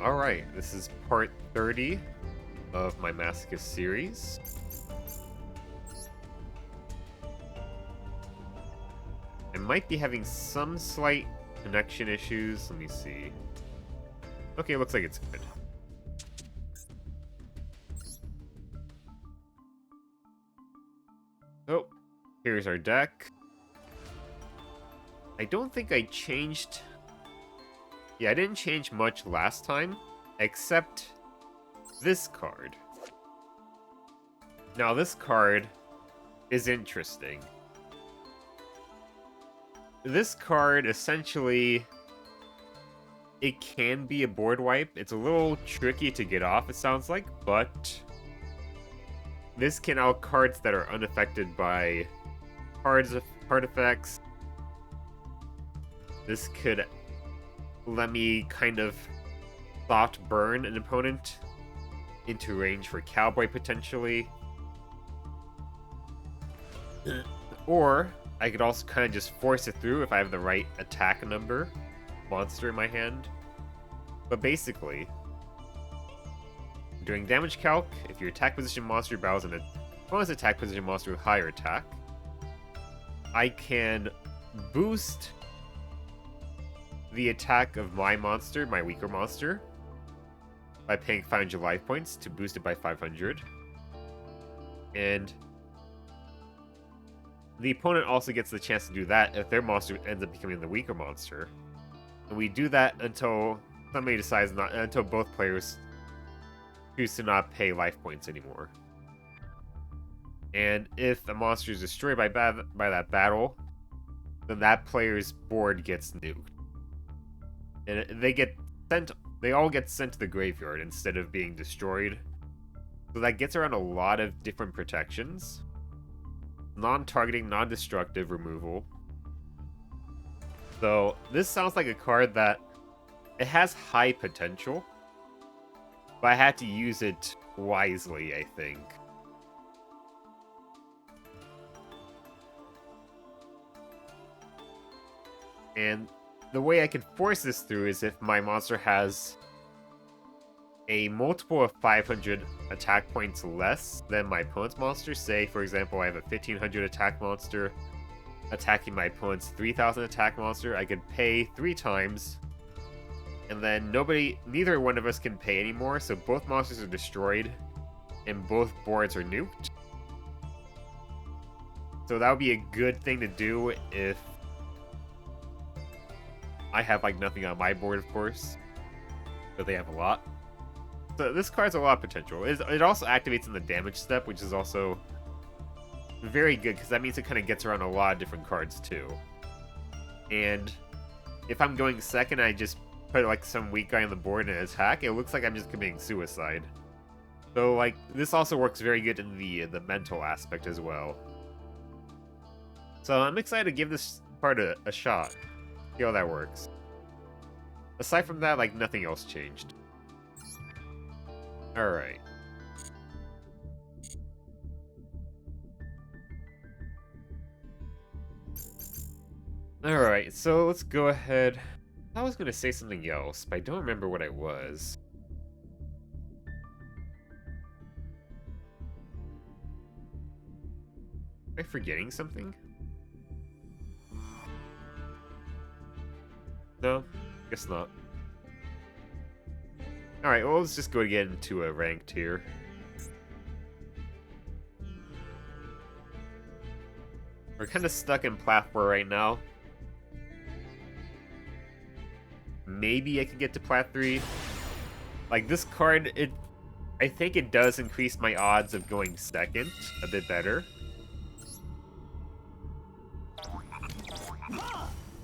Alright, this is part 30 of my Masochist series. I might be having some slight connection issues. Let me see. Okay, looks like it's good. Oh, here's our deck. I don't think I changed... Yeah, I didn't change much last time, except this card. Now, this card is interesting. This card, essentially, it can be a board wipe. It's a little tricky to get off, it sounds like, but this can out cards that are unaffected by card effects. This could let me kind of soft burn an opponent into range for Cowboy, potentially. Or I could also kind of just force it through if I have the right attack number monster in my hand. But basically, during damage calc, if your attack position monster battles an opponent's attack position monster with higher attack, I can boost the attack of my monster, my weaker monster, by paying 500 life points to boost it by 500. And the opponent also gets the chance to do that if their monster ends up becoming the weaker monster. And we do that until somebody decides not, until both players choose to not pay life points anymore. And if a monster is destroyed by that battle, then that player's board gets nuked. And they all get sent to the graveyard instead of being destroyed. So that gets around a lot of different protections. Non-targeting, non-destructive removal. So this sounds like a card that it has high potential, but I had to use it wisely, I think. And the way I could force this through is if my monster has a multiple of 500 attack points less than my opponent's monster. Say, for example, I have a 1500 attack monster attacking my opponent's 3000 attack monster. I could pay 3 times, and then neither one of us can pay anymore, so both monsters are destroyed, and both boards are nuked. So that would be a good thing to do if I have, like, nothing on my board, of course, but they have a lot. So this card's a lot of potential. It also activates in the damage step, which is also very good, because that means it kind of gets around a lot of different cards, too. And if I'm going second, I just put, like, some weak guy on the board and attack, it looks like I'm just committing suicide. So, like, this also works very good in the mental aspect as well. So I'm excited to give this card a shot. See how that works. Aside from that, like, nothing else changed. Alright. Alright, so let's go ahead. I was gonna say something else, but I don't remember what I was. Am I forgetting something? No, guess not. Alright, well, let's just go get into a ranked here. We're kind of stuck in Plat 4 right now. Maybe I could get to Plat 3. Like, this card, I think it does increase my odds of going second a bit better.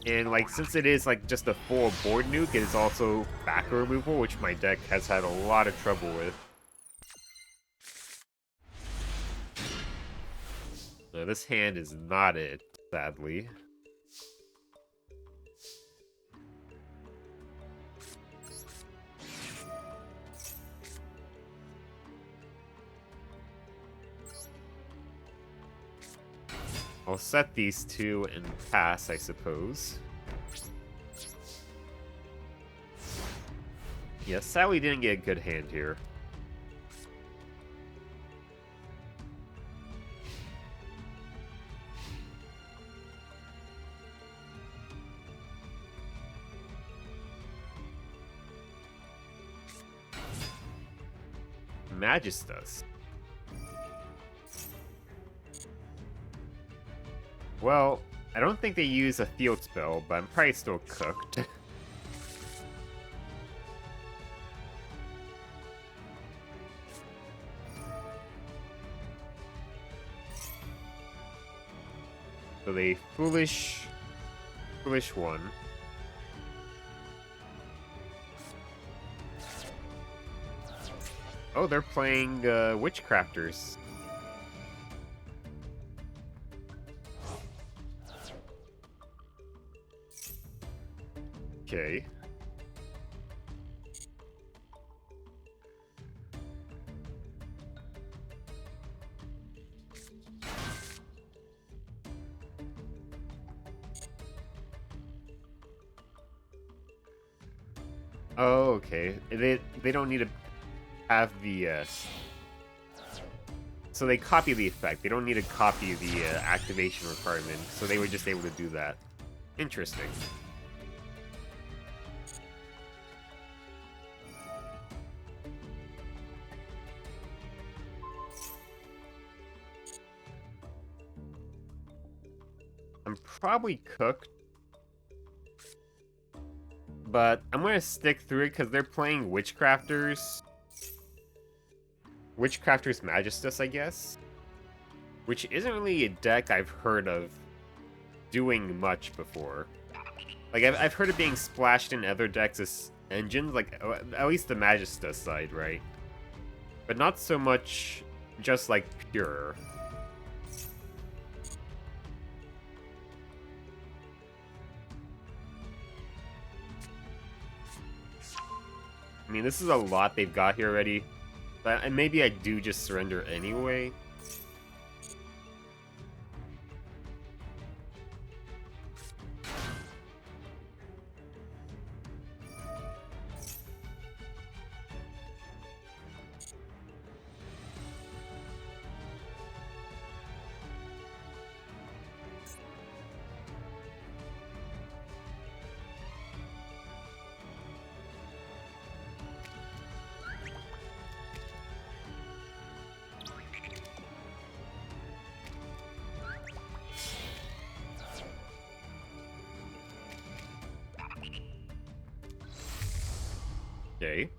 And, like, since it is, like, just a full board nuke, it is also backer removal, which my deck has had a lot of trouble with. Now, this hand is not it, sadly. I'll set these two and pass, I suppose. Yeah, sadly didn't get a good hand here. Magistus. Well, I don't think they use a field spell, but I'm probably still cooked. So they foolish one. Oh, they're playing Witchcrafters. Okay. Oh, okay. They don't need to have the so they copy the effect. They don't need to copy the activation requirement, so they were just able to do that. Interesting. I'm probably cooked, but I'm gonna stick through it because they're playing Witchcrafters. Witchcrafters Magistus, I guess? Which isn't really a deck I've heard of doing much before. Like, I've heard it being splashed in other decks as engines, like, at least the Magistus side, right? But not so much just, like, pure. I mean, this is a lot they've got here already. But maybe I do just surrender anyway. Okay.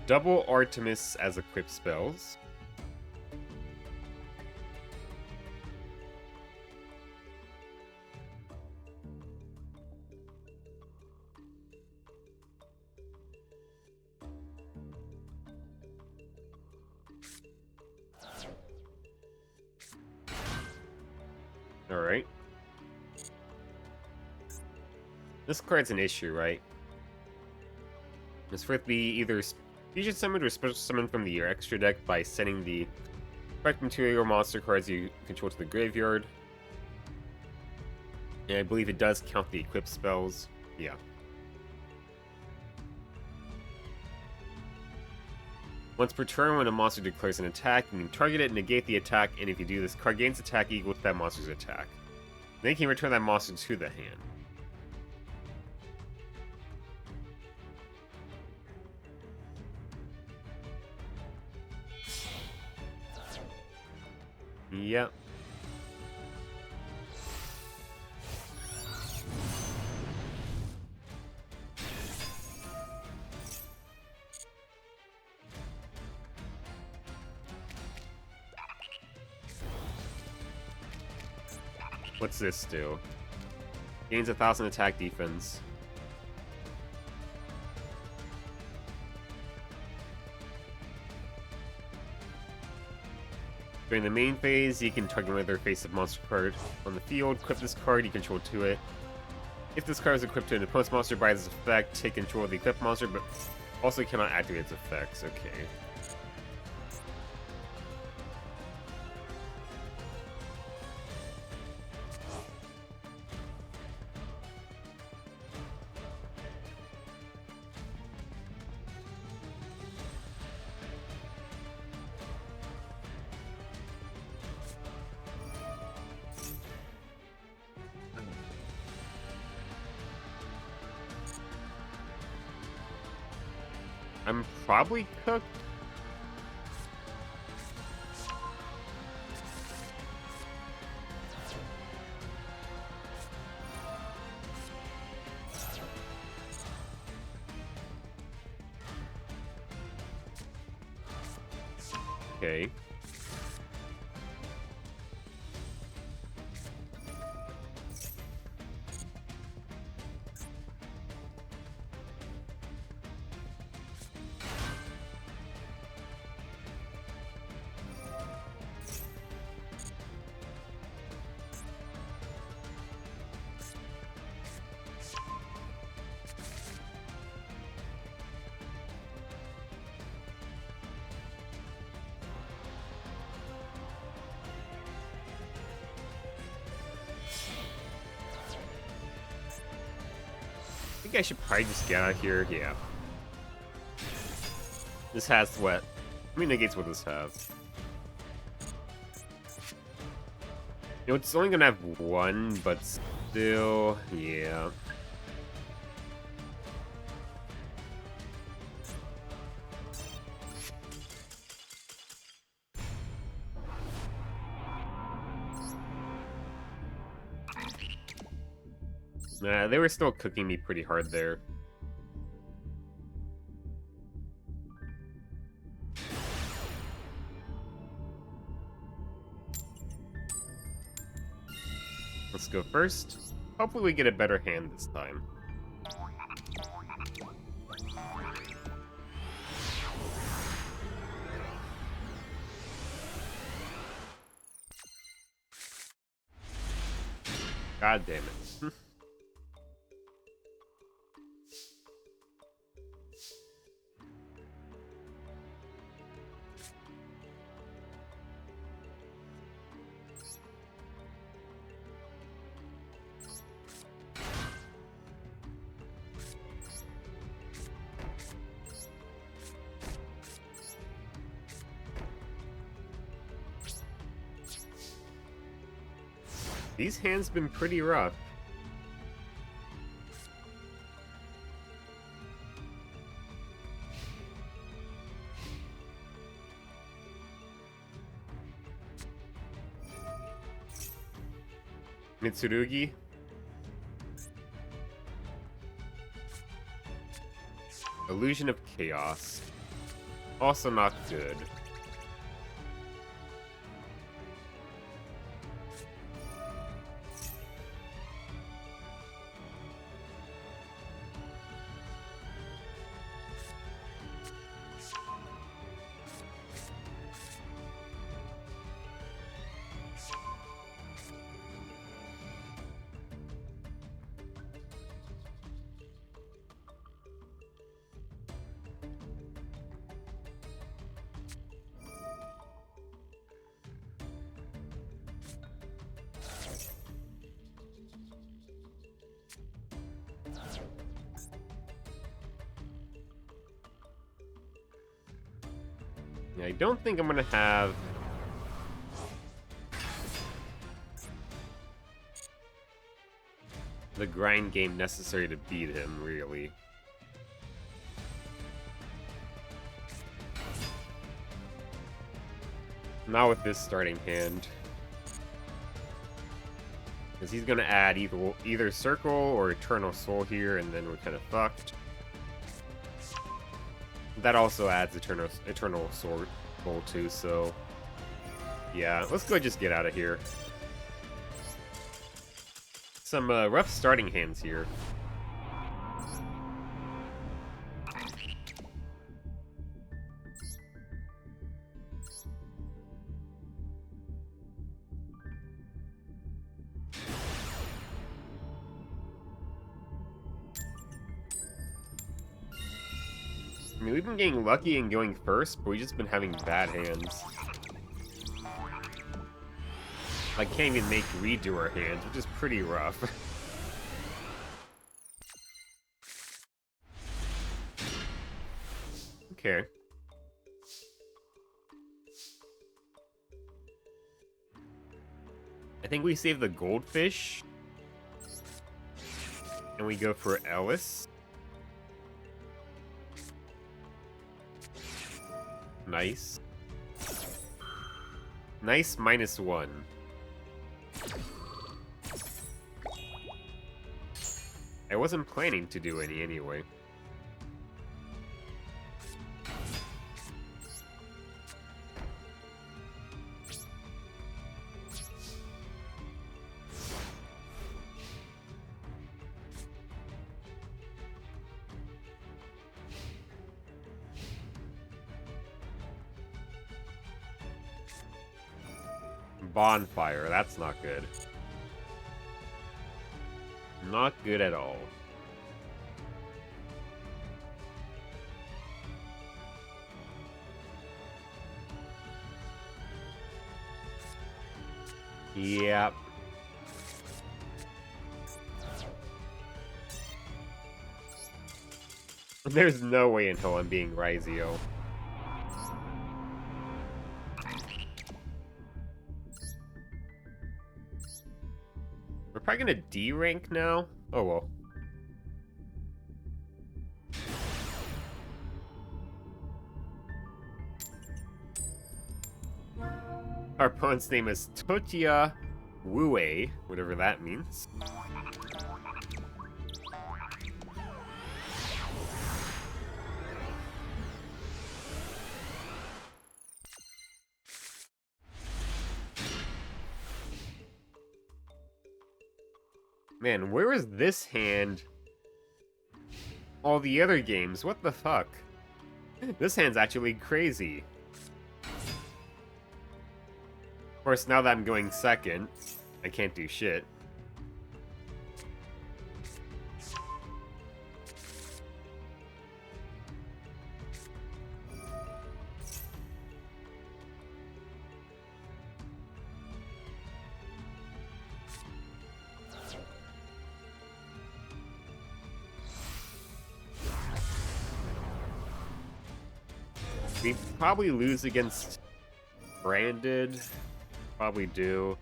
Double Artemis as equipped spells. Alright. This card's an issue, right? It's for it to be either fusion summoned or special summoned from your extra deck by sending the correct material or monster cards you control to the graveyard. And I believe it does count the equipped spells. Yeah. Once per turn, when a monster declares an attack, you can target it and negate the attack, and if you do this, card gains attack equal to that monster's attack. Then you can return that monster to the hand. Yep. What's this do? Gains 1,000 attack defense. During the main phase, you can target another face-up monster card on the field, equip this card, you control to it. If this card is equipped to an opponent's monster by its effect, take control of the equipped monster, but also cannot activate its effects. Okay. I'm probably cooked. Okay. I think I should probably just get out of here. Yeah. This has what? How many negates will this have? You know, it's only gonna have one, but still, yeah. Nah, they were still cooking me pretty hard there. Let's go first. Hopefully we get a better hand this time. God damn it. These hands been pretty rough. Mitsurugi. Illusion of Chaos. Also not good. I don't think I'm gonna have the grind game necessary to beat him, really. Not with this starting hand. Because he's gonna add either Circle or Eternal Soul here, and then we're kind of fucked. That also adds Eternal Soul too, so... yeah, let's go just get out of here. Some rough starting hands here. I mean, we've been getting lucky and going first, but we've just been having bad hands. Like, can't even make redo our hands, which is pretty rough. Okay. I think we save the goldfish. And we go for Ellis. Nice. Nice -1. I wasn't planning to do any anyway. Bonfire, that's not good. Not good at all. Yep. There's no way in hell I'm being Raizio. We're probably gonna D rank now. Oh well. Our opponent's name is Totia Wue, whatever that means. Man, where is this hand all the other games? What the fuck? This hand's actually crazy. Of course, now that I'm going second, I can't do shit. We probably lose against Branded. Probably do.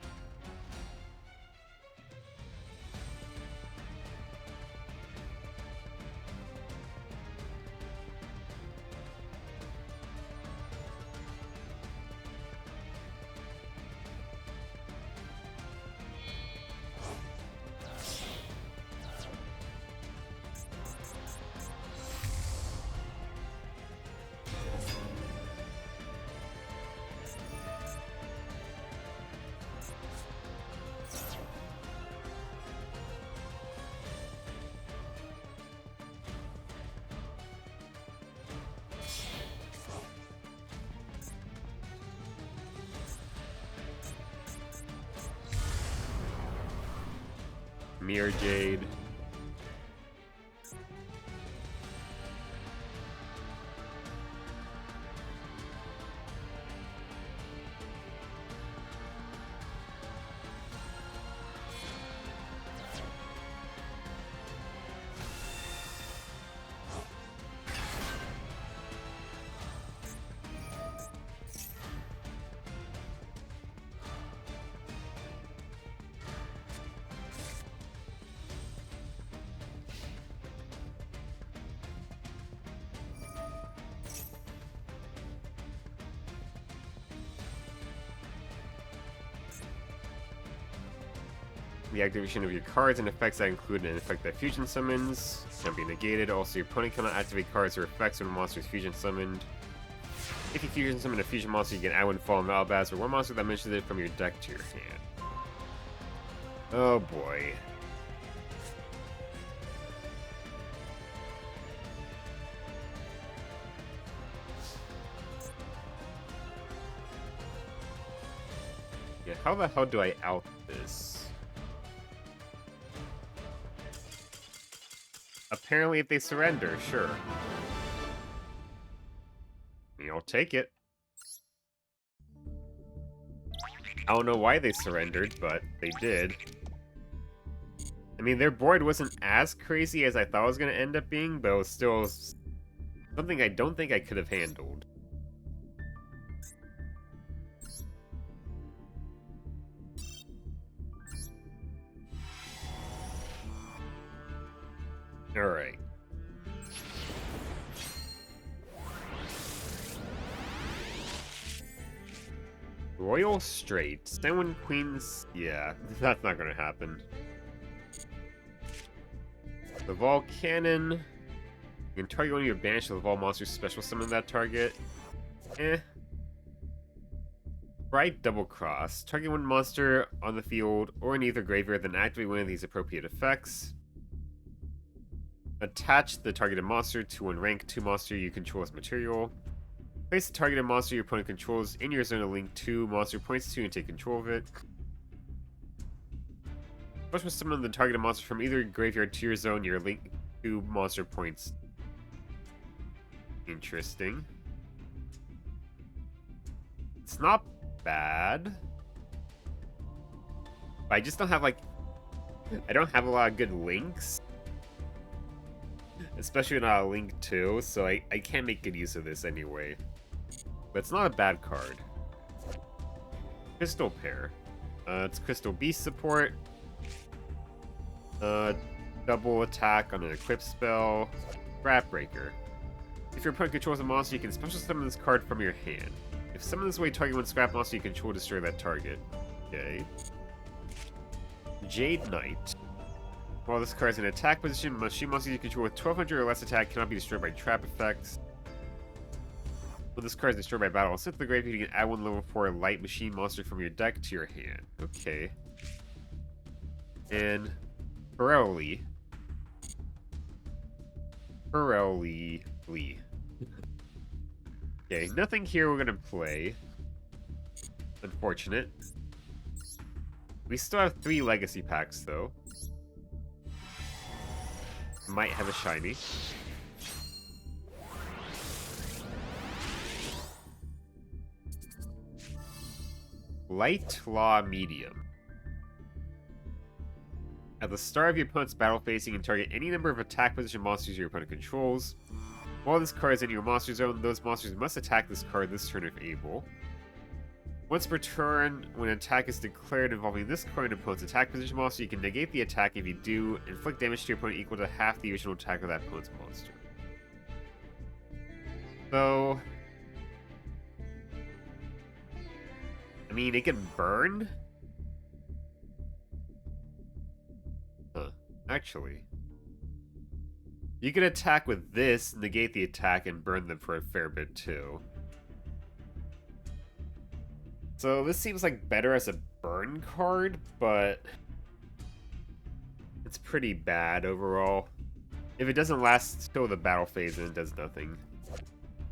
Mirror Jade. The activation of your cards and effects that include an effect that fusion summons can be negated. Also, your opponent cannot activate cards or effects when a monster is fusion summoned. If you fusion summon a fusion monster, you can add one Fallen Malabas or one monster that mentions it from your deck to your hand. Oh boy. Yeah, how the hell do I out this? Apparently if they surrender, sure. I'll take it. I don't know why they surrendered, but they did. I mean, their board wasn't as crazy as I thought it was going to end up being, but it was still something I don't think I could have handled. Alright. Royal Straight. Someone Queens... Yeah, that's not gonna happen. The Vol Cannon. You can target one of your banished the Vol monsters, special summon that target. Bright Double Cross. Target one monster on the field or in either graveyard, then activate one of these appropriate effects. Attach the targeted monster to one rank 2 monster you control as material. Place the targeted monster your opponent controls in your zone to link 2 monster points to and take control of it. Special summon the targeted monster from either graveyard to your zone, your link 2 monster points. Interesting. It's not bad. But I just don't have, like... I don't have a lot of good links. Especially not a link 2, so I can't make good use of this anyway. But it's not a bad card. Crystal Pair. It's Crystal Beast support. Double attack on an equip spell. Scrap Breaker. If your opponent controls a monster, you can special summon this card from your hand. If summoned this way, target one scrap monster you control, destroy that target. Okay. Jade Knight. While this card is in attack position, machine monsters you control with 1200 or less attack cannot be destroyed by trap effects. When this card is destroyed by battle, sent to the graveyard, you can add one level 4 light machine monster from your deck to your hand. Okay. And Pirelli. Okay, nothing here we're gonna play. Unfortunate. We still have 3 legacy packs though. Might have a shiny. Light Law Medium. At the start of your opponent's battle phase, you can target any number of attack position monsters your opponent controls. While this card is in your monster zone, those monsters must attack this card this turn if able. Once per turn, when an attack is declared involving this card and opponent's attack position monster, you can negate the attack. If you do, inflict damage to your opponent equal to half the original attack of that opponent's monster. So... I mean, it can burn? Huh. Actually. You can attack with this, negate the attack, and burn them for a fair bit too. So this seems like better as a burn card, but it's pretty bad overall. If it doesn't last till the battle phase, then it does nothing.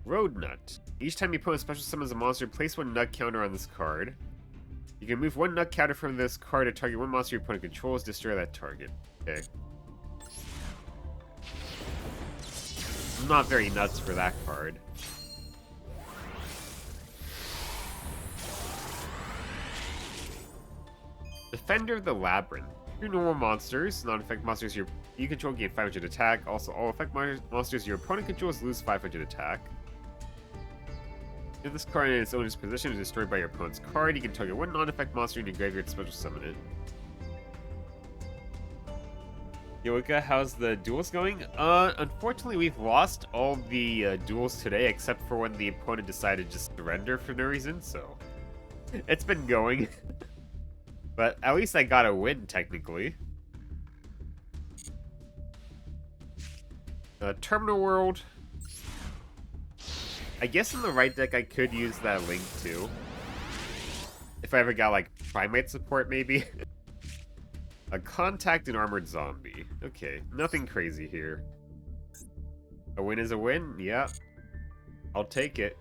Road Nut. Each time your opponent special summons a monster, place one nut counter on this card. You can move one nut counter from this card to target one monster your opponent controls, destroy that target. Okay. I'm not very nuts for that card. Defender of the Labyrinth. 2 normal monsters, non-effect monsters you control gain 500 attack. Also, all effect monsters your opponent controls lose 500 attack. If this card in its own disposition is destroyed by your opponent's card, you can target one non-effect monster in your graveyard to special summon it. Yoika, how's the duels going? Unfortunately we've lost all the duels today except for when the opponent decided to just surrender for no reason, so... It's been going. But at least I got a win, technically. Terminal World. I guess in the right deck I could use that link too. If I ever got, like, Primate support, maybe. A Contact and Armored Zombie. Okay, nothing crazy here. A win is a win? Yeah. I'll take it.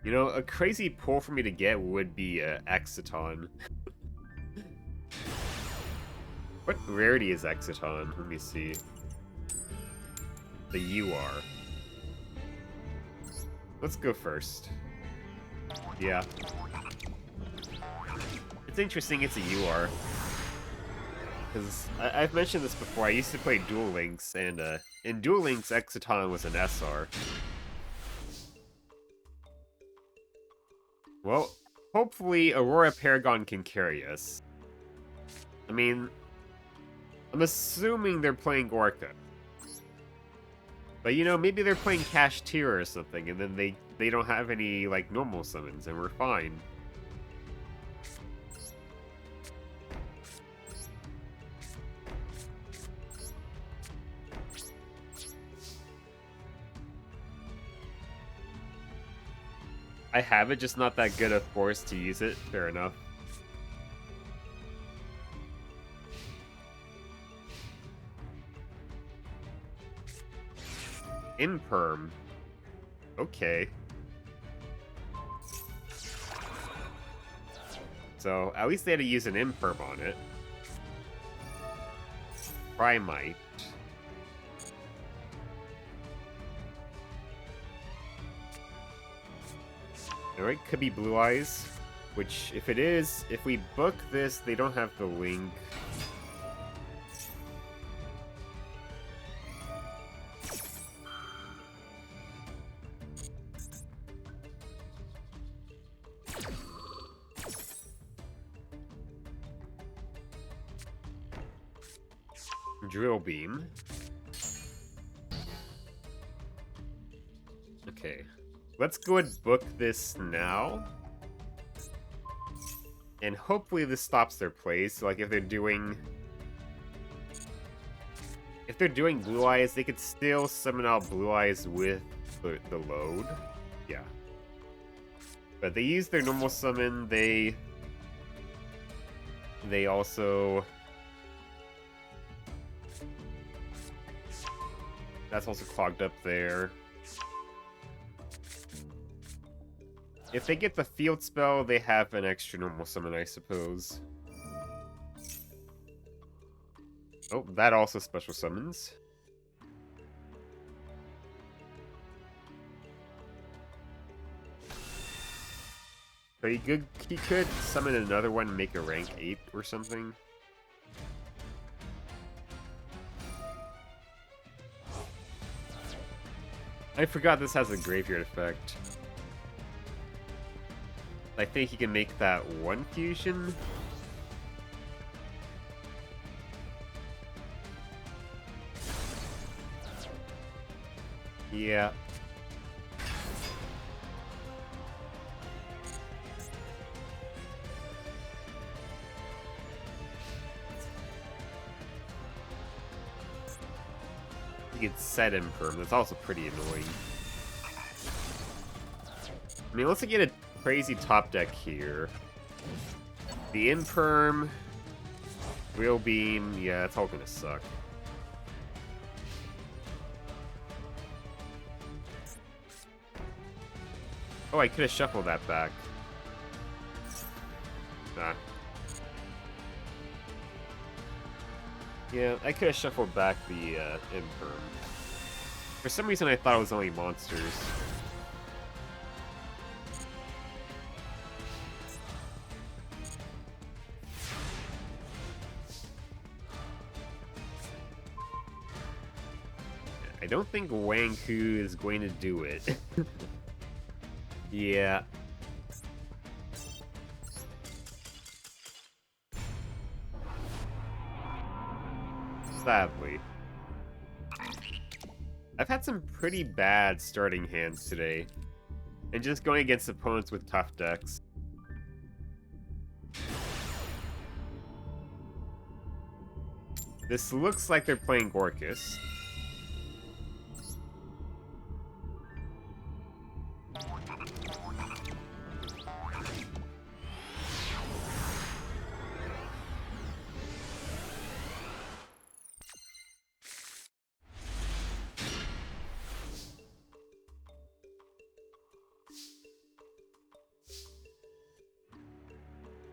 You know, a crazy pull for me to get would be Exiton. What rarity is Exiton? Let me see. The UR. Let's go first. Yeah. It's interesting it's a UR. Because I've mentioned this before, I used to play Duel Links, and in Duel Links, Exiton was an SR. Well, hopefully Aurora Paragon can carry us. I mean, I'm assuming they're playing Gorka. But, you know, maybe they're playing Cash Tier or something, and then they don't have any, like, normal summons, and we're fine. I have it, just not that good a force to use it. Fair enough. Imperm. Okay. So, at least they had to use an Imperm on it. Primite. Alright, could be Blue Eyes. Which, if it is, if we book this, they don't have the link. Drill Beam. Okay. Let's go and book this now. And hopefully this stops their plays. So, like, if they're doing Blue Eyes, they could still summon out Blue Eyes with the load. Yeah. But they use their normal summon, they also... That's also clogged up there. If they get the field spell, they have an extra normal summon, I suppose. Oh, that also special summons. So he could summon another one and make a rank 8 or something. I forgot this has a graveyard effect. I think he can make that one fusion. Yeah. You could set Imperm. That's also pretty annoying. I mean, let's get a crazy top deck here. The Imperm, Wheel Beam, yeah, it's all gonna suck. Oh, I could have shuffled that back. Nah. Yeah, I could have shuffled back the Imperm. For some reason, I thought it was only monsters. I don't think Wanku is going to do it. Yeah. Sadly. I've had some pretty bad starting hands today. And just going against opponents with tough decks. This looks like they're playing Gorkus.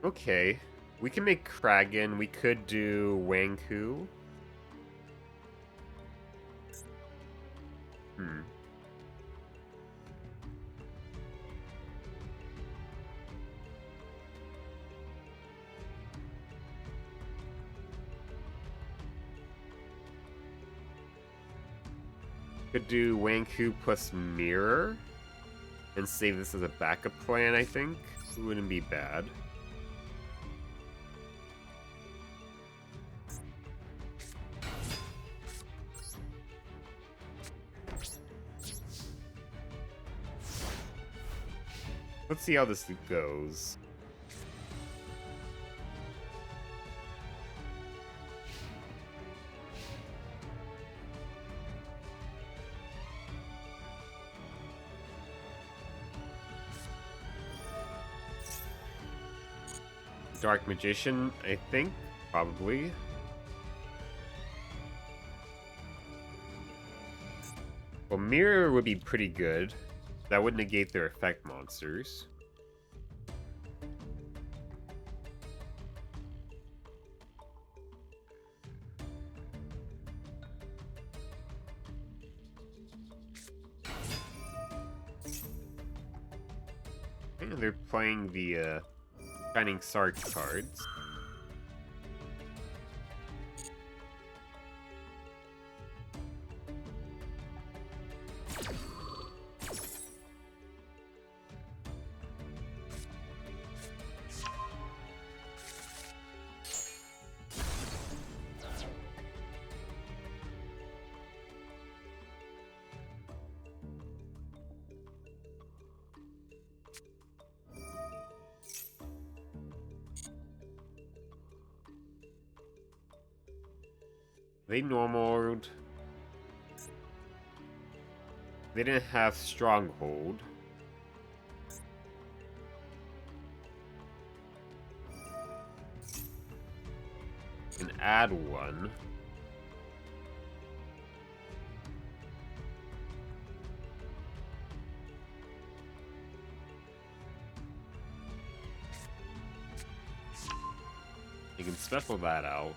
Okay. We can make Kragan. We could do Wanku. Could do Wanku plus Mirror and save this as a backup plan, I think. It wouldn't be bad. Let's see how this goes. Dark Magician, I think, probably. Well, Mirror would be pretty good. That would negate their effect monsters. And they're playing the Shining Sark cards. They normaled. They didn't have Stronghold. And add one. You can special that out.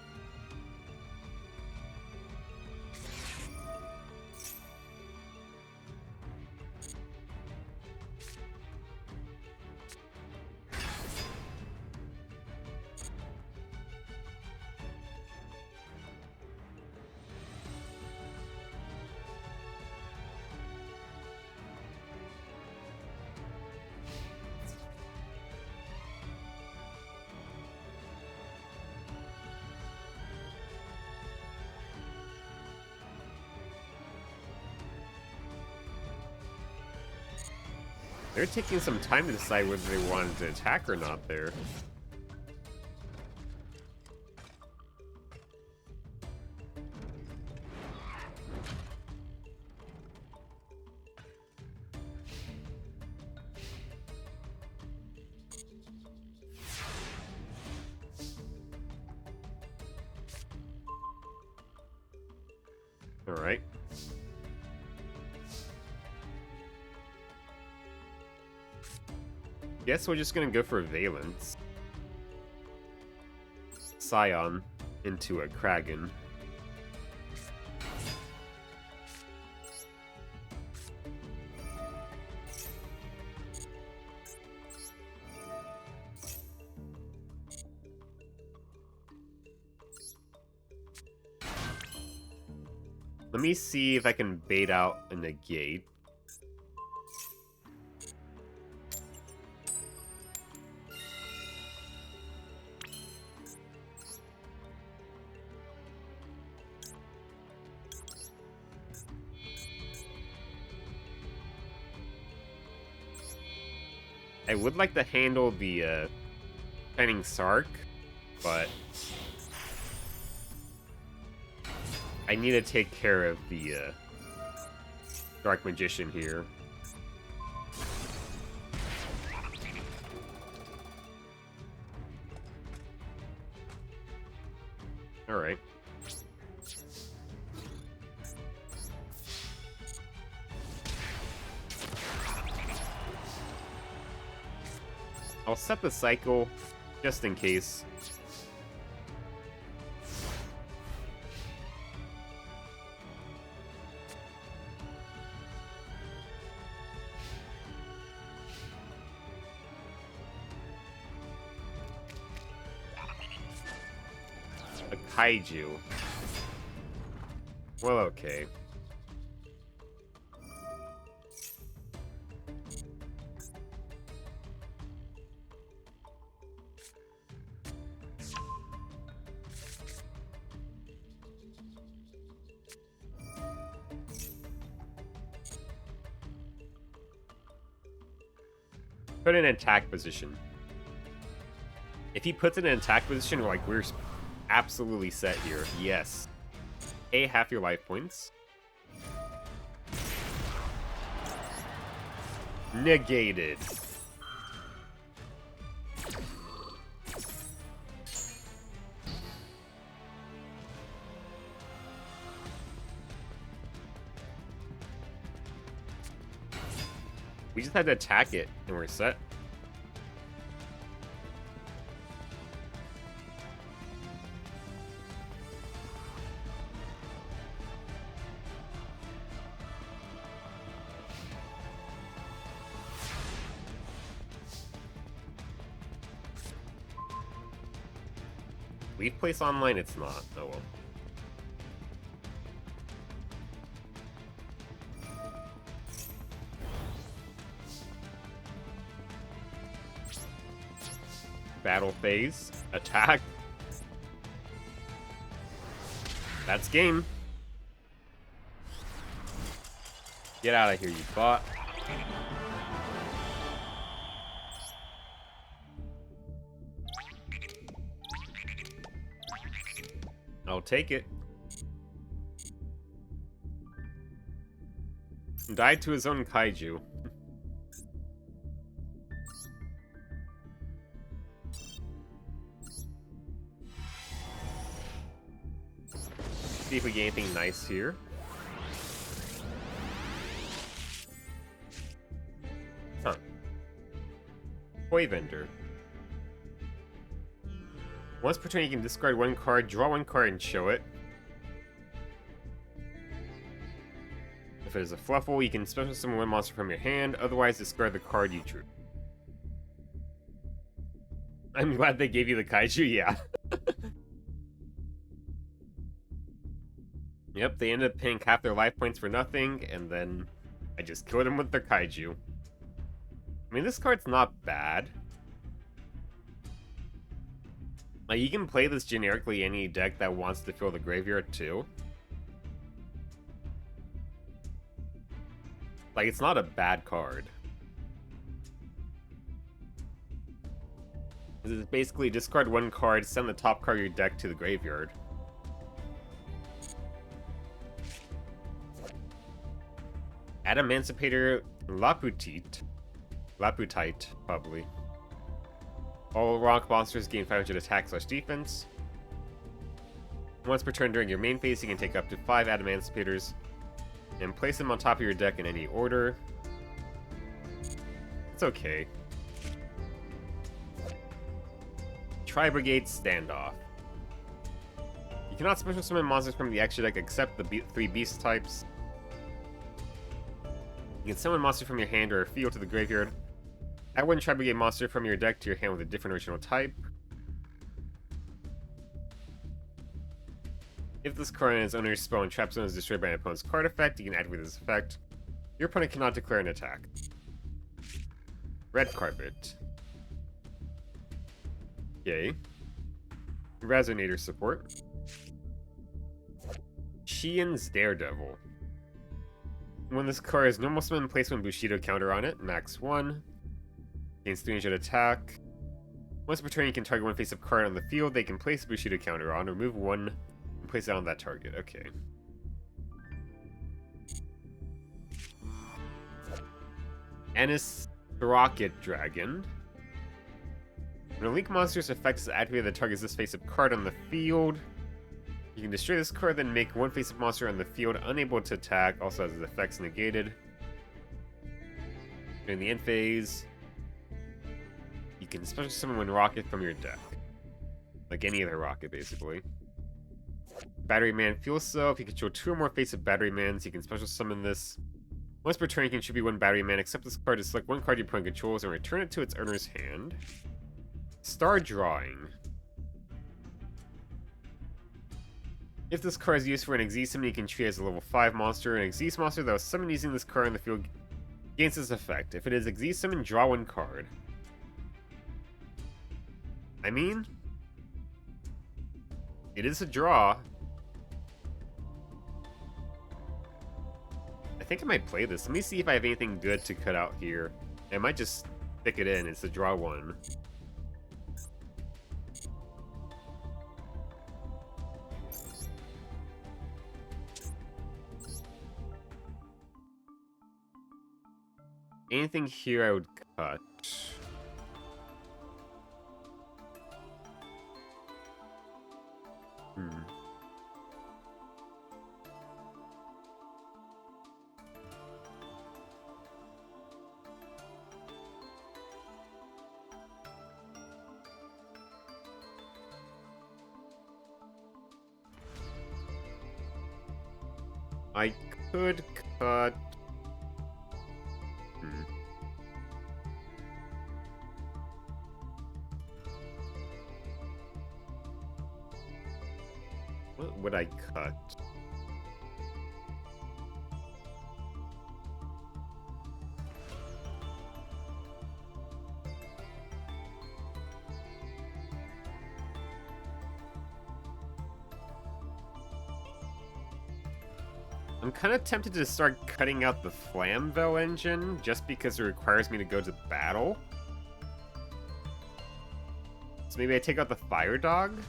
They're taking some time to decide whether they wanted to attack or not there. All right. Guess we're just gonna go for Valence. Scion into a Kragan. Let me see if I can bait out a negate. I would like to handle the Shining Sark, but I need to take care of the Dark Magician here. Alright. I'll set the cycle just in case. A kaiju. Well, okay. Put in an attack position. If he puts it in an attack position, we're absolutely set here. Yes. A, half your life points. Negated. We just had to attack it, and we're set. Leaf Place Online, it's not. Oh well. Battle phase. Attack. That's game. Get out of here, you bot. I'll take it. Died to his own kaiju. See if we get anything nice here. Huh. Toy vendor. Once per turn, you can discard one card, draw one card, and show it. If it is a Fluffle, you can special summon one monster from your hand, otherwise discard the card you drew. I'm glad they gave you the kaiju, yeah. Yep, they ended up paying half their life points for nothing, and then I just killed them with their kaiju. I mean, this card's not bad. Like, you can play this generically any deck that wants to fill the graveyard too. Like, it's not a bad card. This is basically discard one card, send the top card of your deck to the graveyard. Adamancipator Laputite, probably. All rock monsters gain 500 attack/defense. Once per turn during your main phase, you can take up to 5 Adamancipators and place them on top of your deck in any order. It's okay. Tri-Brigade Standoff. You cannot special summon monsters from the extra deck except the 3 beast types. You can summon a monster from your hand or a field to the graveyard. Add one Tri-Brigade monster from your deck to your hand with a different original type. If this card and its owner's spell and trap zone is destroyed by an opponent's card effect, you can activate this effect. Your opponent cannot declare an attack. Red Carpet. Yay. Resonator support. Shien's Daredevil. When this card is normal summon, place one Bushido counter on it, max 1. Gains 300 attack. Once per turn, you can target one face-up card on the field they can place a Bushido counter on, remove one, and place it on that target. Okay. Ennis Rocket Dragon. When a Link monster's effect is activated that targets this face-up card on the field, you can destroy this card, then make one face-up monster on the field unable to attack, also has its effects negated. During the end phase, you can special summon one rocket from your deck. Like any other rocket, basically. Battery Man Fuel Cell. If you control 2 or more face-up Battery Mans, you can special summon this. Once per turn, you can contribute 1 Battery Man, except this card to select 1 card your opponent controls and return it to its owner's hand. Star Drawing. If this card is used for an Xyz summon, you can treat it as a level 5 monster. An Xyz monster that was summoned using this card in the field gains this effect. If it is Xyz summon, draw 1 card. I mean, it is a draw. I think I might play this. Let me see if I have anything good to cut out here. I might just stick it in. It's a draw 1. Anything here I would cut. I could cut... What would I cut? I'm kind of tempted to start cutting out the Flamvell engine, just because it requires me to go to battle. So maybe I take out the Fire Dog?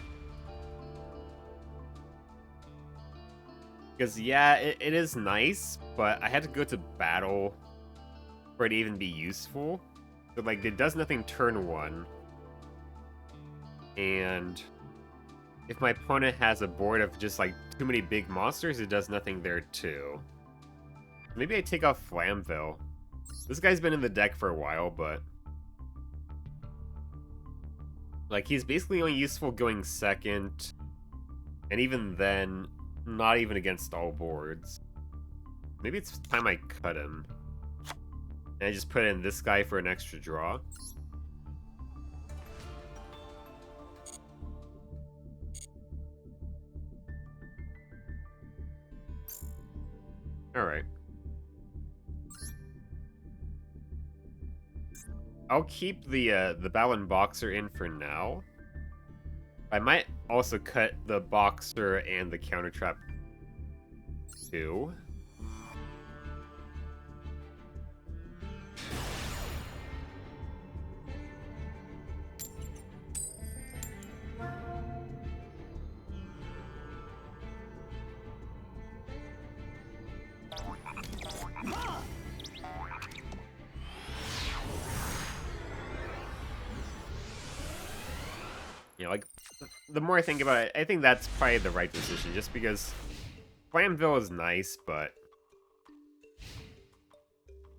Because, yeah, it is nice, but I had to go to battle for it to even be useful. So, like, it does nothing turn 1. And if my opponent has a board of just, like, too many big monsters, it does nothing there, too. Maybe I take off Flamvell. This guy's been in the deck for a while, but... like, he's basically only useful going second. And even then, not even against all boards. Maybe it's time I cut him. And I just put in this guy for an extra draw. Alright. I'll keep the Balan Boxer in for now. I might also cut the Boxer and the Counter Trap too. You know, like, the more I think about it, I think that's probably the right decision, just because Flamville is nice, but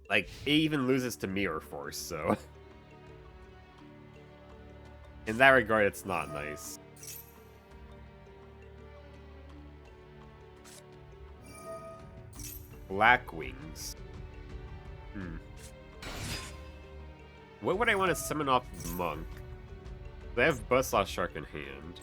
like, it even loses to Mirror Force, so in that regard, it's not nice. Black Wings. What would I want to summon off Monk? They have Buzzsaw Shark in hand.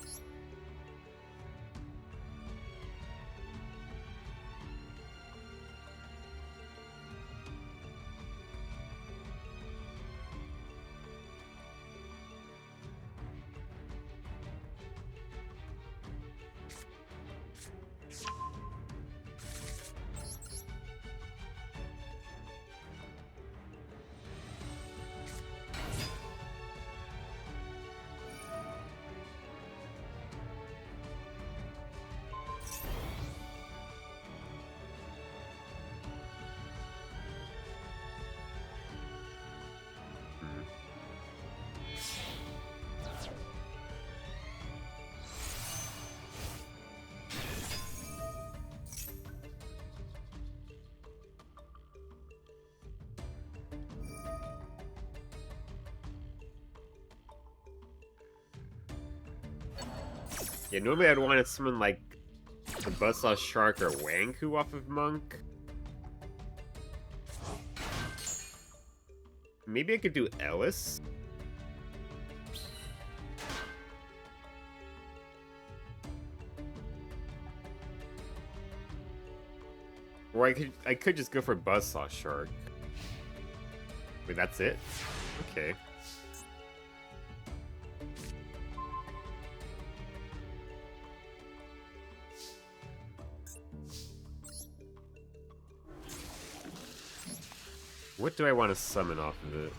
Yeah, normally I'd want to summon like the Buzzsaw Shark or Wanku off of Monk. Maybe I could do Ellis. Or I could just go for Buzzsaw Shark. Wait, that's it? Okay. What do I want to summon off of it?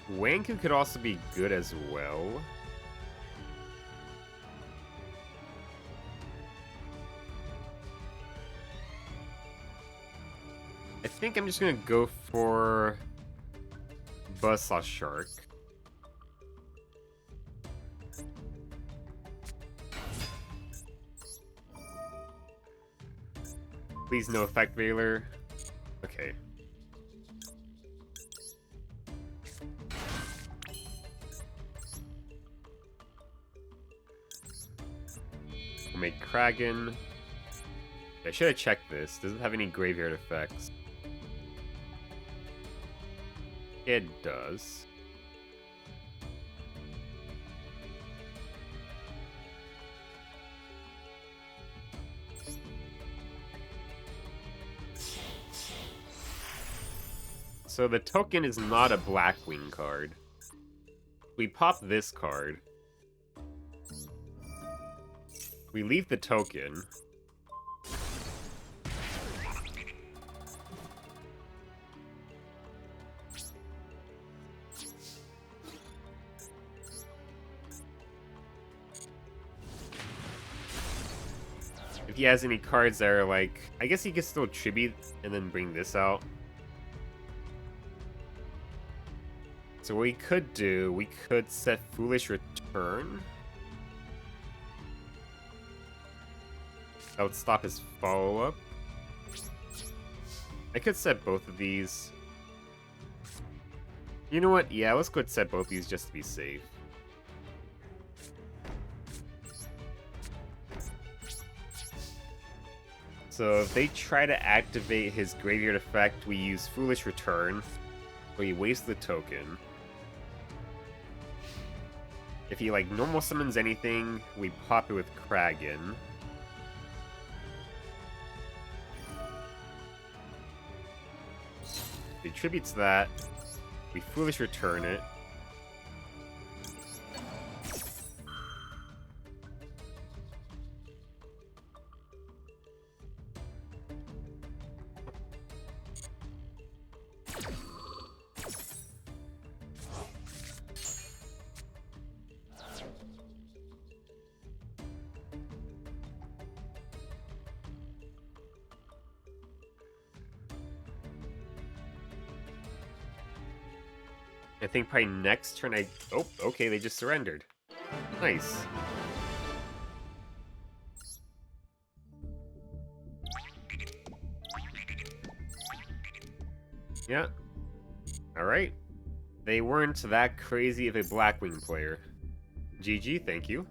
Wanku could also be good as well. I think I'm just gonna go for Buzzsaw Shark. Please no effect Veiler. Okay. We'll make Kragan. I should have checked this. Does it have any graveyard effects? It does. So the token is not a Blackwing card. We pop this card. We leave the token. If he has any cards that are like... I guess he can still tribute and then bring this out. So what we could do, we could set Foolish Return. That would stop his follow-up. I could set both of these. You know what? Yeah, let's go ahead and set both these just to be safe. So if they try to activate his graveyard effect, we use Foolish Return. We waste the token. If he like normal summons anything, we pop it with Kragan. He tributes that. We Foolish Return it. I think probably next turn I... Oh, okay, they just surrendered. Nice. Yeah. Alright. They weren't that crazy of a Blackwing player. GG, thank you.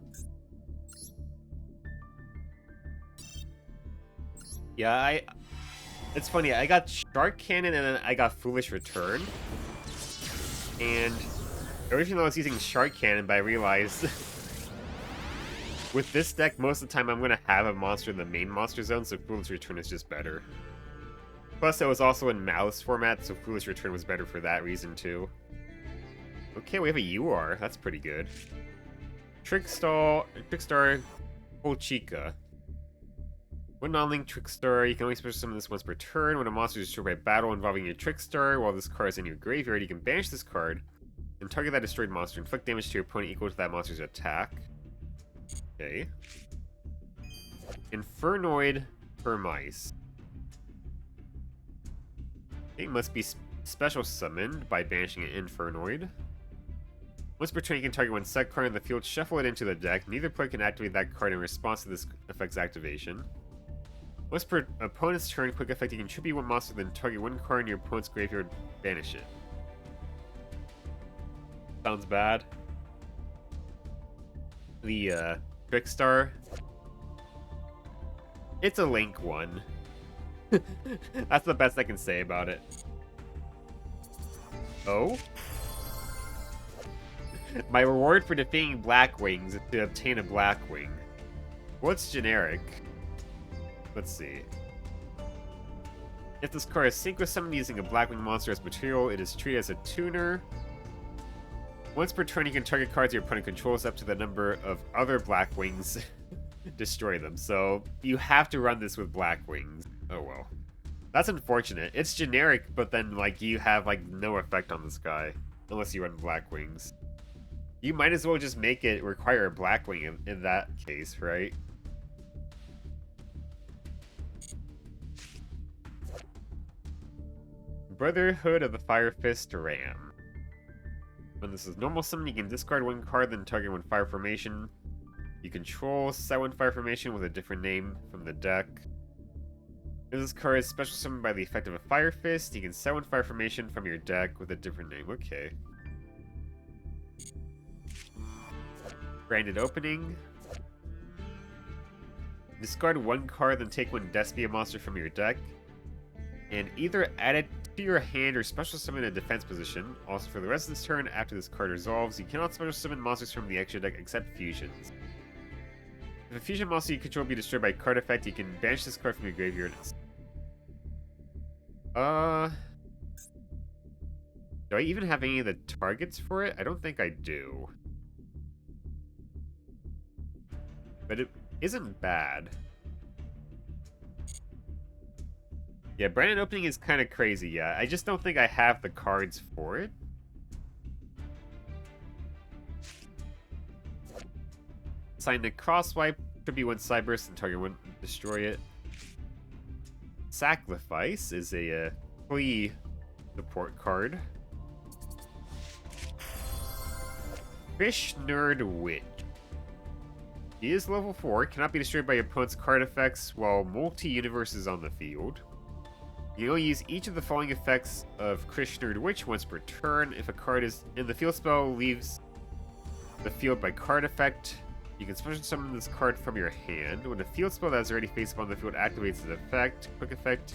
Yeah, It's funny, I got Shark Cannon and then I got Foolish Return. And originally I was using Shark Cannon, but I realized With this deck, most of the time I'm going to have a monster in the main monster zone, so Foolish Return is just better. Plus, it was also in Malice format, so Foolish Return was better for that reason, too. Okay, we have a UR. That's pretty good. Trickstar Polchica. When non-link Trickstar, you can only special summon this once per turn. When a monster is destroyed by battle involving your Trickstar, while this card is in your graveyard, you can banish this card and target that destroyed monster. Inflict damage to your opponent equal to that monster's attack. Okay. Infernoid Hermice. It must be special summoned by banishing an Infernoid. Once per turn, you can target one set card in the field, shuffle it into the deck. Neither player can activate that card in response to this effect's activation. Once per opponent's turn, quick effect, you can tribute one monster, then target one card in your opponent's graveyard, banish it. Sounds bad. The, Trickstar. It's a Link one. That's the best I can say about it. Oh? My reward for defeating Blackwings is to obtain a Blackwing. What's generic? Let's see. If this card is synchro summoned using a Blackwing monster as material, it is treated as a tuner. Once per turn, you can target cards your opponent controls up to the number of other Blackwings. Destroy them. So you have to run this with Blackwings. Oh well. That's unfortunate. It's generic, but then like you have like no effect on this guy unless you run Blackwings. You might as well just make it require a Blackwing in that case, right? Brotherhood of the Fire Fist Ram. When this is normal summon, you can discard one card, then target one fire formation. You control set one fire formation with a different name from the deck. If this card is special summoned by the effect of a Fire Fist, you can set one fire formation from your deck with a different name. Okay. Branded Opening. Discard one card, then take one Despia monster from your deck. And either add it to your hand or special summon a defense position. Also, for the rest of this turn, after this card resolves, you cannot special summon monsters from the extra deck except fusions. If a fusion monster you control be destroyed by card effect, you can banish this card from your graveyard. Do I even have any of the targets for it? I don't think I do. But it isn't bad. Yeah, Branded Opening is kind of crazy, yeah. I just don't think I have the cards for it. Sign the Crosswipe, tribute one Cyberse and target one, destroy it. Sacrifice is a plea support card. Fish Nerd Witch. He is level 4, cannot be destroyed by your opponent's card effects while multi-universe is on the field. You will use each of the following effects of Krishnerd Witch once per turn. If a card is in the field spell leaves the field by card effect, you can special summon this card from your hand. When a field spell that is already face up on the field activates the effect, quick effect,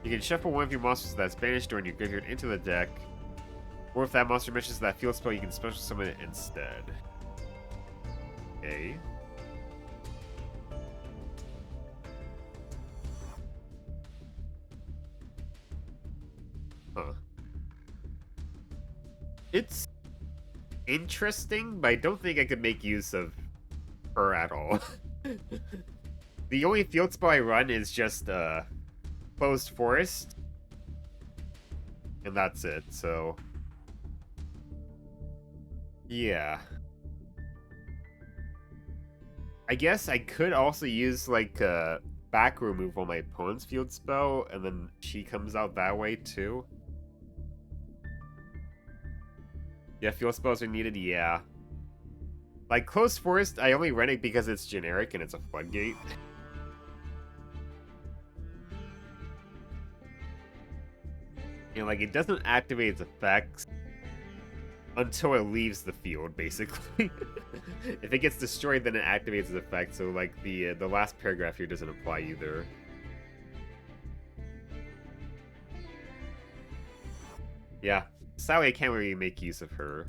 you can shuffle one of your monsters that's banished during your graveyard into the deck. Or if that monster mentions that field spell, you can special summon it instead. Okay. Huh. It's interesting, but I don't think I could make use of her at all. The only field spell I run is just Closed Forest. And that's it, so... yeah. I guess I could also use, like, back remove on my opponent's field spell, and then she comes out that way, too. Yeah, field spells are needed, yeah. Like, Closed Forest, I only run it because it's generic and it's a floodgate. And, like, it doesn't activate its effects until it leaves the field, basically. If it gets destroyed, then it activates its effect, so, like, the last paragraph here doesn't apply either. Yeah. Sadly, I can't really make use of her.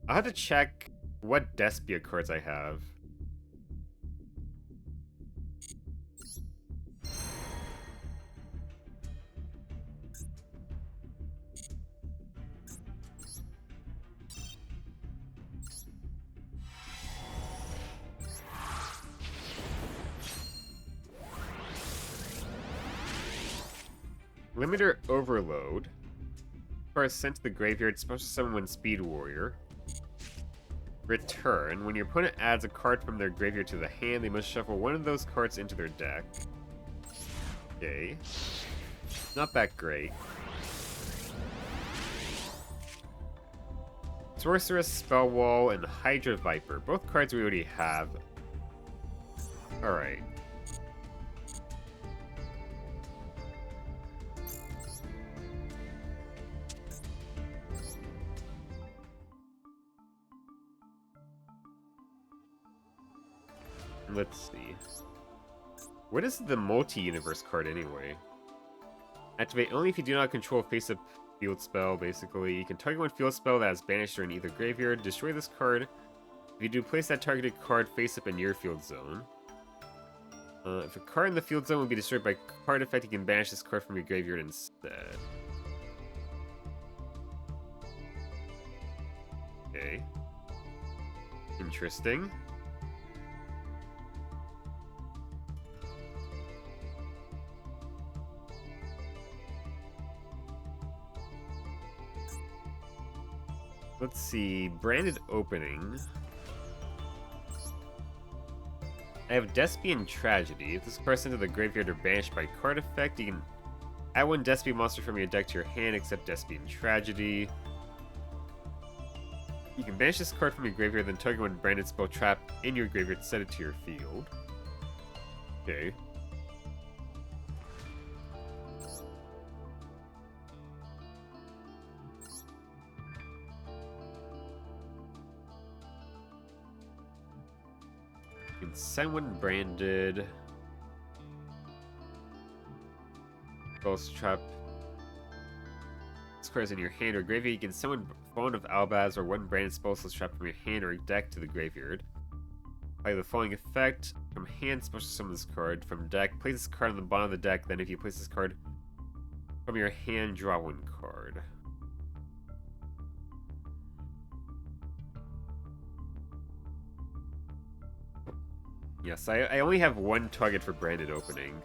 I'll have to check what Despia cards I have. Limiter Overload. Card sent to the graveyard, supposed to summon when Speed Warrior. Return. When your opponent adds a card from their graveyard to the hand, they must shuffle one of those cards into their deck. Okay. Not that great. Sorceress, Spell Wall, and Hydra Viper. Both cards we already have. Alright. Let's see. What is the multi-universe card anyway? Activate only if you do not control face-up field spell, basically. You can target one field spell that is banished during either graveyard. Destroy this card. If you do, place that targeted card face-up in your field zone. If a card in the field zone will be destroyed by card effect, you can banish this card from your graveyard instead. Okay. Interesting. Let's see, branded opening. I have Despian Tragedy. If this card is sent to the graveyard or banished by card effect, you can add one Despian monster from your deck to your hand except Despian Tragedy. You can banish this card from your graveyard, then target one branded spell trap in your graveyard, set it to your field. Okay. You can send one branded. Spells trap. This card is in your hand or graveyard. You can summon Phone of Albaz or one branded spell trap from your hand or deck to the graveyard. Apply the following effect. From hand, special summon this card. From deck, place this card on the bottom of the deck. Then if you place this card from your hand, draw one card. Yes, I only have one target for branded opening.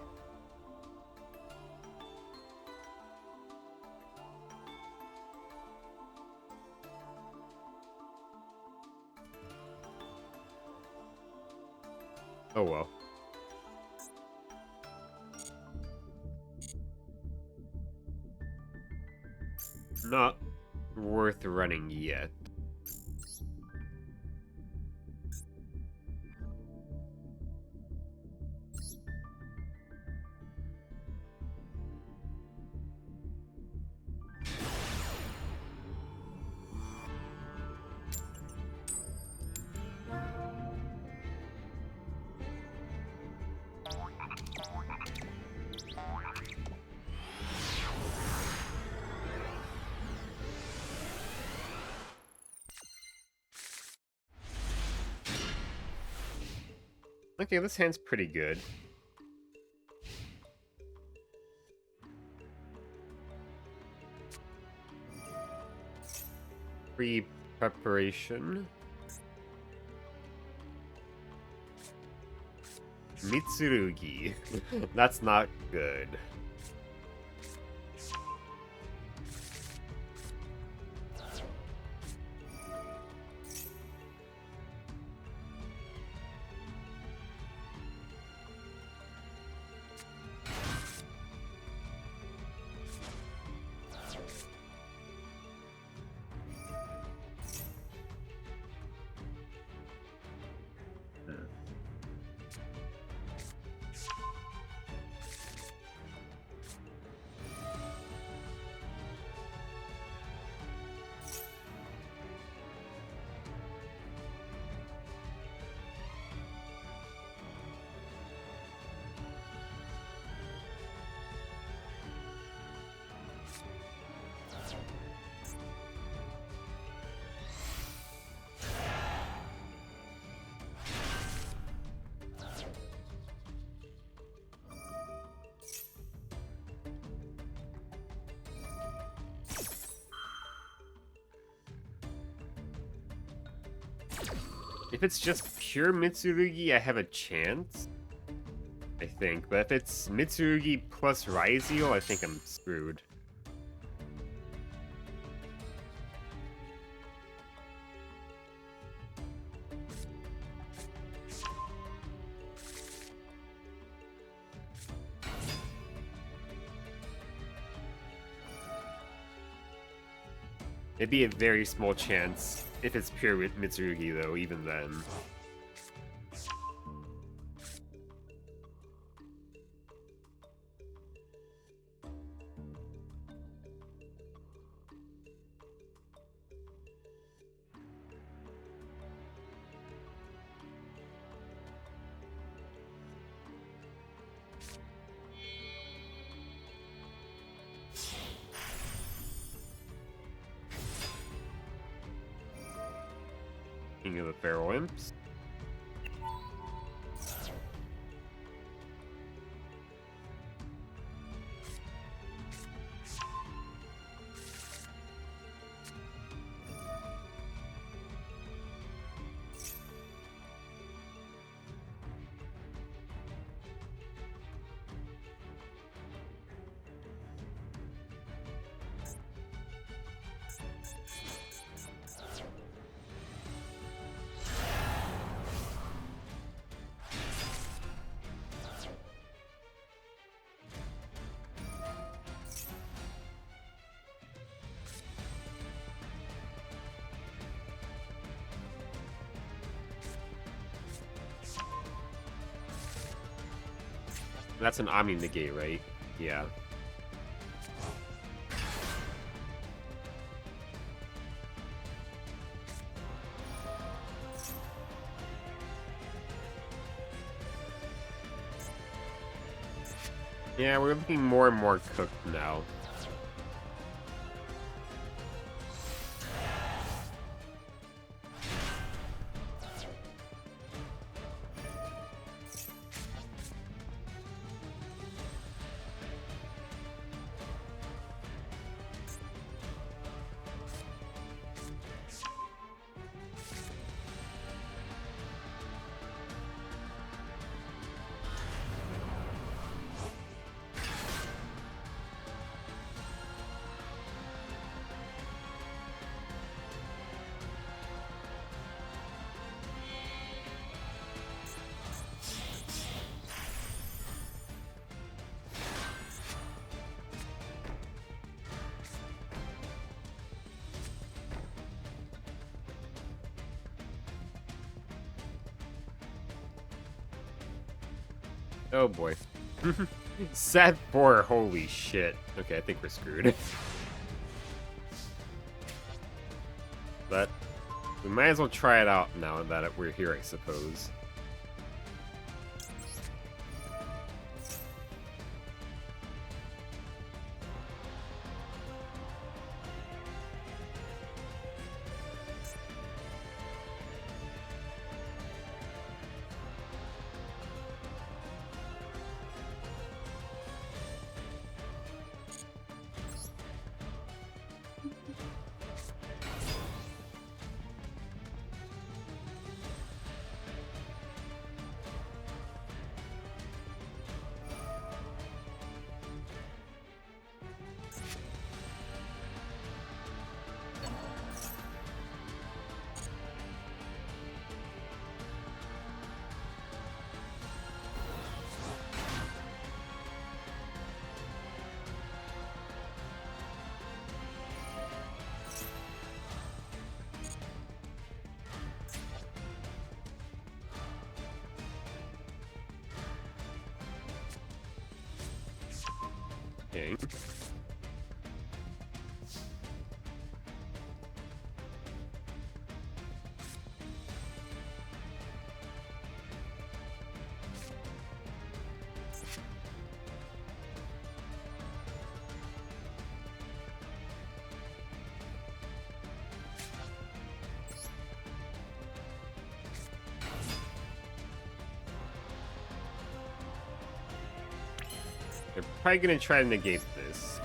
Oh well. Not worth running yet. Okay, this hand's pretty good. Pre-preparation. Mitsurugi. That's not good. If it's just pure Mitsurugi, I have a chance. I I think. But if it's Mitsurugi plus Raizel, I think I'm screwed. It'd be a very small chance if it's pure Mitsurugi, though, even then. King of the Feral Imps. That's an Omni Negate, right? Yeah. Yeah, we're looking more and more cooked now. Oh boy. Set 4, holy shit. Okay, I think we're screwed. But we might as well try it out now that we're here, I suppose. Okay. They're probably gonna try to negate this.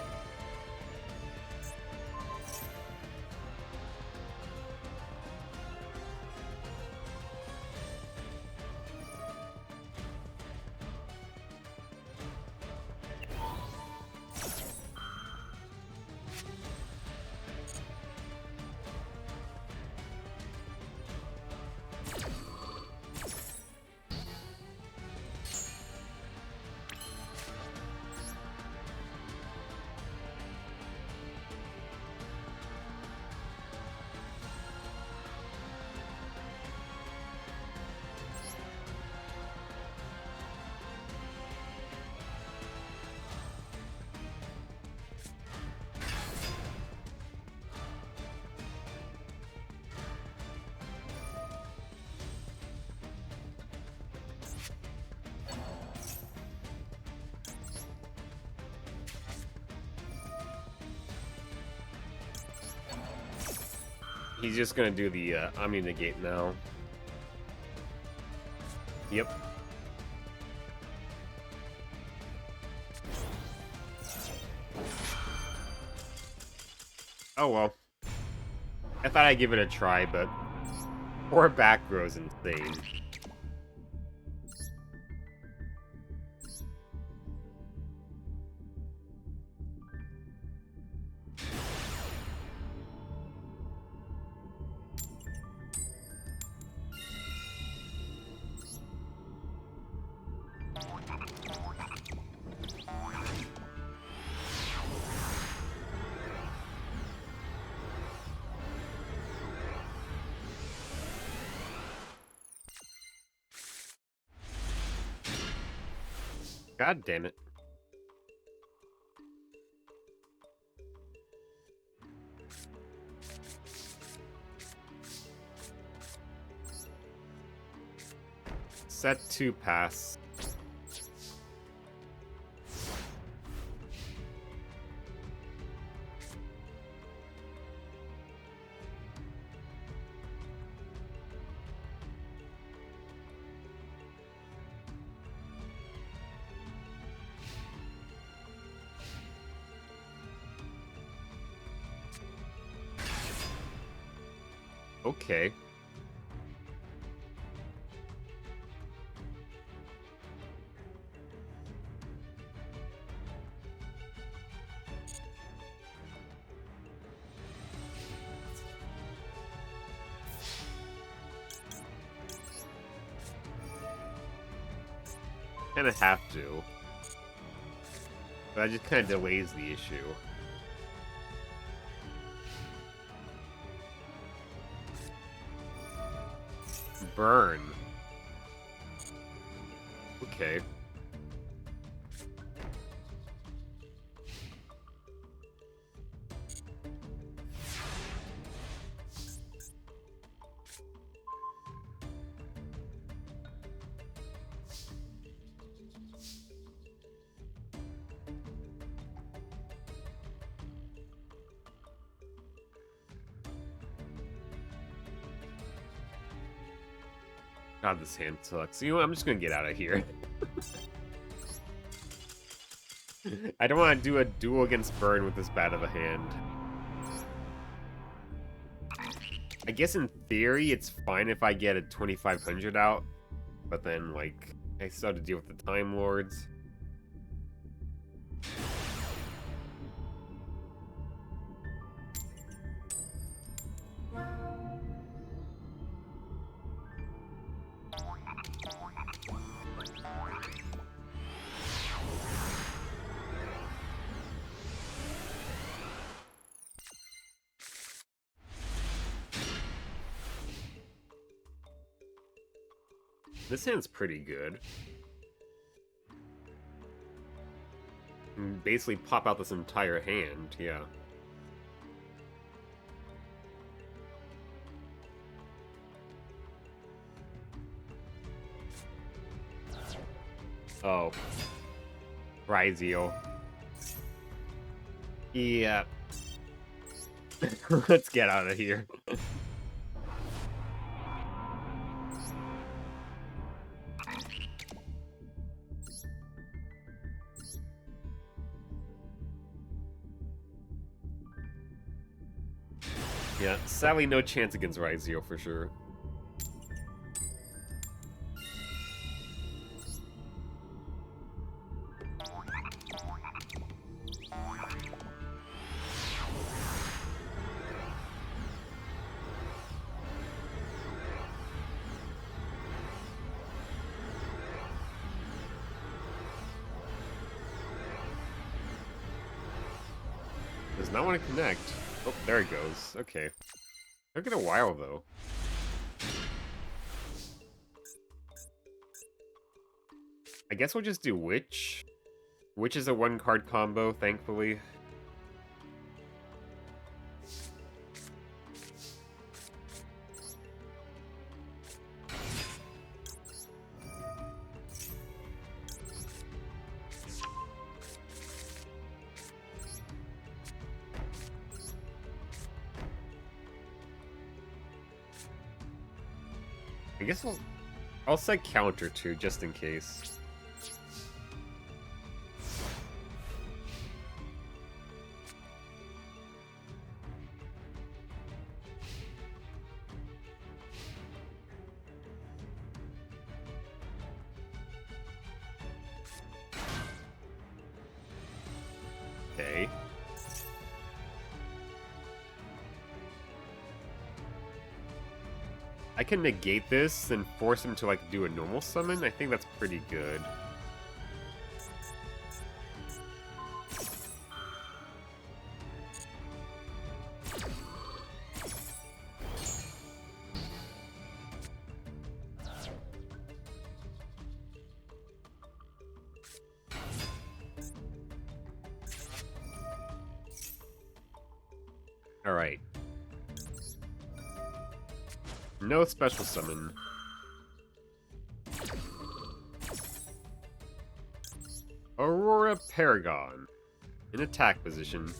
He's just gonna do the Omni Negate now. Yep. Oh well. I thought I'd give it a try, but 4 back row's insane. God damn it. Set 2 pass. Okay. Kinda have to. But that just kinda delays the issue. Burn. Okay. God, this hand sucks. You know what? I'm just gonna get out of here. I don't want to do a duel against Burn with this bad of a hand. I guess in theory it's fine if I get a 2500 out, but then, like, I still have to deal with the Time Lords. This hand's pretty good. Basically pop out this entire hand, yeah. Oh. Rhizio. Yeah. Let's get out of here. Yeah, sadly no chance against Rhizio for sure. Does not want to connect. Oh, there it goes. Okay. Took it a while, though. I guess we'll just do Witch. Witch is a 1-card combo, thankfully. I guess I'll set counter too, just in case. Okay. I can negate this and force him to like do a normal summon. I think that's pretty good. Alright. No special summon. Aurora Paragon. In attack position.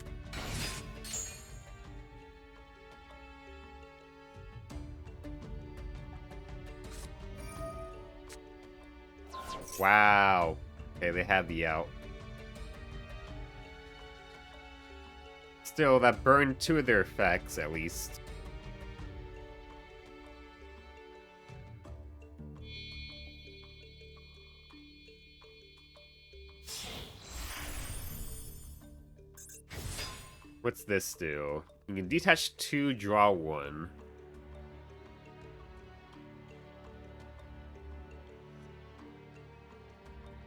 Wow. Okay, they have the out. Still, that burned 2 of their effects, at least. What's this do? You can detach 2, draw 1.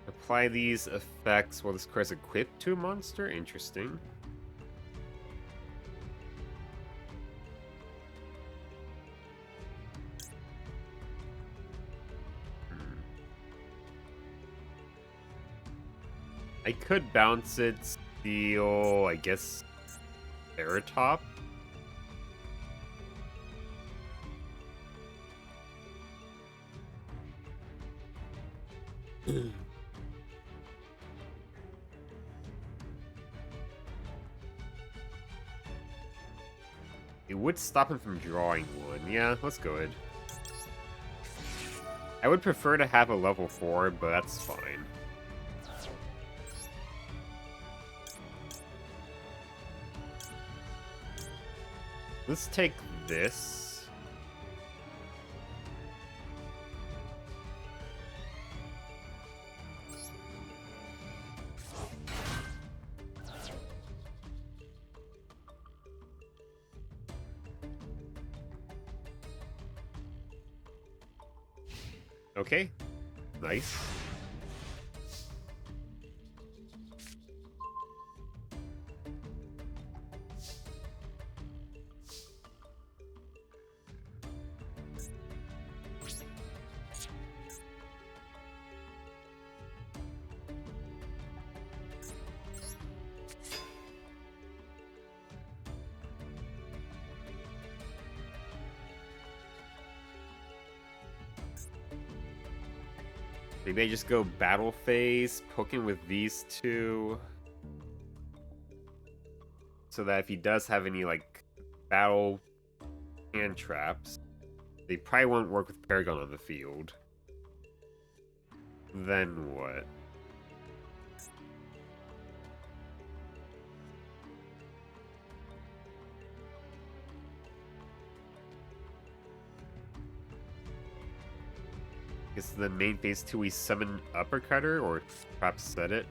Apply these effects while this card's equipped to a monster? Interesting. I could bounce it, steal, I guess, Aerotop. It would stop him from drawing 1. Yeah, let's go ahead. I would prefer to have a level 4, but that's fine. Let's take this. Okay. Nice. Maybe I just go battle phase, poking with these 2. So that if he does have any, like, battle hand traps, they probably won't work with Paragon on the field. Then what? Guess the main phase 2 we summon Uppercutter, or perhaps set it.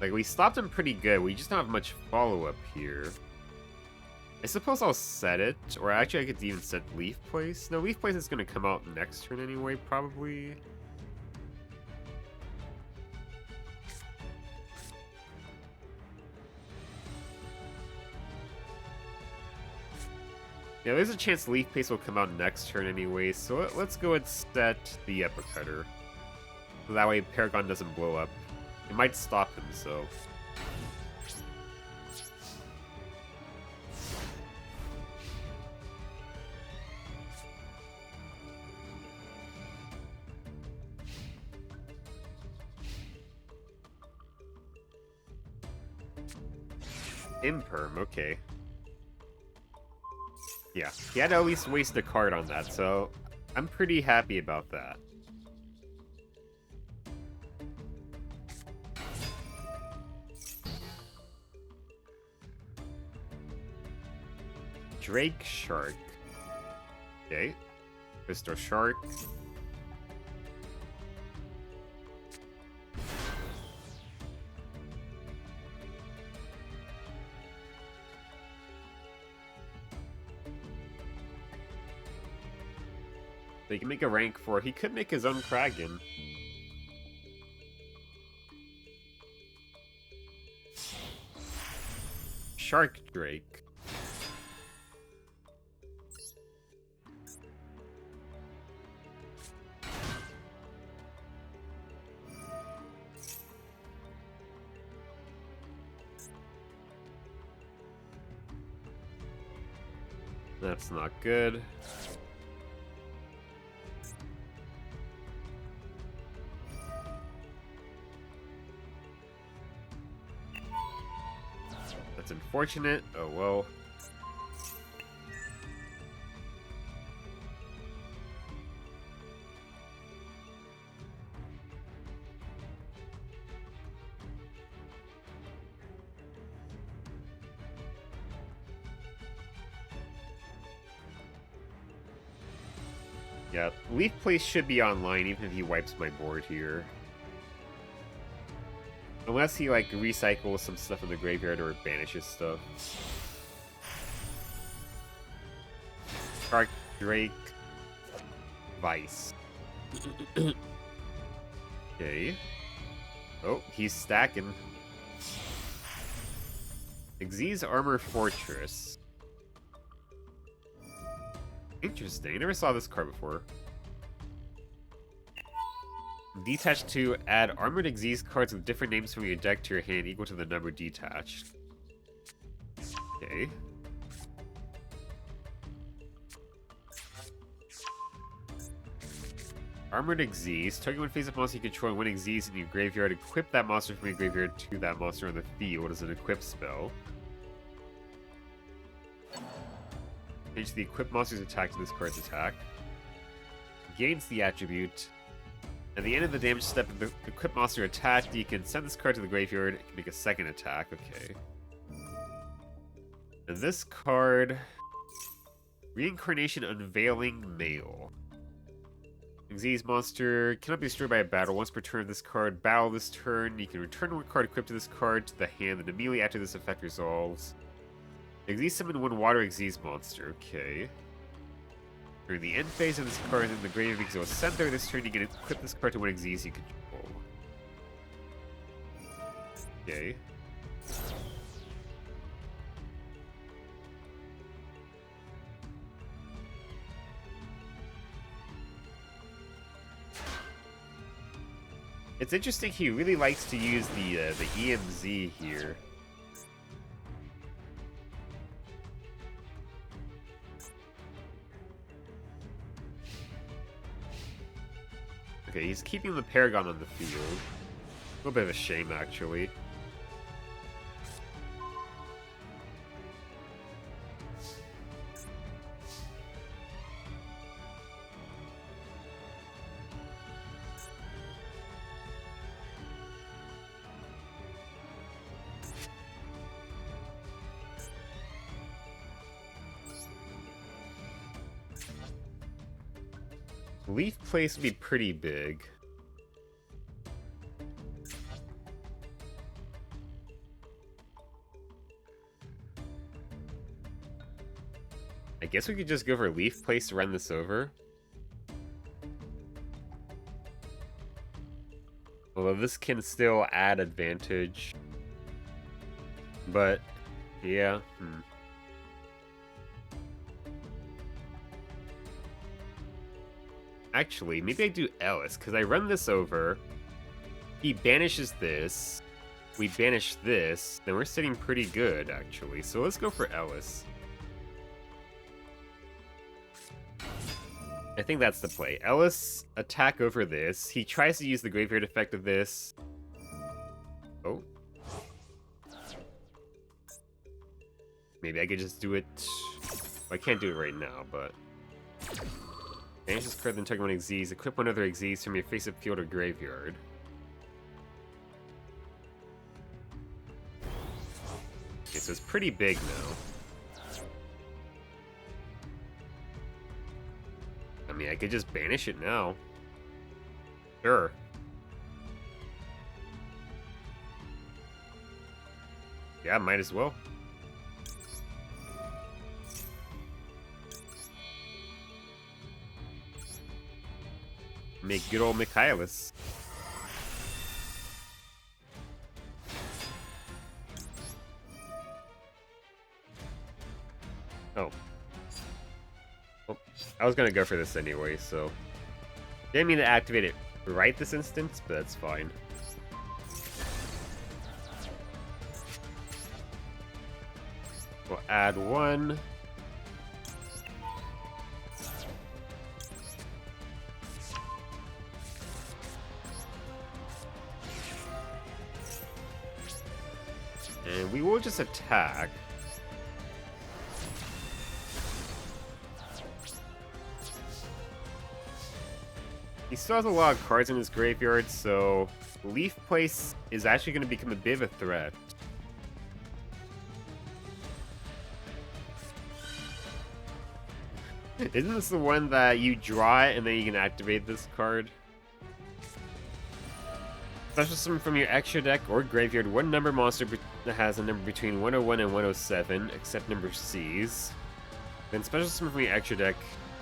Like, we stopped him pretty good, we just don't have much follow-up here. I suppose I'll set it, or actually I could even set Leaf Place. No, Leaf Place is going to come out next turn anyway, probably. Yeah, there's a chance Leaf Paste will come out next turn anyway, so let's go and set the Uppercutter. So that way Paragon doesn't blow up. It might stop him, so... Imperm, okay. Yeah, he had to at least waste a card on that, so I'm pretty happy about that. Drake Shark. Okay. Crystal Shark. So he can make a rank 4. He could make his own Kraken. Shark Drake. That's not good. That's unfortunate. Oh well. Yeah, Leaf Place should be online even if he wipes my board here. Unless he, like, recycles some stuff in the graveyard or banishes stuff. Shark, Drake, Vice. Okay. Oh, he's stacking. Xyz Armor Fortress. Interesting. I never saw this card before. Detach to add armored Xyz cards with different names from your deck to your hand equal to the number detached. Okay. Armored Xyz. Target one face-up monster you control and one Xyz in your graveyard. Equip that monster from your graveyard to that monster on the field as an equip spell. Change the equipped monster's attack to this card's attack. Gains the attribute. At the end of the damage step of the equipped monster attacked, you can send this card to the graveyard. It can make a second attack. Okay. And this card... Reincarnation Unveiling Mail. Xyz monster cannot be destroyed by a battle. Once per turn, this card battle this turn. You can return one card equipped to this card to the hand, and immediately after this effect resolves. Xyz summon one water Xyz monster. Okay. During the end phase of this card in the graveyard because it was sent there this turn, you can equip this card to one Xyz you control. Okay. It's interesting he really likes to use the EMZ here. Okay, he's keeping the Paragon on the field. A little bit of a shame, actually. Leaf Place would be pretty big. I guess we could just go for Leaf Place to run this over. Although this can still add advantage. But, yeah. Actually, maybe I do Ellis, because I run this over. He banishes this. We banish this. Then we're sitting pretty good, actually. So let's go for Ellis. I think that's the play. Ellis, attack over this. He tries to use the graveyard effect of this. Oh. Maybe I could just do it... I can't do it right now, but... Banish this card, then target one Xyz. Equip one other Xyz from your face-up field or graveyard. Okay, so it's pretty big now. I mean, I could just banish it now. Sure. Yeah, might as well. Make good old Michaelis. Oh. Well, I was gonna go for this anyway, so... Didn't mean to activate it right this instance, but that's fine. We'll add one. And we will just attack. He still has a lot of cards in his graveyard, so Leaf Place is actually going to become a bit of a threat. Isn't this the one that you draw it and then you can activate this card? Special summon from your extra deck or graveyard one number monster that has a number between 101 and 107, except number C's. Then special summon from your extra deck,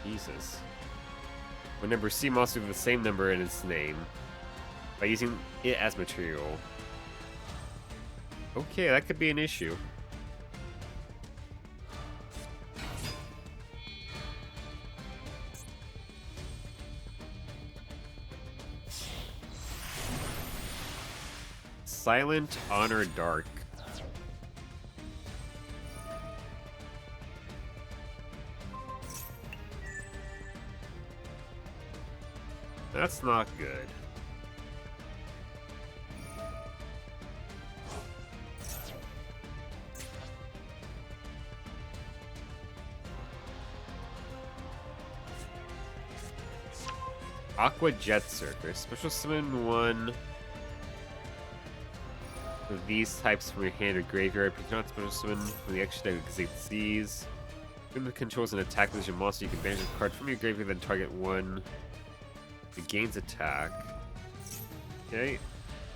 Jesus. One number C monster with the same number in its name, by using it as material. Okay, that could be an issue. Silent Honor Dark. That's not good. Aqua Jet Surfer. Special summon one of these types from your hand or graveyard. But you cannot special summon from the extra deck because it sees. When the controls an attack with your monster, you can banish a card from your graveyard, then target one. It gains attack. Okay,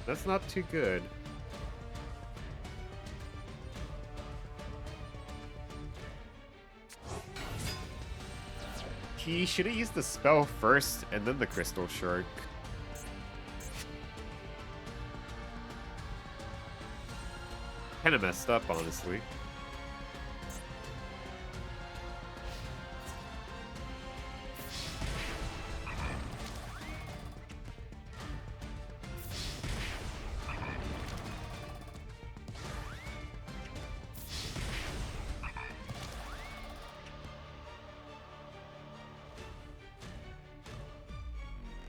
that's not too good. He should have used the spell first and then the Crystal Shark. Kinda messed up, honestly.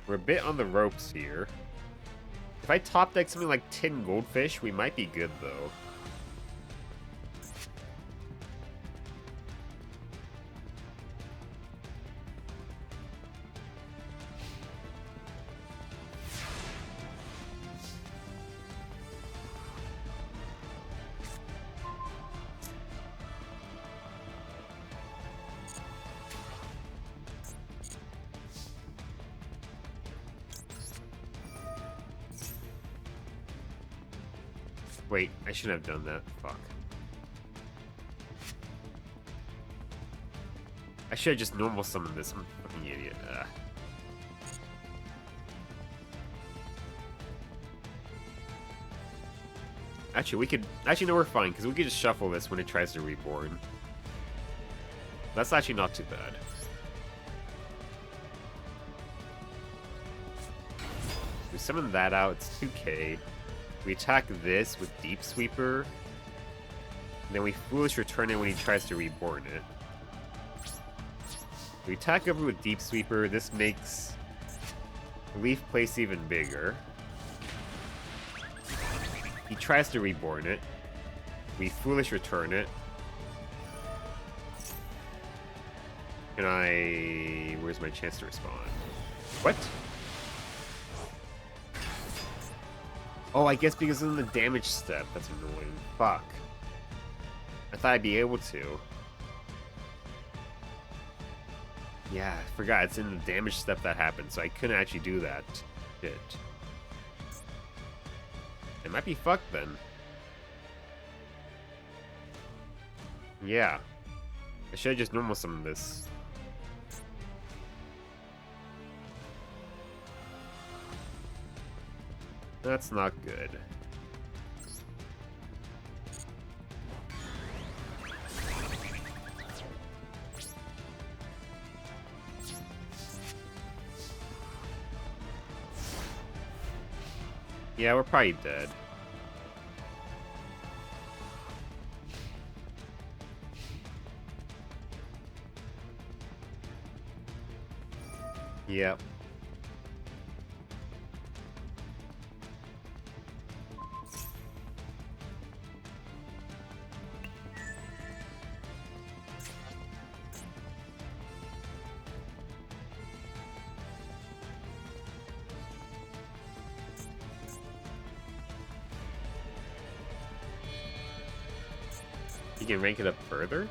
We're a bit on the ropes here. If I top deck something like 10 Goldfish, we might be good, though. Wait, I shouldn't have done that. Fuck. I should have just normal summoned this. I'm a fucking idiot. Actually, we could... Actually, no, we're fine, because we could just shuffle this when it tries to reborn. That's actually not too bad. We summon that out. It's 2k. We attack this with Deep Sweeper. And then we Foolish Return it when he tries to reborn it. We attack over with Deep Sweeper. This makes Leaf Place even bigger. He tries to reborn it. We Foolish Return it. Can I... Where's my chance to respond? What? Oh, I guess because of the damage step. That's annoying. Fuck. I thought I'd be able to. Yeah, I forgot. It's in the damage step that happened, so I couldn't actually do that. Shit. It might be fucked then. Yeah. I should have just normal summoned this. That's not good. Yeah, we're probably dead. Yep. You can rank it up further?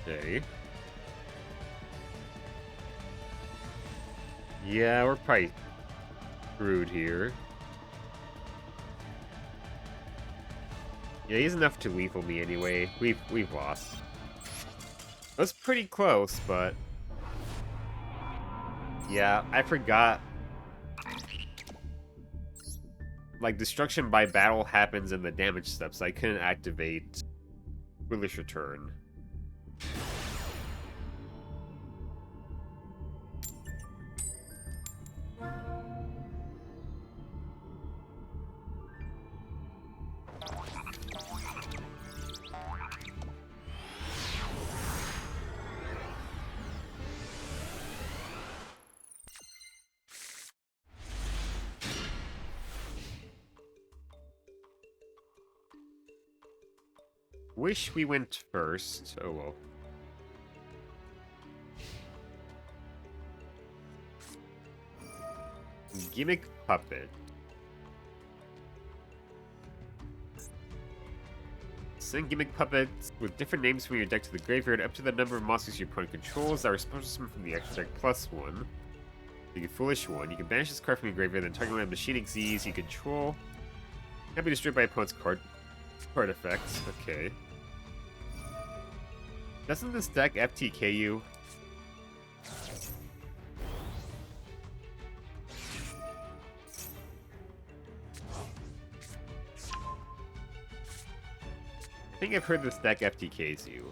Okay. Yeah, we're probably screwed here. Yeah, he's enough to lethal me anyway. We've lost. That's pretty close, but yeah, I forgot. Like, destruction by battle happens in the damage steps. So I couldn't activate Foolish Return. Wish we went first. Oh well. Gimmick Puppet. Send Gimmick Puppets with different names from your deck to the graveyard up to the number of monsters your opponent controls that are supposed to summon from the extra deck +1. You can Foolish one. You can banish this card from your graveyard, then target one of the machine Xyz you control. Can't be destroyed by opponent's card effects. Okay. Doesn't this deck FTK you? I think I've heard this deck FTKs you.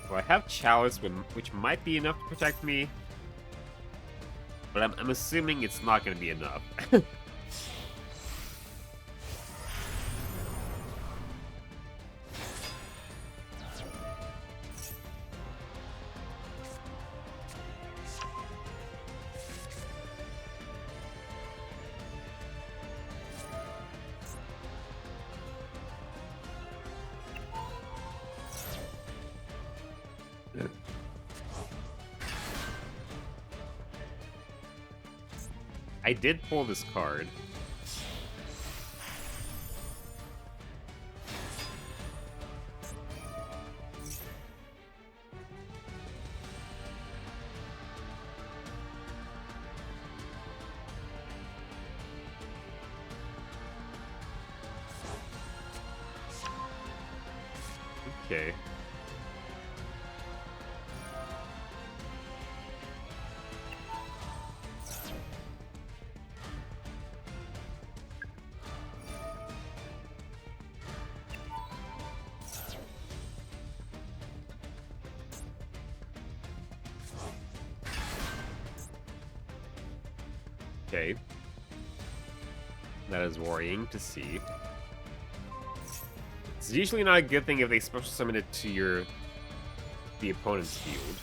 So I have Chalice, which might be enough to protect me, but I'm assuming it's not going to be enough. I did pull this card. Okay. Okay. That is worrying to see. It's usually not a good thing if they special summon it to the opponent's field.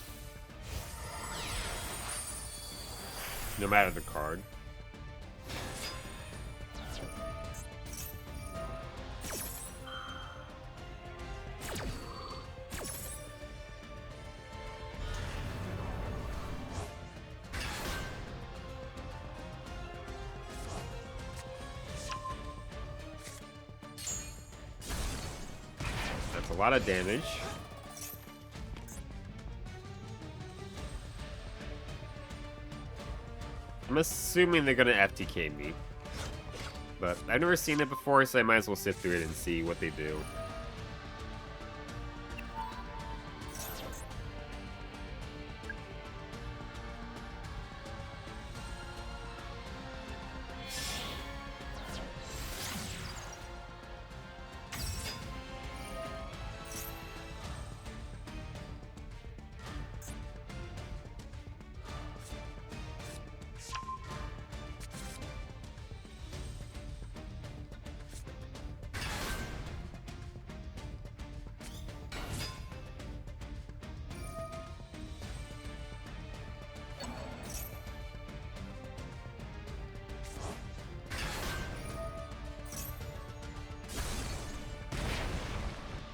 No matter the card. That's a lot of damage. I'm assuming they're gonna FTK me. But I've never seen it before, so I might as well sit through it and see what they do.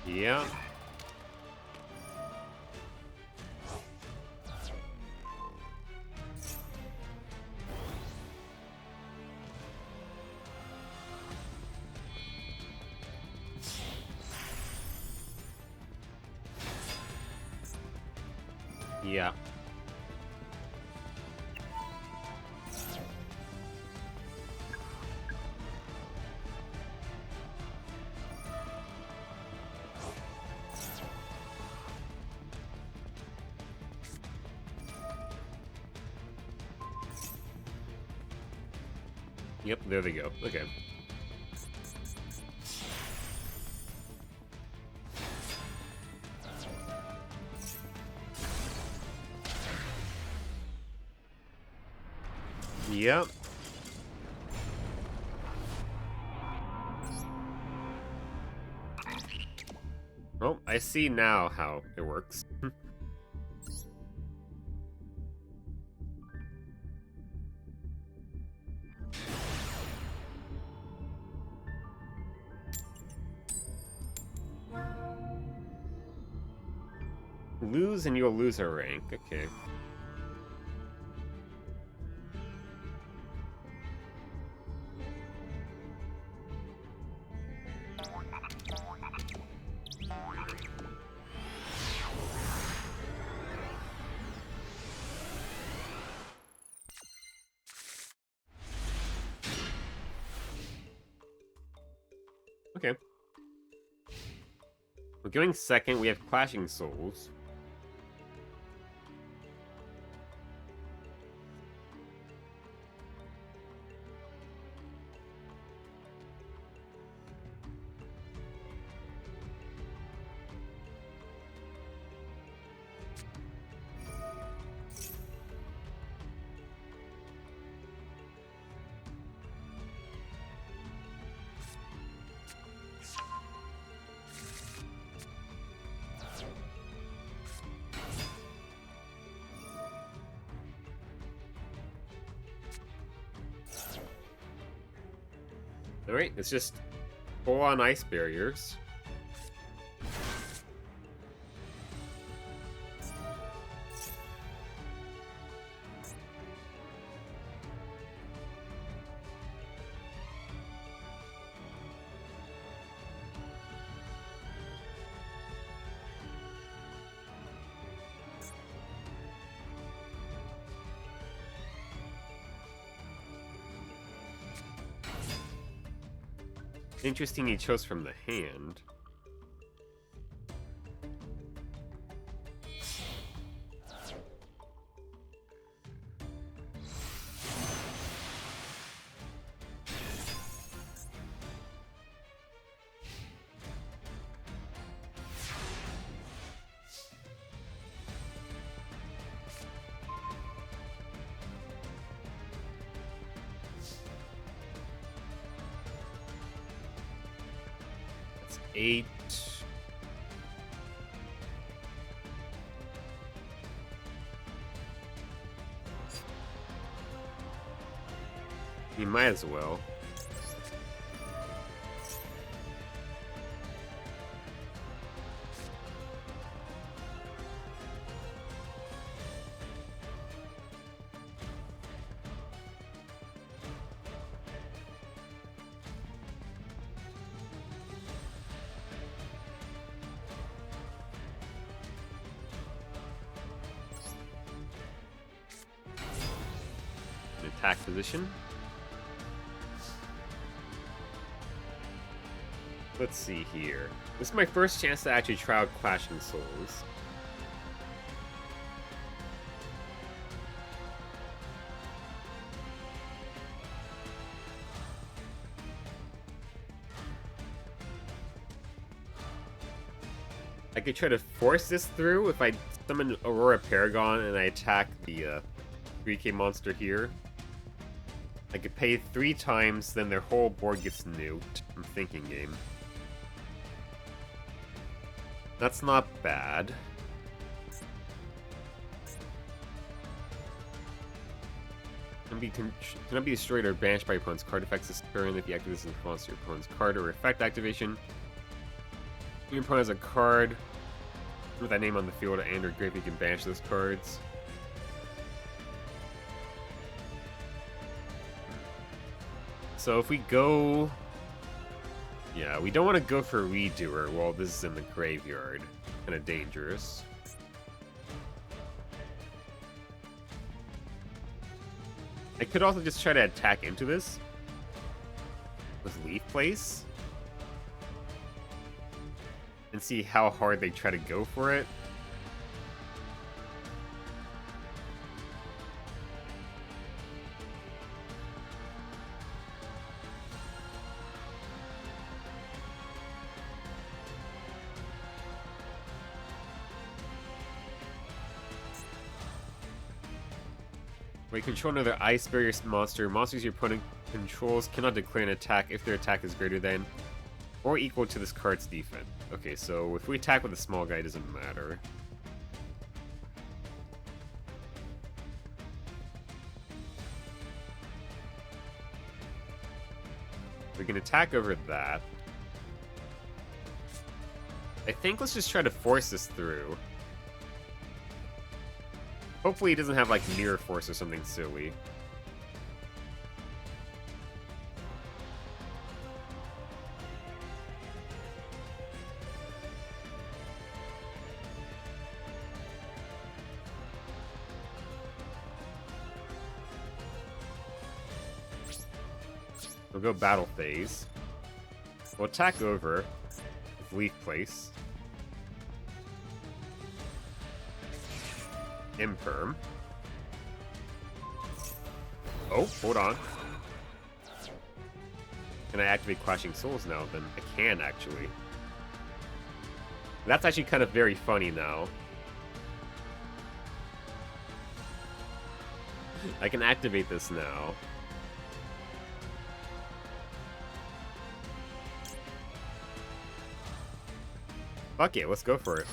Yeah. Yeah. Yep, there they go. Okay. Yep. Oh, I see now how it works. Lose and you'll lose a rank. Okay. Okay. We're going second. We have Clashing Souls. Alright, it's just full-on ice barriers. Interesting he chose from the hand. 8. You might as well. Attack position. Let's see here. This is my first chance to actually try out Clashing Souls. I could try to force this through if I summon Aurora Paragon and I attack the 3K monster here. I could pay 3 times, then their whole board gets nuked. I'm thinking game. That's not bad. Cannot be destroyed or banished by your opponent's card effects this turn if you activate this in response to your opponent's card or effect activation. Your opponent has a card with that name on the field and or grave, you can banish those cards. So if we go... Yeah, we don't want to go for Redoer while this is in the graveyard. Kind of dangerous. I could also just try to attack into this with Leaf Place and see how hard they try to go for it. When you control another Ice Barrier monster, monsters your opponent controls cannot declare an attack if their attack is greater than or equal to this card's defense. Okay, so if we attack with a small guy, it doesn't matter. We can attack over that. I think let's just try to force this through. Hopefully he doesn't have, like, Mirror Force or something silly. We'll go Battle Phase. We'll attack over with Leaf Place. Imperm. Oh, hold on. Can I activate Clashing Souls now? Then I can, actually. That's actually kind of very funny now. I can activate this now. Fuck it, let's go for it.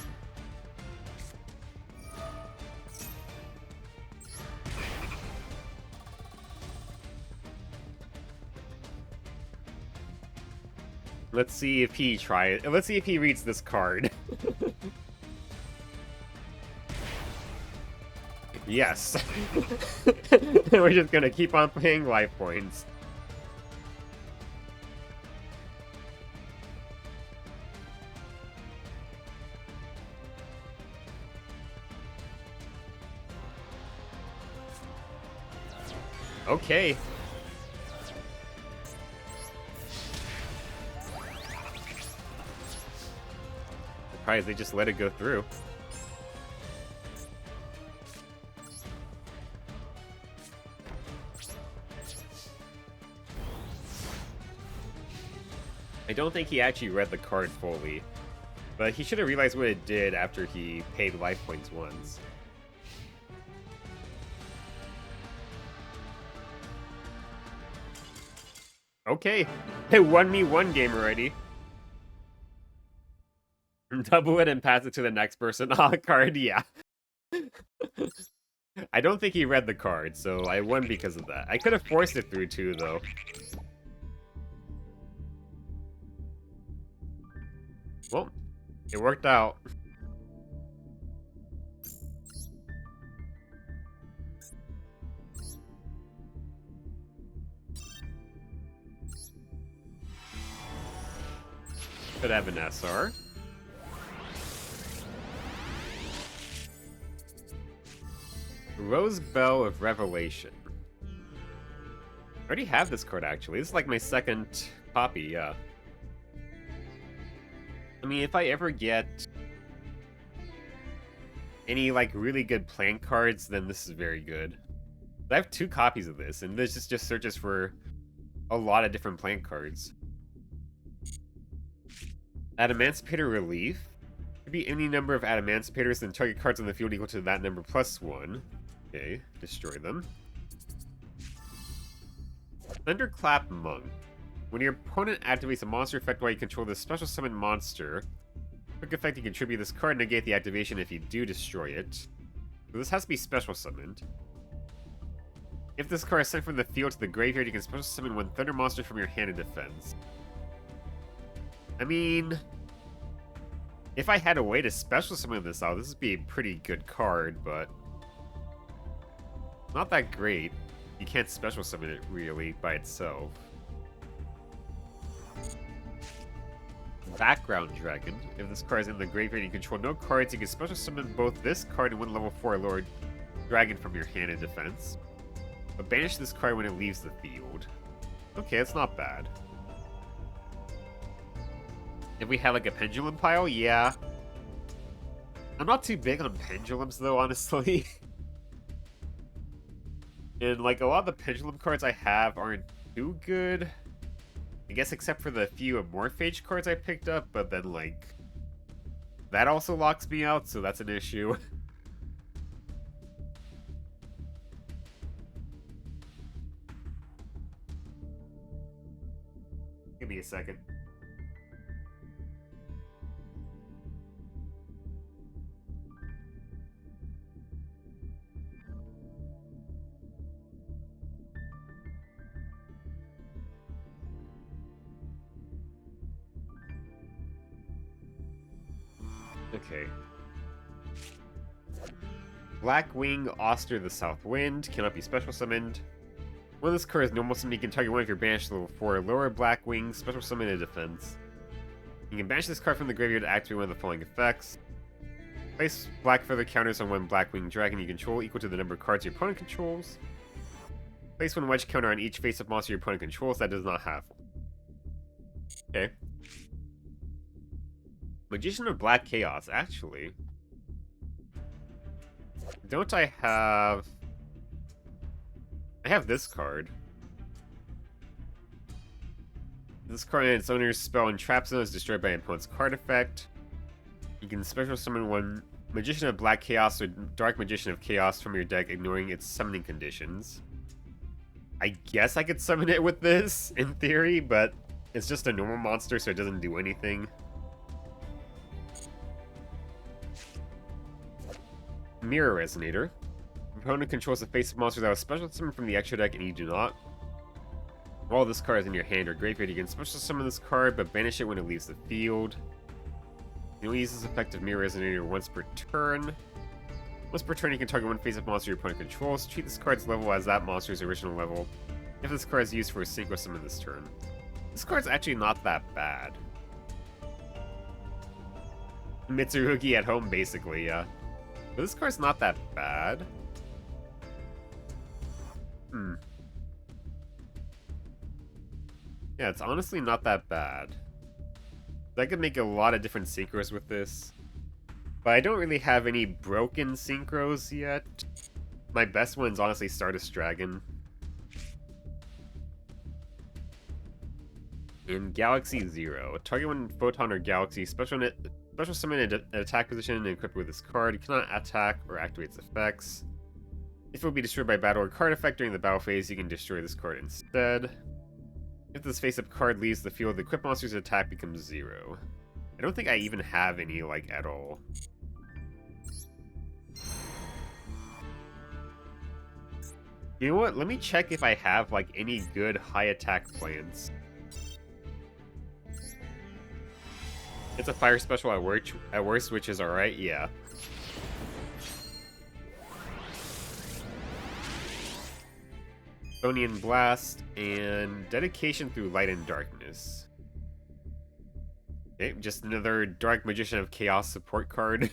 Let's see if he tries. Let's see if he reads this card. Yes. We're just gonna keep on paying life points. Okay. Surprised they just let it go through. I don't think he actually read the card fully, but he should have realized what it did after he paid life points once. Okay, it won me one game already. Double it and pass it to the next person on a card, yeah. I don't think he read the card, so I won because of that. I could have forced it through too, though. Well, it worked out. Could have an SR. Rose Bell of Revelation. I already have this card, actually. This is like my second copy, yeah. I mean, if I ever get any, like, really good plant cards, then this is very good. I have 2 copies of this, and this just searches for a lot of different plant cards. Adamancipator Relief. Could be any number of Adamancipators, then target cards on the field equal to that number plus 1. Okay, destroy them. Thunderclap Monk. When your opponent activates a monster effect while you control this special summon monster, quick effect, you contribute this card, negate the activation if you do destroy it. So this has to be special summoned. If this card is sent from the field to the graveyard, you can special summon 1 Thunder monster from your hand in defense. I mean, if I had a way to special summon this out, this would be a pretty good card, but not that great. You can't special summon it, really, by itself. Background Dragon. If this card is in the graveyard and you control no cards, you can special summon both this card and 1 level 4 lower dragon from your hand in defense. But banish this card when it leaves the field. Okay, that's not bad. If we had like a pendulum pile, yeah. I'm not too big on pendulums though, honestly. And like a lot of the pendulum cards I have aren't too good. I guess except for the few Amorphage cards I picked up, but then like that also locks me out, so that's an issue. Give me a second. Okay. Blackwing Oster the South Wind cannot be special summoned. When this card is normal summon, you can target one of your banished level 4 lower Blackwing, special summon in defense. You can banish this card from the graveyard to activate one of the following effects. Place black feather counters on 1 Blackwing dragon you control equal to the number of cards your opponent controls. Place 1 wedge counter on each face-up monster your opponent controls that does not have one. Okay. Magician of Black Chaos, actually. Don't I have... I have this card. This card and its owner's spell and trap zone is destroyed by an opponent's card effect. You can special summon 1 Magician of Black Chaos or Dark Magician of Chaos from your deck, ignoring its summoning conditions. I guess I could summon it with this, in theory, but it's just a normal monster, so it doesn't do anything. Mirror Resonator. Opponent controls the face of monster that was special summoned from the extra deck and you do not. While this card is in your hand or graveyard, you can special summon this card, but banish it when it leaves the field. You only use this effect of Mirror Resonator once per turn. Once per turn, you can target 1 face-up monster your opponent controls. Treat this card's level as that monster's original level. If this card is used for a synchro summon this turn. This card's actually not that bad. Mitsurugi at home, basically, yeah. But this card's not that bad. Yeah, it's honestly not that bad. I could make a lot of different synchros with this. But I don't really have any broken synchros yet. My best one's honestly Stardust Dragon. In Galaxy Zero, target 1 Photon or Galaxy, special summon an attack position and equip it with this card. You cannot attack or activate its effects. If it will be destroyed by battle or card effect during the battle phase, you can destroy this card instead. If this face-up card leaves the field, the equipped monster's attack becomes 0. don't think I even have any, like, at all. You know what? Let me check if I have, like, any good high attack plans. It's a fire special at worst, which is alright, yeah. Stonian Blast, and Dedication through Light and Darkness. Okay, just another Dark Magician of Chaos support card.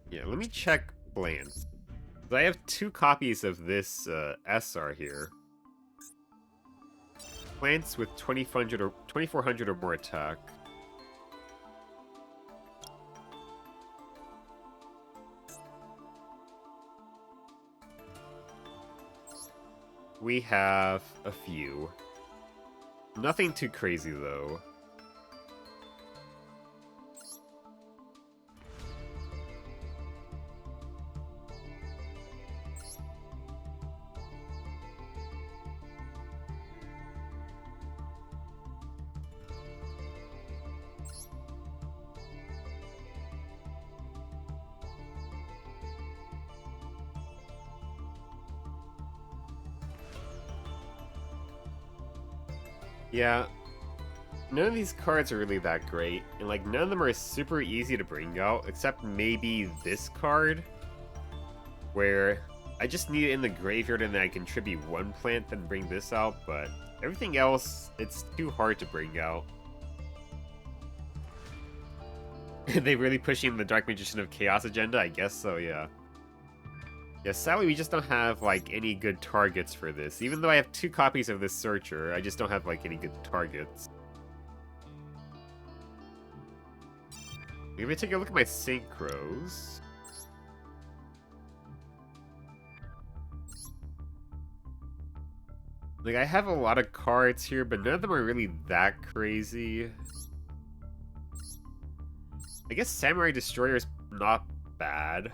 Yeah, let me check plans. I have 2 copies of this SR here. Plants with 2400 or more attack. We have a few. Nothing too crazy, though. Yeah, none of these cards are really that great, and like none of them are super easy to bring out, except maybe this card, where I just need it in the graveyard and then I contribute 1 plant, then bring this out, but everything else, it's too hard to bring out. Are they really pushing the Dark Magician of Chaos agenda? I guess so, yeah. Yeah, sadly we just don't have, like, any good targets for this. Even though I have 2 copies of this Searcher, I just don't have, like, any good targets. Let me take a look at my synchros. Like, I have a lot of cards here, but none of them are really that crazy. I guess Samurai Destroyer is not bad.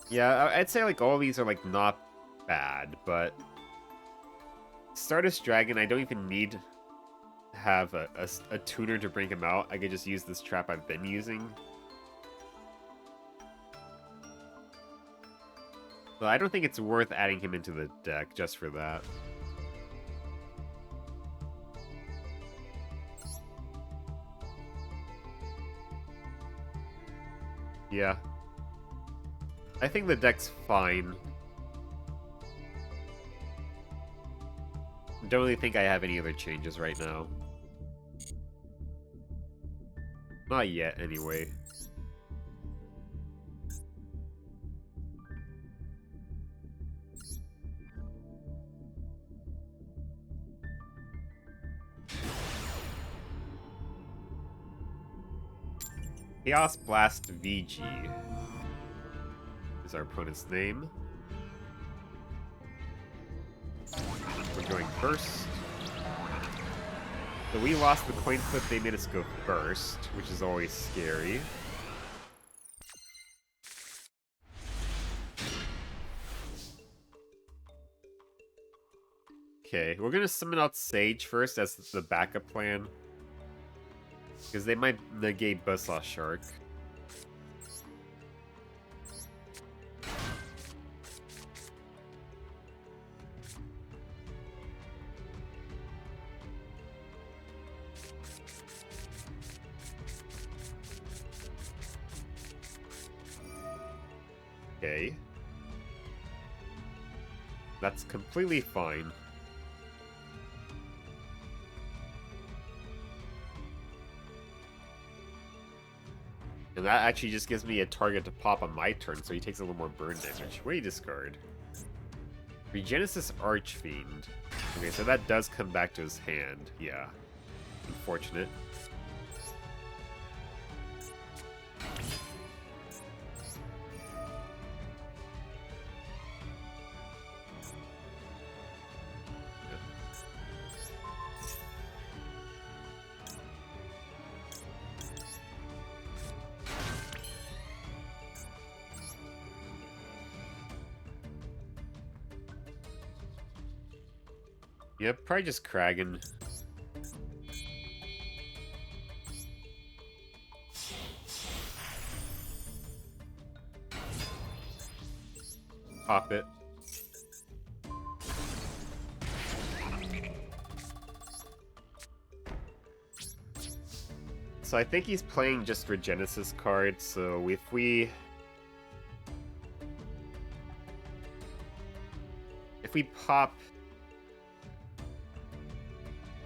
Yeah, I'd say like all these are like not bad, but Stardust Dragon, I don't even need to have a tuner to bring him out. I could just use this trap I've been using. So I don't think it's worth adding him into the deck just for that. Yeah. I think the deck's fine. Don't really think I have any other changes right now. Not yet, anyway. Chaos Blast VG is our opponent's name. We're going first. So we lost the coin flip, they made us go first, which is always scary. Okay, we're gonna summon out Sage first as the backup plan. Because they might negate Buzzsaw Shark. Okay. That's completely fine. And that actually just gives me a target to pop on my turn, so he takes a little more burn damage. What do you discard? Regenesis Archfiend. Okay, so that does come back to his hand. Yeah. Unfortunate. Yep, probably just Kragan. Pop it. So I think he's playing just Regenesis cards, so if we pop...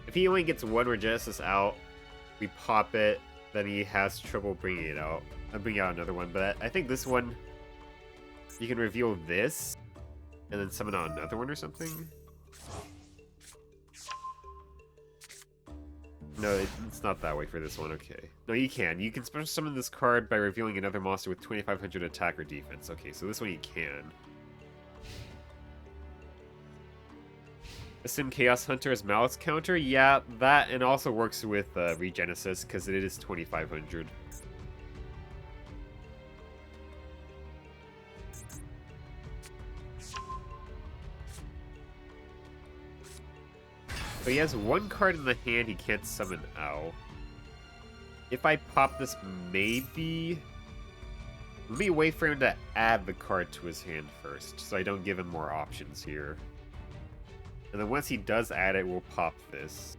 If he only gets one Regenesis out, we pop it, then he has trouble bringing it out. I'll bring out another one, but I think this one, you can reveal this, and then summon out another one or something? No, it's not that way for this one, okay. No, you can. You can special summon this card by revealing another monster with 2500 attack or defense. Okay, so this one you can. Assume Chaos Hunter's Malice counter? Yeah, that, and also works with Regenesis, because it is 2500. But he has one card in the hand he can't summon out. If I pop this, maybe... Let me wait for him to add the card to his hand first, so I don't give him more options here. And then once he does add it, we'll pop this.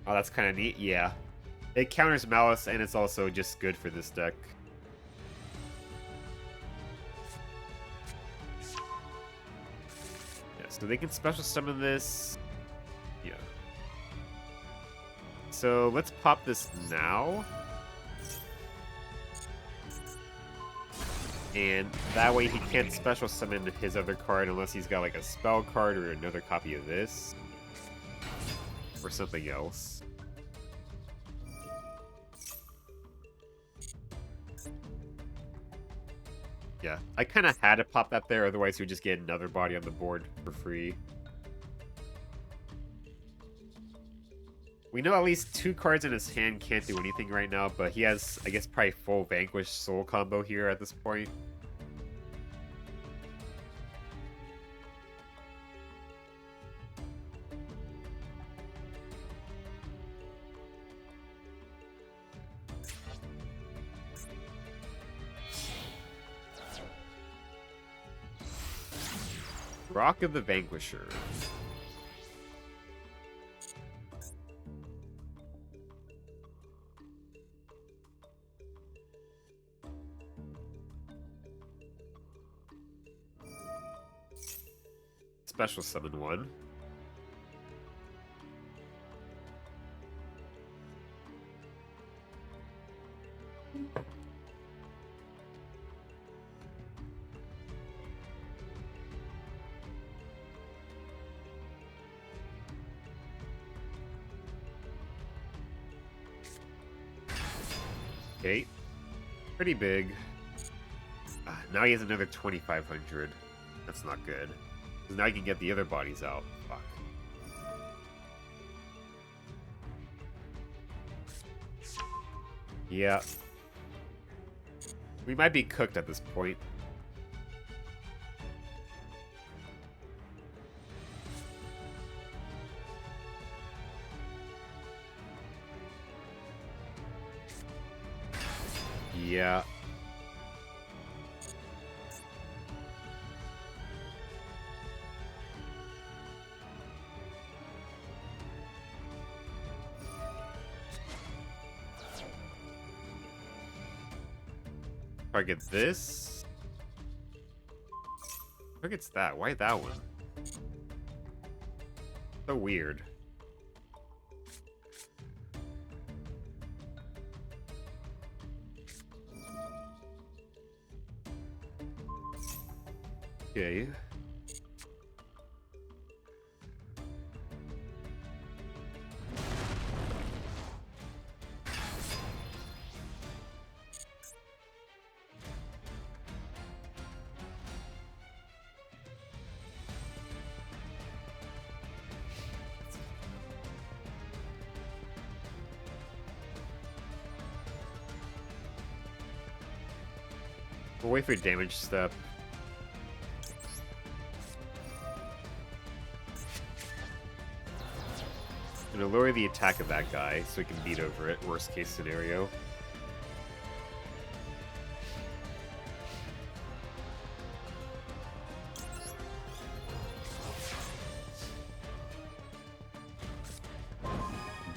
Oh, that's kind of neat. Yeah. It counters Malice, and it's also just good for this deck. Yeah, so they can special summon this. Yeah. So let's pop this now. And that way he can't special summon his other card unless he's got like a spell card or another copy of this. Or something else. Yeah, I kind of had to pop that there, otherwise we'd just get another body on the board for free. We know at least 2 cards in his hand can't do anything right now, but he has, I guess, probably full Vanquish Soul combo here at this point. Rock of the Vanquisher. Special summon one. Okay. Pretty big. Now he has another 2500. That's not good. Because now he can get the other bodies out. Fuck. Yeah. We might be cooked at this point. Yeah. Target this. Targets that. Why that one? So weird. Okay. We'll wait for damage step. gonna lower the attack of that guy so we can beat over it, worst case scenario.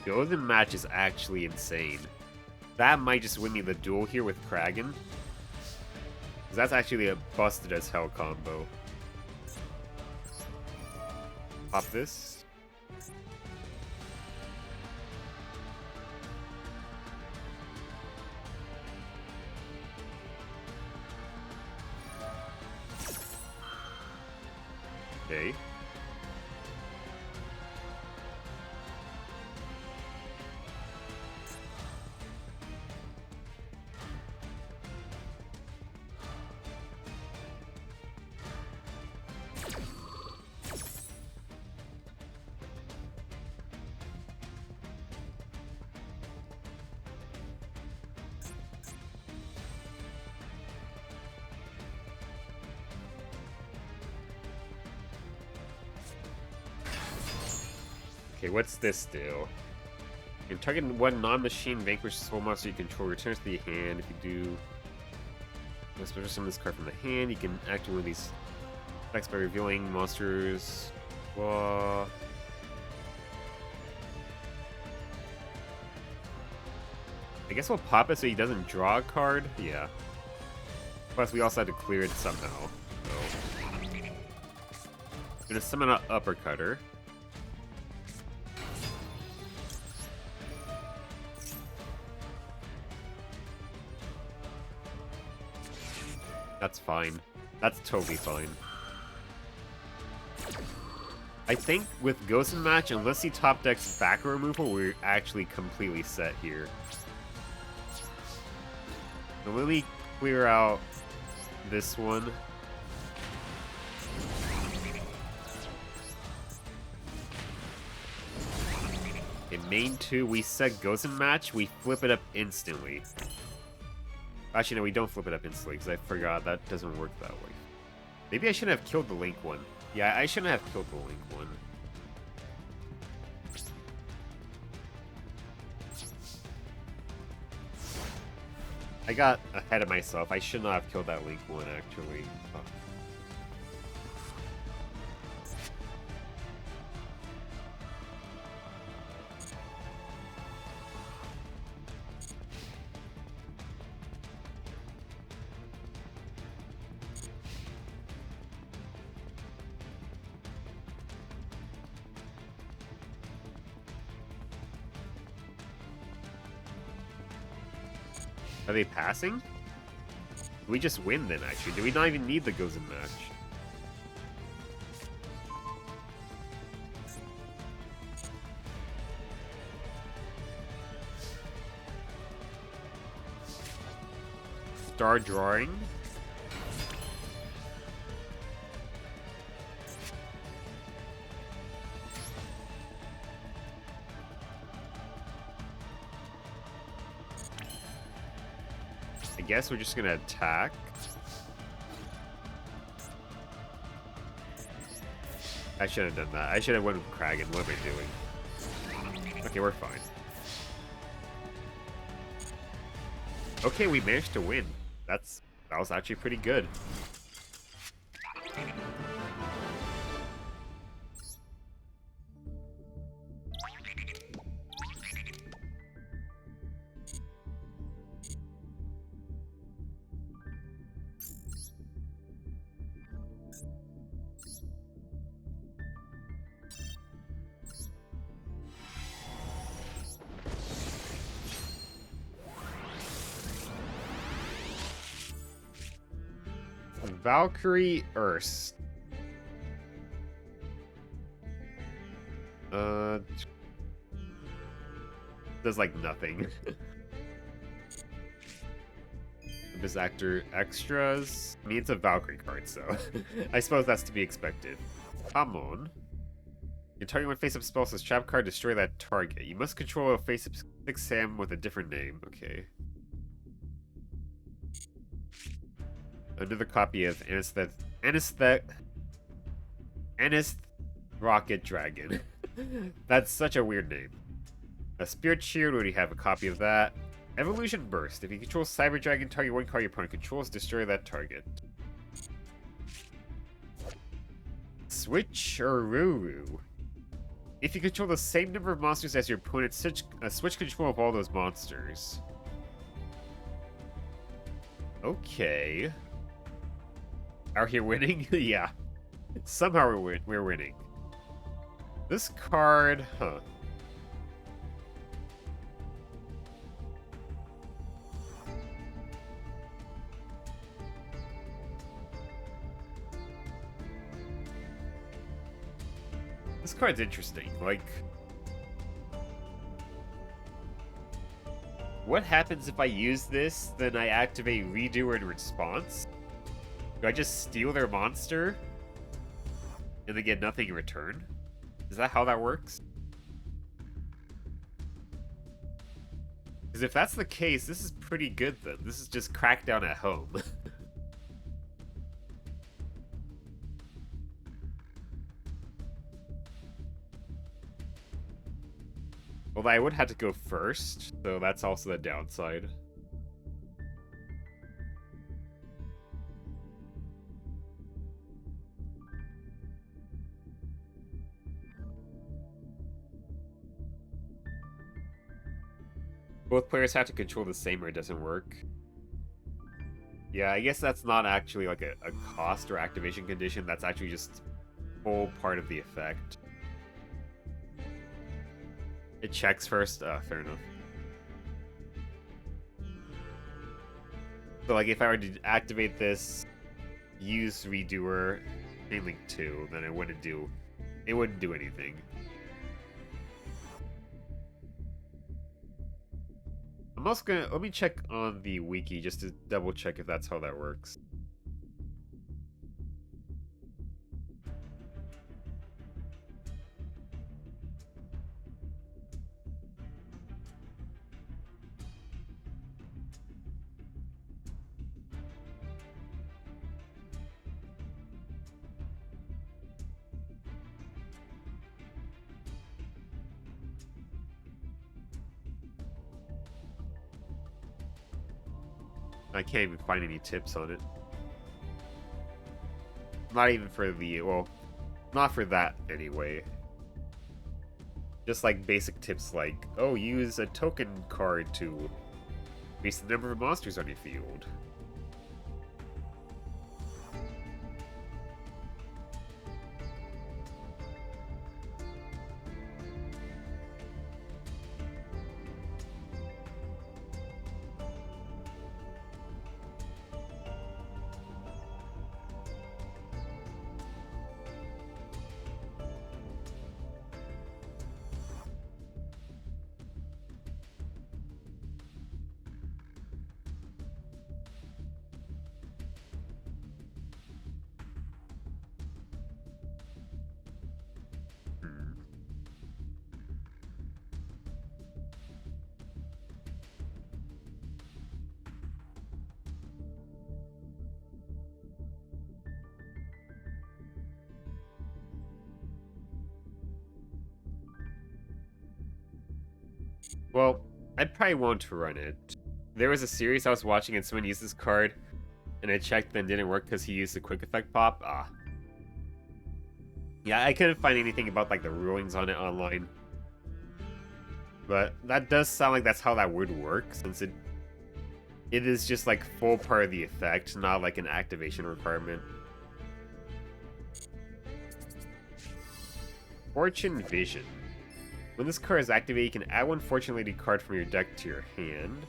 Golden Match is actually insane. That might just win me the duel here with Kragan. Because that's actually a busted as hell combo. Pop this. Okay. Okay, what's this do? You target one non-machine vanquishes whole monster you control, returns to the hand. If you do, special summon this card from the hand. You can activate one of these effects by revealing monsters. Blah. I guess we'll pop it so he doesn't draw a card. Yeah. Plus, we also had to clear it somehow. So, I'm gonna summon an uppercutter. That's fine. That's totally fine. I think with Ghost in Match, unless he top decks back removal, we're actually completely set here. So let me clear out this one. In main 2, we set Ghost in Match, we flip it up instantly. Actually, no, we don't flip it up instantly, because I forgot that doesn't work that way. Maybe I shouldn't have killed the Link one. Yeah, I shouldn't have killed the Link one. I got ahead of myself. I should not have killed that Link one, actually. Oh. Are they passing? We just win then, actually. Do we not even need the Goes in Match? Star drawing? I guess we're just gonna attack. I should have done that. I should have went with Kragan. What am I doing? Okay, we're fine. Okay, we managed to win. That was actually pretty good. Valkyrie Erst. Does like nothing. This actor extras. I mean, it's a Valkyrie card, so I suppose that's to be expected. Come on. Your target when face-up spell says trap card, destroy that target. You must control a face-up 6 Sam with a different name. Okay. Another copy of Anist Rocket Dragon. That's such a weird name. A Spirit Shield, we already have a copy of that. Evolution Burst. If you control Cyber Dragon, target one card your opponent controls, destroy that target. Switcheroo. If you control the same number of monsters as your opponent, switch control of all those monsters. Okay. Are you winning? Yeah. Somehow we're winning. This card, huh. This card's interesting. Like, what happens if I use this, then I activate Redoer in response? Do I just steal their monster? And they get nothing in return? Is that how that works? Because if that's the case, this is pretty good then. This is just Crackdown at home. Well, I would have to go first, so that's also the downside. Both players have to control the same or it doesn't work. Yeah, I guess that's not actually like a cost or activation condition. That's actually just full part of the effect. It checks first? Fair enough. So like if I were to activate this, use Redoer, Chain Link 2, then it wouldn't do anything. I'm also gonna, let me check on the wiki just to double check if that's how that works. I can't even find any tips on it. Not even for the, well, not for that anyway. Just like basic tips like, oh, use a token card to increase the number of monsters on your field. Well, I probably won't run it. There was a series I was watching and someone used this card, and I checked and didn't work because he used the quick effect pop. Yeah, I couldn't find anything about like the rulings on it online. But that does sound like that's how that would work, since it is just like full part of the effect, not like an activation requirement. Fortune Vision. When this card is activated, you can add one Fortune Lady card from your deck to your hand.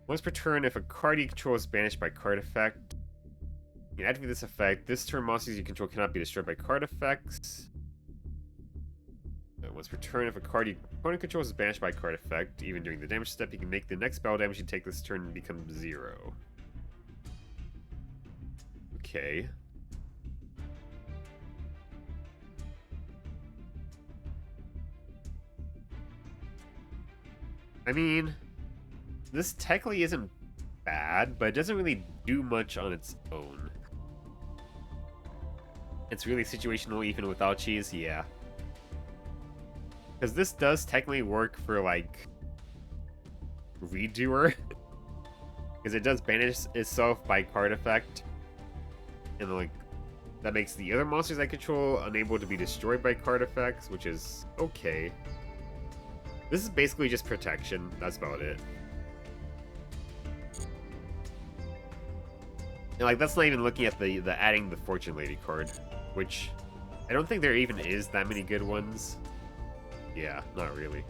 Once per turn, if a card you control is banished by card effect, you can activate this effect. This turn, monsters you control cannot be destroyed by card effects. Once per turn, if a card your opponent controls is banished by card effect, even during the damage step, you can make the next spell damage you take this turn become 0. Okay. I mean, this technically isn't bad, but it doesn't really do much on its own. It's really situational even without cheese, yeah. Because this does technically work for, like, Redoer. Because it does banish itself by card effect. And, like, that makes the other monsters I control unable to be destroyed by card effects, which is okay. This is basically just protection. That's about it. And, like, that's not even looking at the adding the Fortune Lady card, which I don't think there even is that many good ones. Yeah, not really.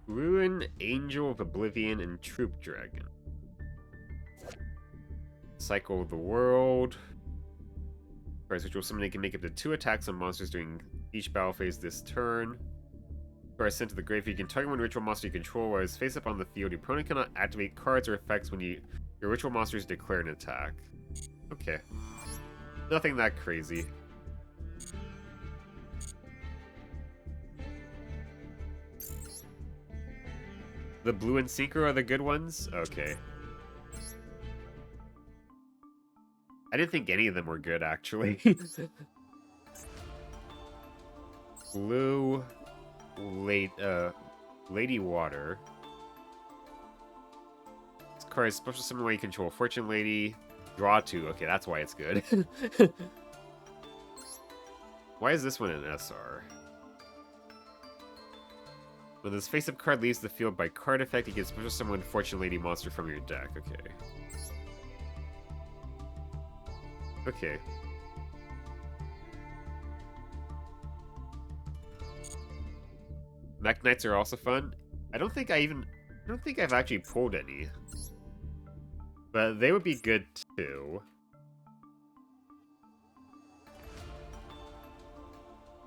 Ruin, Angel of Oblivion, and Troop Dragon. Cycle of the World. Cards ritual summoning can make up to 2 attacks on monsters during each battle phase this turn. Cards sent to the graveyard. You can target one ritual monster you control while it's face up on the field. Your opponent cannot activate cards or effects when your ritual monsters declare an attack. Okay. Nothing that crazy. The blue and Synchro are the good ones? Okay. I didn't think any of them were good, actually. Blue, Lady Water. This card is special summon while you control Fortune Lady. Draw 2. Okay, that's why it's good. Why is this one an SR? When this face-up card leaves the field by card effect, you can special summon Fortune Lady monster from your deck. Okay. Okay. Mech Knights are also fun. I don't think I've actually pulled any. But they would be good too.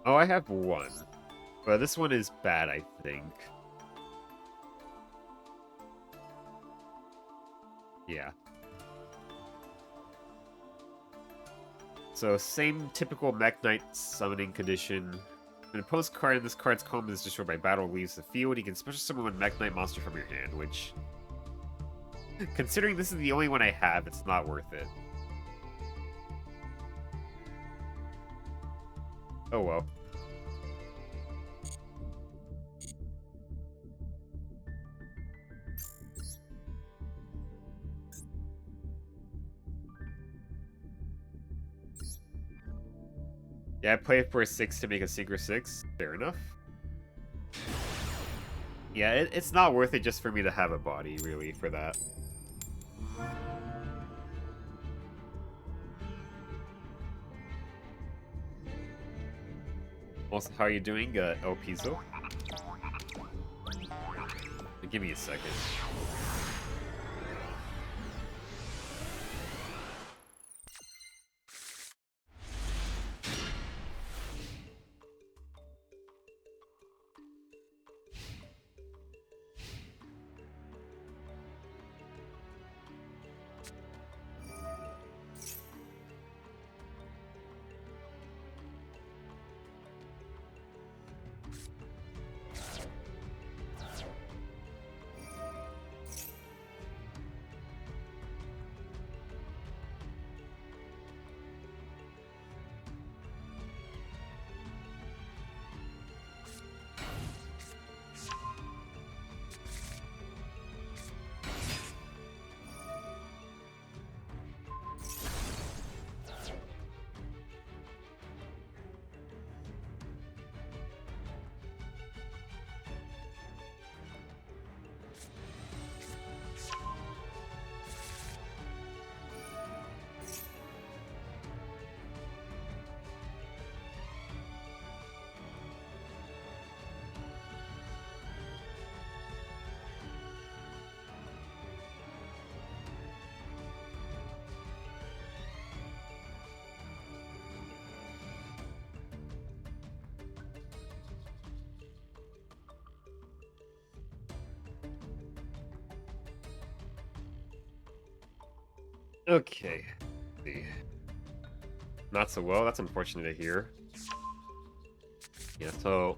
Oh, I have one. But this one is bad, I think. Yeah. So, same typical Mech Knight summoning condition. When a opponent's card in this card's column is destroyed by battle leaves the field, you can special summon one Mech Knight monster from your hand, which... Considering this is the only one I have, it's not worth it. Oh well. Yeah, I play it for a 6 to make a Synchro 6. Fair enough. Yeah, it's not worth it just for me to have a body, really, for that. Also, how are you doing, El Piso? Give me a second. Okay. Let's see. Not so well. That's unfortunate to hear. Yeah, so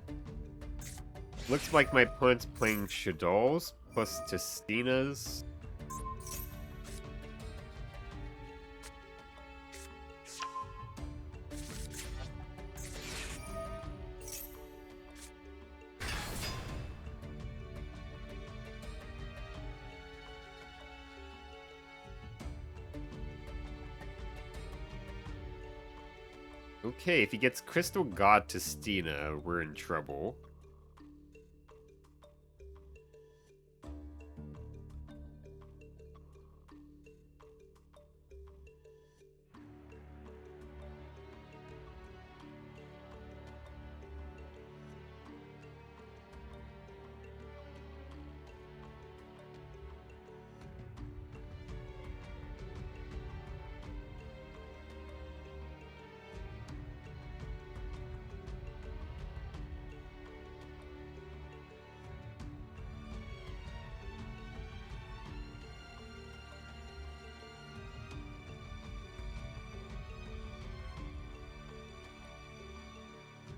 looks like my opponent's playing Shadol's plus Testina's. Okay, if he gets Crystal God Testina, we're in trouble.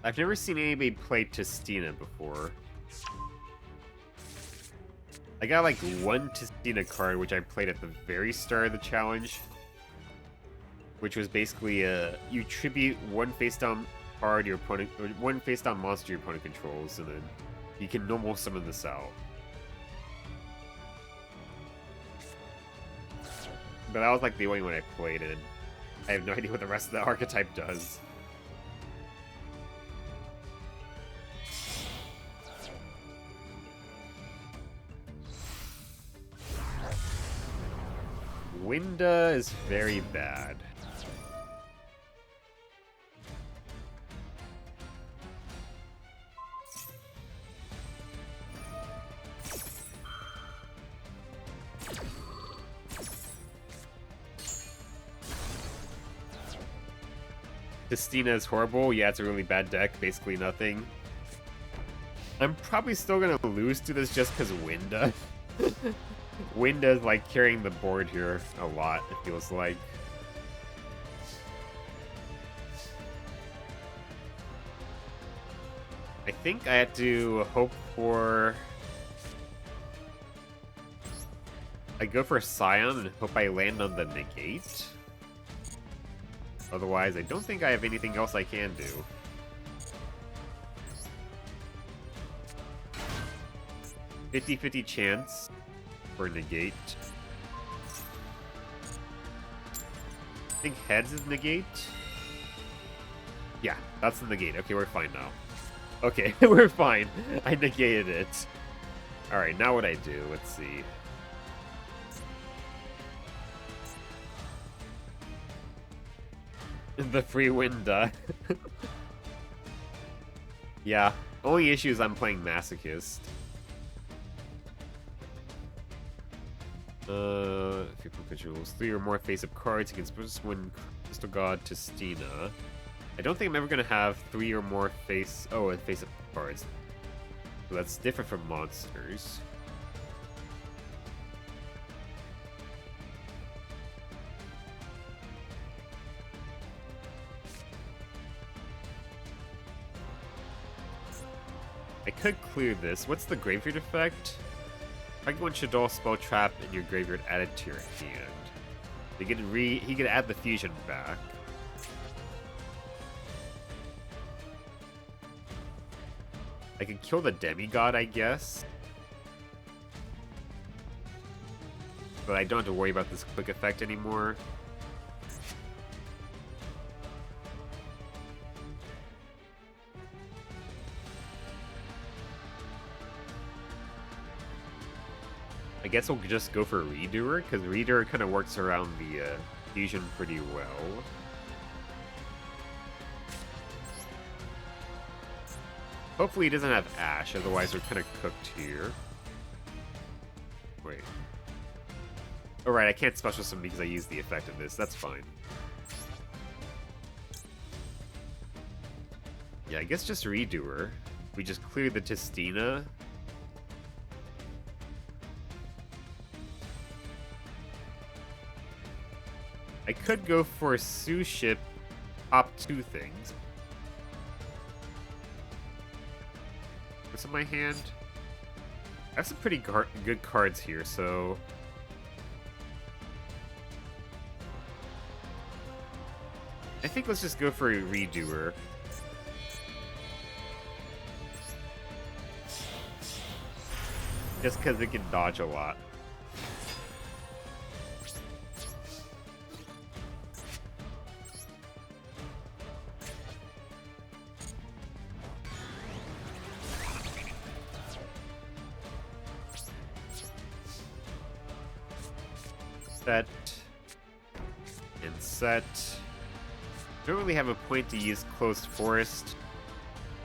I've never seen anybody play Testina before. I got like one Testina card, which I played at the very start of the challenge. Which was basically you tribute one face down card your opponent, or one face down monster your opponent controls, and then you can normal summon this out. But that was like the only one I played, and I have no idea what the rest of the archetype does. Winda is very bad. Testina is horrible. Yeah, it's a really bad deck. Basically nothing. I'm probably still gonna lose to this just because Winda. Winda is like carrying the board here a lot, it feels like. I think I had to hope for... I go for Scion and hope I land on the negate. Otherwise, I don't think I have anything else I can do. "50-50 chance for negate. I think heads is negate. Yeah, that's the negate. Okay, we're fine now. Okay, we're fine. I negated it. Alright, now what I do? Let's see. The free Winda. Yeah, only issue is I'm playing Masochist. If you put controls 3 or more face-up cards, you can just win Crystal God Testina. I don't think I'm ever gonna have 3 or more face-up cards. So that's different from monsters. I could clear this. What's the graveyard effect? I can Shadol spell trap in your graveyard added to your hand. He could add the fusion back. I could kill the demigod, I guess. But I don't have to worry about this quick effect anymore. I guess we'll just go for Redoer, because Redoer kind of works around the fusion pretty well. Hopefully he doesn't have Ash, otherwise we're kind of cooked here. Wait. Alright, I can't special summon because I used the effect of this. That's fine. Yeah, I guess just Redoer. We just clear the Testina. I could go for a Sue ship, top 2 things. What's in my hand? I have some pretty good cards here, so... I think let's just go for a Redoer. Just because it can dodge a lot. Set. And set. Don't really have a point to use Closed Forest.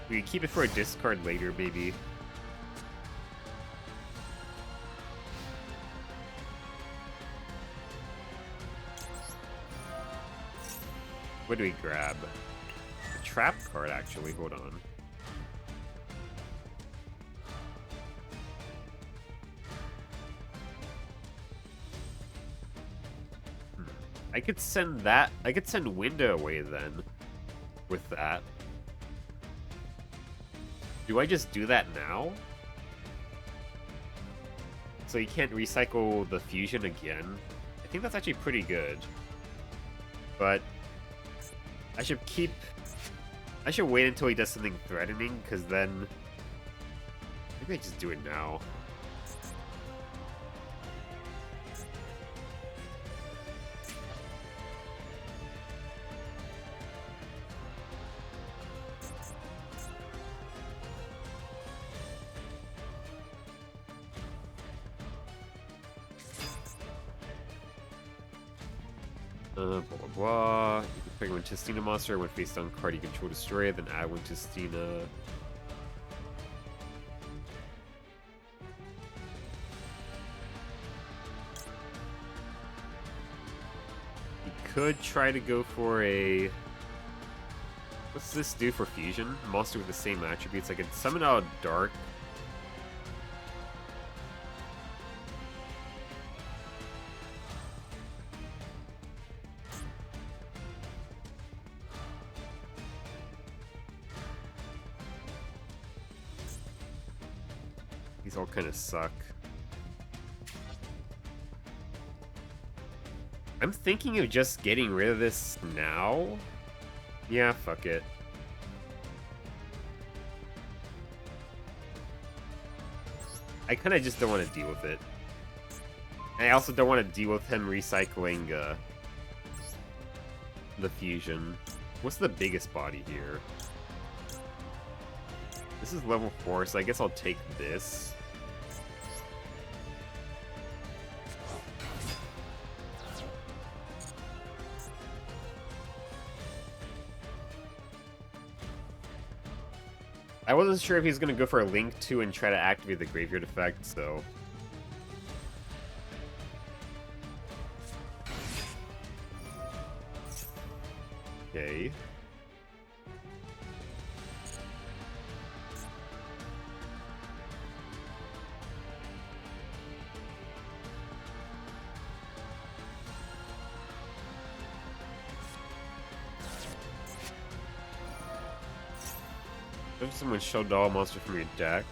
We can keep it for a discard later, maybe. What do we grab? A trap card, actually. Hold on. I could send that. I could send Winda away then. With that. Do I just do that now? So you can't recycle the fusion again? I think that's actually pretty good. But I should wait until he does something threatening, because then... Maybe I just do it now. Blah blah blah. You can pick one Tistina monster when face down card you control destroy it, then add one Tistina. You could try to go for a... What's this do for fusion? Monster with the same attributes. I could summon out Dark. These all kind of suck. I'm thinking of just getting rid of this now. Yeah, fuck it. I kind of just don't want to deal with it. I also don't want to deal with him recycling the fusion. What's the biggest body here? This is level 4, so I guess I'll take this. I wasn't sure if he was going to go for a Link 2 and try to activate the Graveyard effect, so... Okay. If someone show doll monster from your deck.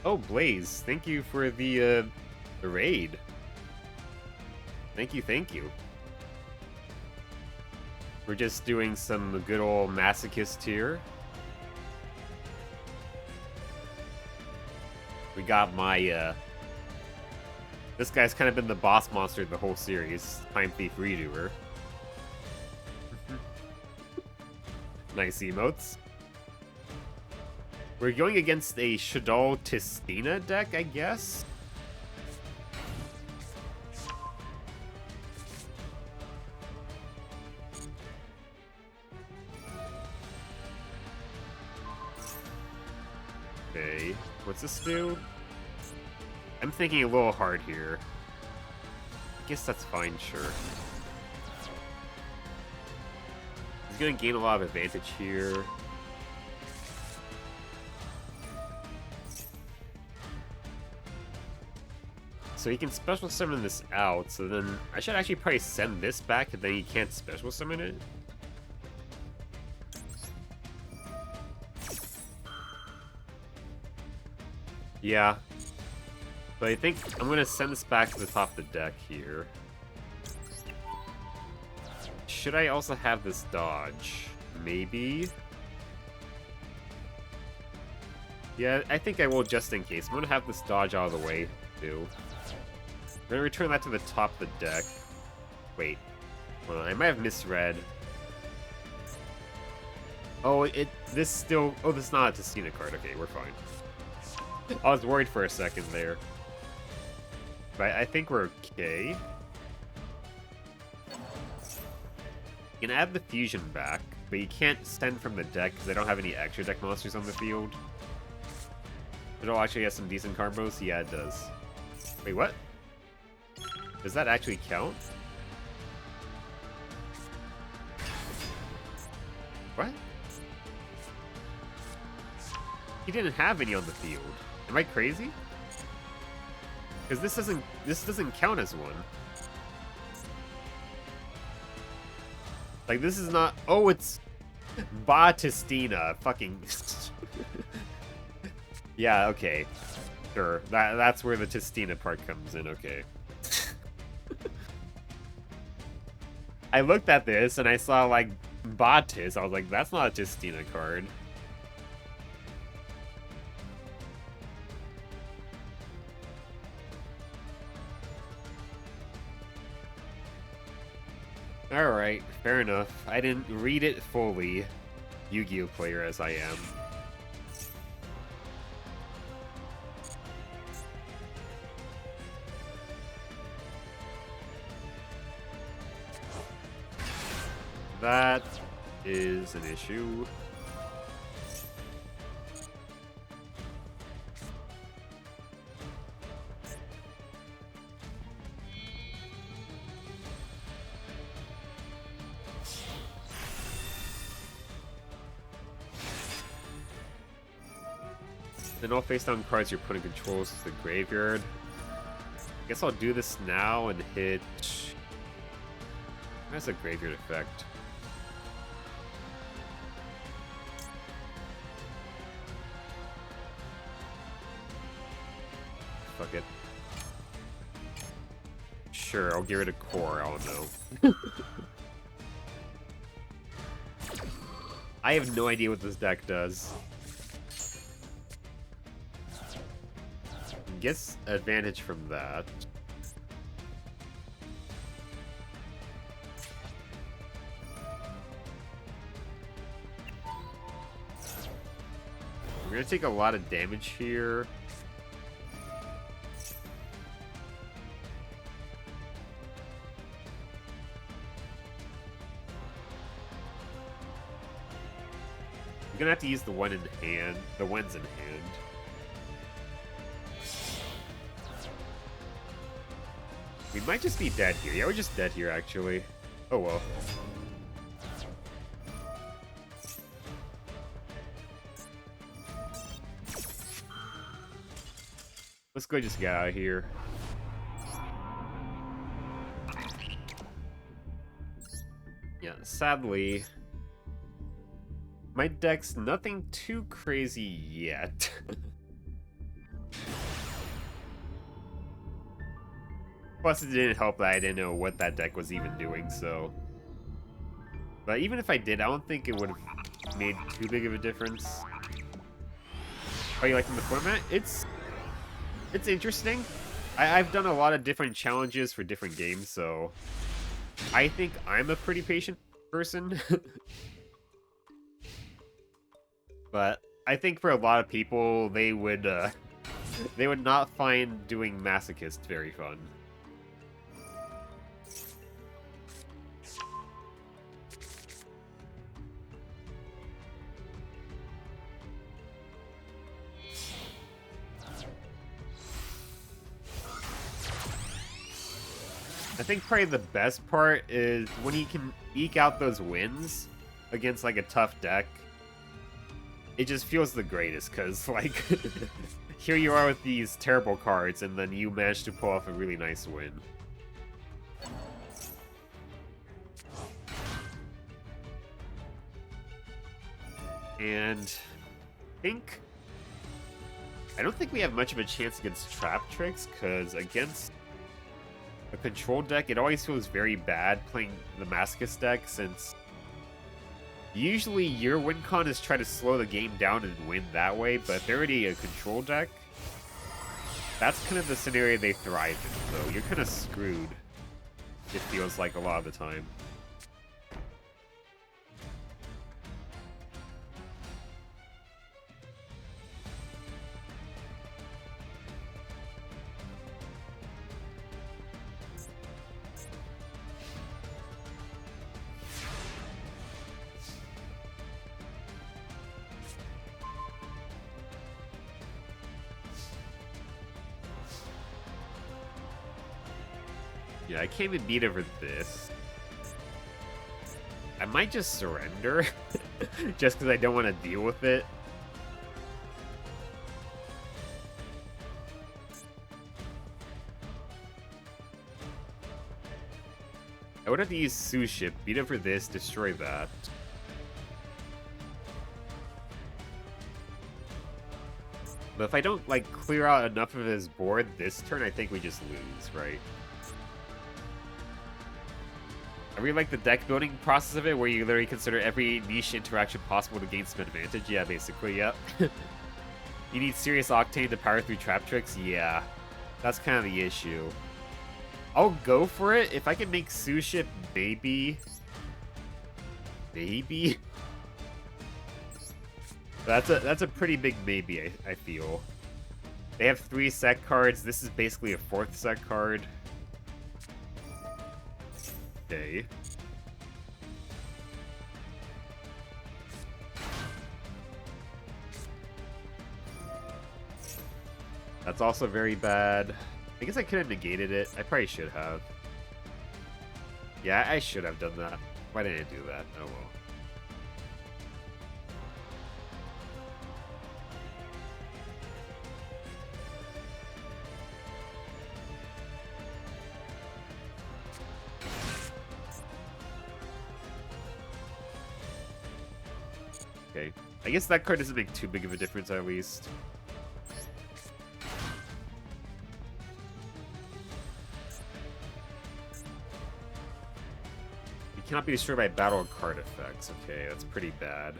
Oh, Blaze, thank you for the raid. Thank you, thank you. We're just doing some good old Masochist here. We got my, this guy's kind of been the boss monster of the whole series. Time Thief Redoer. Nice emotes. We're going against a Shadal Tistina deck, I guess? Okay. What's this do? I'm thinking a little hard here. I guess that's fine, sure. He's gonna gain a lot of advantage here. So he can special summon this out, so then I should actually probably send this back and then he can't special summon it. Yeah. But I think I'm gonna send this back to the top of the deck here. Should I also have this dodge? Maybe? Yeah, I think I will just in case. I'm gonna have this dodge out of the way, too. I'm gonna return that to the top of the deck. Wait. Hold on, I might have misread. Oh, this still... Oh, this is not a Testina card. Okay, we're fine. I was worried for a second there. But I think we're okay. You can add the fusion back, but you can't send from the deck because I don't have any extra deck monsters on the field. It'll actually have some decent combos? Yeah, it does. Wait, what? Does that actually count? What? He didn't have any on the field. Am I crazy? Because this doesn't count as one. Like, this is not... Oh, it's... Batistina. Fucking... Yeah, okay. Sure. That's where the Testina part comes in, okay. I looked at this and I saw, like, Batis. I was like, that's not a Testina card. Alright, fair enough. I didn't read it fully, Yu-Gi-Oh player as I am. That is an issue. Then all face-down cards you're putting controls to the graveyard. I guess I'll do this now and hit... That's a graveyard effect. Fuck it. Sure, I'll get rid of core, I don't know. I have no idea what this deck does. Gets advantage from that. We're gonna take a lot of damage here. I'm gonna have to use the one in hand. The one's in hand. We might just be dead here. Yeah, we're just dead here, actually. Oh well. Let's go just get out of here. Yeah, sadly, my deck's nothing too crazy yet. Plus, it didn't help that I didn't know what that deck was even doing, so... But even if I did, I don't think it would have made too big of a difference. Oh, you liking the format? It's interesting. I've done a lot of different challenges for different games, so... I think I'm a pretty patient person. But I think for a lot of people, they would not find doing Masochist very fun. I think probably the best part is when he can eke out those wins against like a tough deck. It just feels the greatest because like here you are with these terrible cards and then you manage to pull off a really nice win. And I don't think we have much of a chance against Trap Tricks, because against a control deck, it always feels very bad playing the Masochist deck, since usually your win con is try to slow the game down and win that way, but if they're already a control deck, that's kind of the scenario they thrive in, so you're kind of screwed, it feels like a lot of the time. Yeah, I can't even beat over this. I might just surrender, just because I don't want to deal with it. I would have to use Suship, beat over this, destroy that. But if I don't, like, clear out enough of his board this turn, I think we just lose, right? I really like the deck building process of it, where you literally consider every niche interaction possible to gain some advantage. Yeah, basically, yep. You need serious Octane to power through Trap Tricks? Yeah. That's kind of the issue. I'll go for it. If I can make Suship, maybe. Maybe? That's a pretty big maybe, I feel. They have 3 set cards. This is basically a 4th set card. Okay. That's also very bad. I guess I could have negated it. I probably should have. Yeah, I should have done that. Why didn't I do that? Oh well. Okay. I guess that card doesn't make too big of a difference, at least. You cannot be destroyed by battle card effects. Okay, that's pretty bad.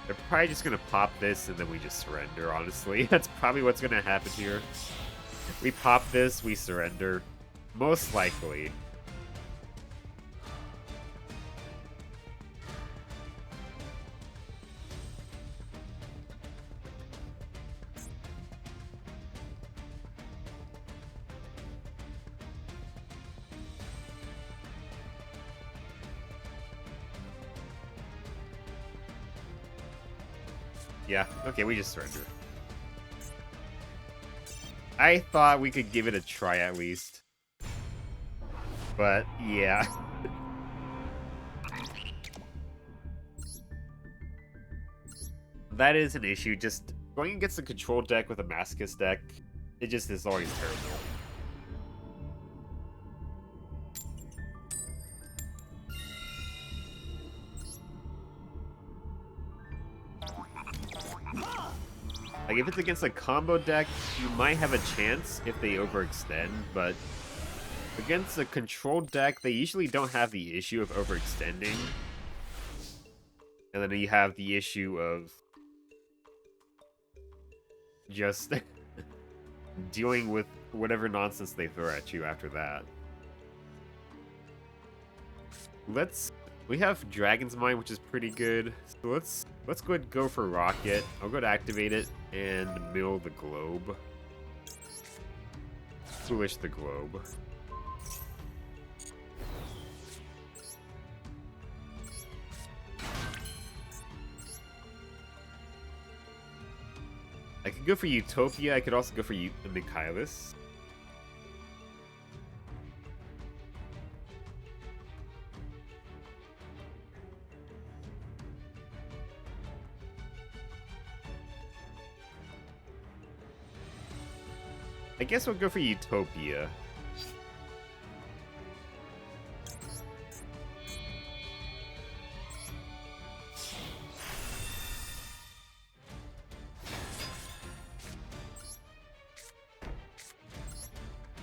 They're probably just gonna pop this and then we just surrender, honestly. That's probably what's gonna happen here. We pop this, we surrender. Most likely. Yeah, okay, we just surrender. I thought we could give it a try at least. But, yeah. That is an issue. Just going against a control deck with a Masochist deck, it just is always terrible. Like, if it's against a combo deck, you might have a chance if they overextend, but against a control deck, they usually don't have the issue of overextending. And then you have the issue of just dealing with whatever nonsense they throw at you after that. We have Dragon's Mind, which is pretty good. So let's go ahead and go for Rocket. I'll go to activate it and mill the Globe. Foolish the Globe. I could go for Utopia. I could also go for Michaelis. I guess we'll go for Utopia.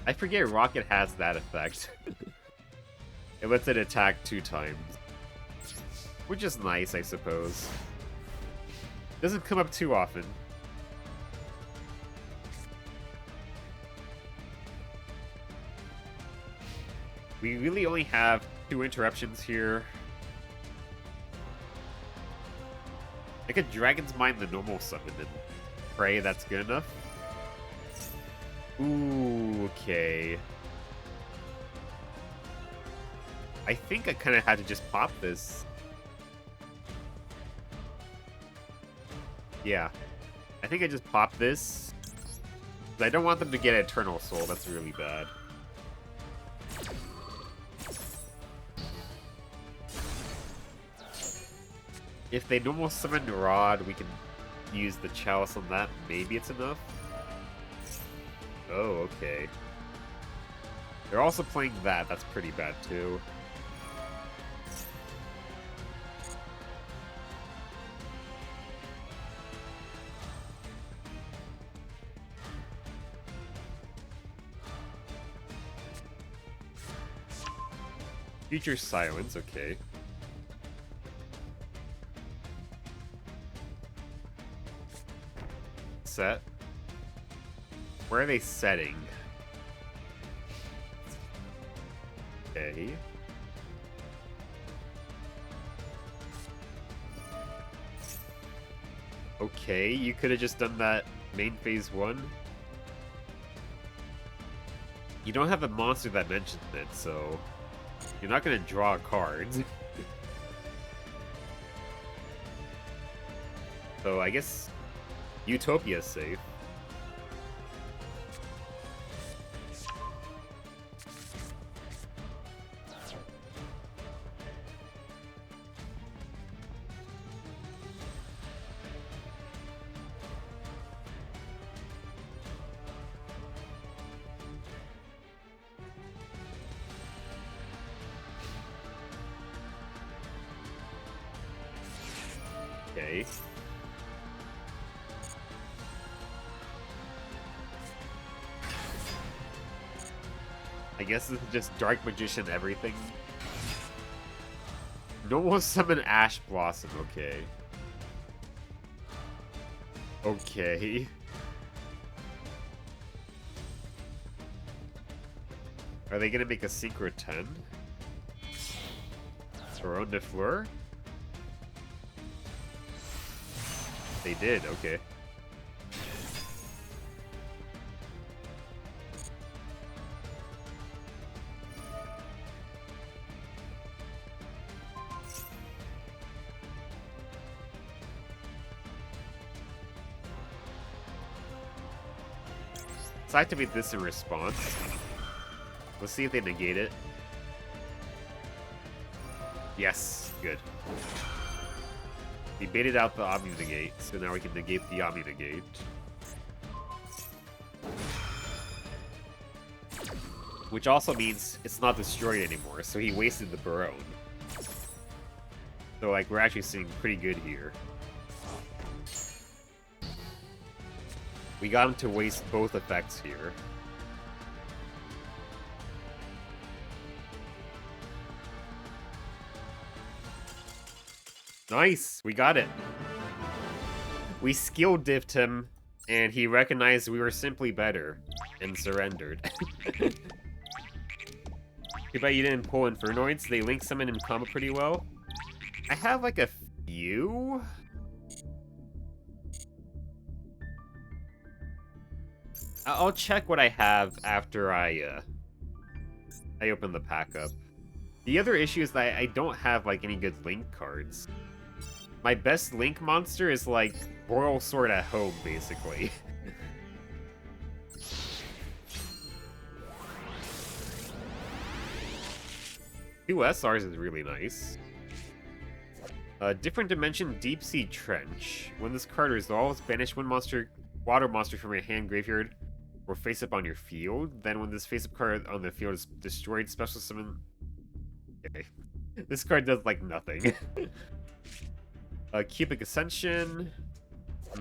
I forget Rocket has that effect. It lets it attack 2 times. Which is nice, I suppose. Doesn't come up too often. We really only have 2 interruptions here. I could Dragon's Mind the normal summon and pray that's good enough. Ooh, okay. I think I kind of had to just pop this. Yeah. I think I just popped this. I don't want them to get Eternal Soul. That's really bad. If they normal summon Rod, we can use the Chalice on that. Maybe it's enough. Oh, okay. They're also playing that. That's pretty bad, too. Future Silence, okay. Set. Where are they setting? Okay. Okay, you could have just done that main phase 1. You don't have a monster that mentions it, so you're not gonna draw cards. So I guess Utopia's safe. Okay. I guess this is just Dark Magician everything. Normal summon Ash Blossom, okay. Okay. Are they gonna make a Synchro 10? Baron de Fleur? They did, okay. Let's activate this in response. Let's see if they negate it. Yes, good. We baited out the Omni Negate, so now we can negate the Omni Negate. Which also means it's not destroyed anymore, so he wasted the Baron. So, like, we're actually seeing pretty good here. We got him to waste both effects here. Nice! We got it. We skill diffed him, and he recognized we were simply better, and surrendered. Too bad you didn't pull Infernoids. They link summon in combo pretty well. I have like a few? I'll check what I have after I open the pack up. The other issue is that I don't have like any good link cards. My best Link monster is like Royal Sword at home, basically. Two SRs is really nice. Different Dimension Deep Sea Trench. When this card resolves, banish one water monster from your hand, graveyard, or face up on your field. Then when this face up card on the field is destroyed, special summon. Okay. This card does like nothing. Cubic Ascension.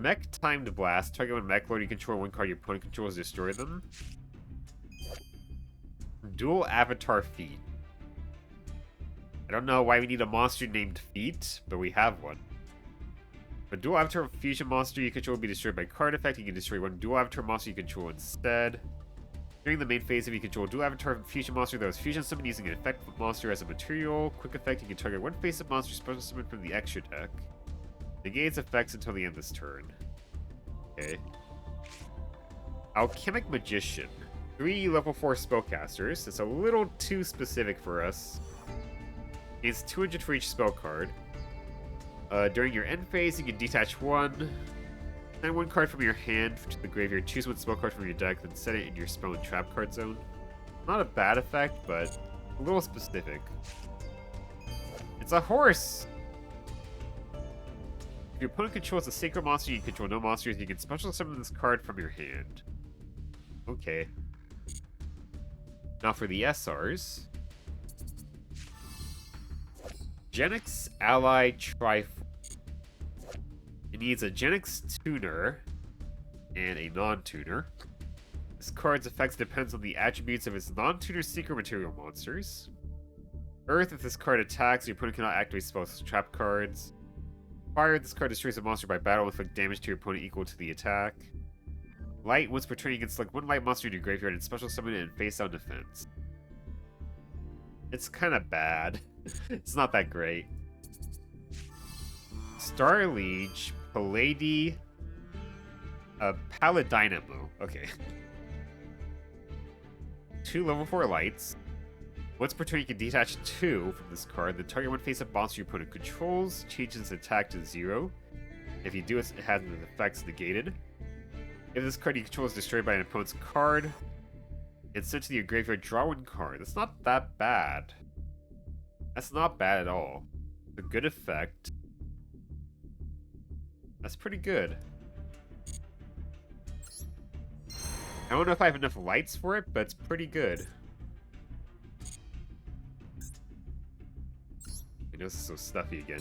Mech Timed Blast. Target one mech lord you control, one card your opponent controls, destroy them. Dual Avatar Feet. I don't know why we need a monster named Feet, but we have one. A dual avatar fusion monster you control will be destroyed by card effect. You can destroy one dual avatar monster you control instead. During the main phase, if you control a dual avatar fusion monster that was fusion summoned using an effect monster as a material, quick effect, you can target one face-up monster special summon from the extra deck. Negates effects until the end of this turn. Okay. Alchemic Magician. 3 level 4 spellcasters. It's a little too specific for us. It's 200 for each spell card. During your end phase, you can detach one. Send one card from your hand to the graveyard. Choose one spell card from your deck, then set it in your spell and trap card zone. Not a bad effect, but a little specific. It's a horse! If your opponent controls a sacred monster, you control no monsters, you can special summon this card from your hand. Okay. Now for the SRs. Genix Ally Triforce. It needs a Genix tuner and a non-tuner. This card's effects depends on the attributes of its non-tuner secret material monsters. Earth, if this card attacks, your opponent cannot activate spells or trap cards. Fire, if this card destroys a monster by battle, inflict damage to your opponent equal to the attack. Light, once per turn you can select one light monster in your graveyard and special summon it in face-down defense. It's kind of bad. It's not that great. Star Liege, Palladi, Paladinamo. Okay. 2 level 4 lights. Once per turn, you can detach 2 from this card. Then target one face-up monster your opponent controls. Changes its attack to 0. If you do, it has its effects negated. If this card you control is destroyed by an opponent's card, and sent to your graveyard, draw one card. That's not that bad. That's not bad at all. A good effect. That's pretty good. I don't know if I have enough lights for it, but it's pretty good. I know this is so stuffy again.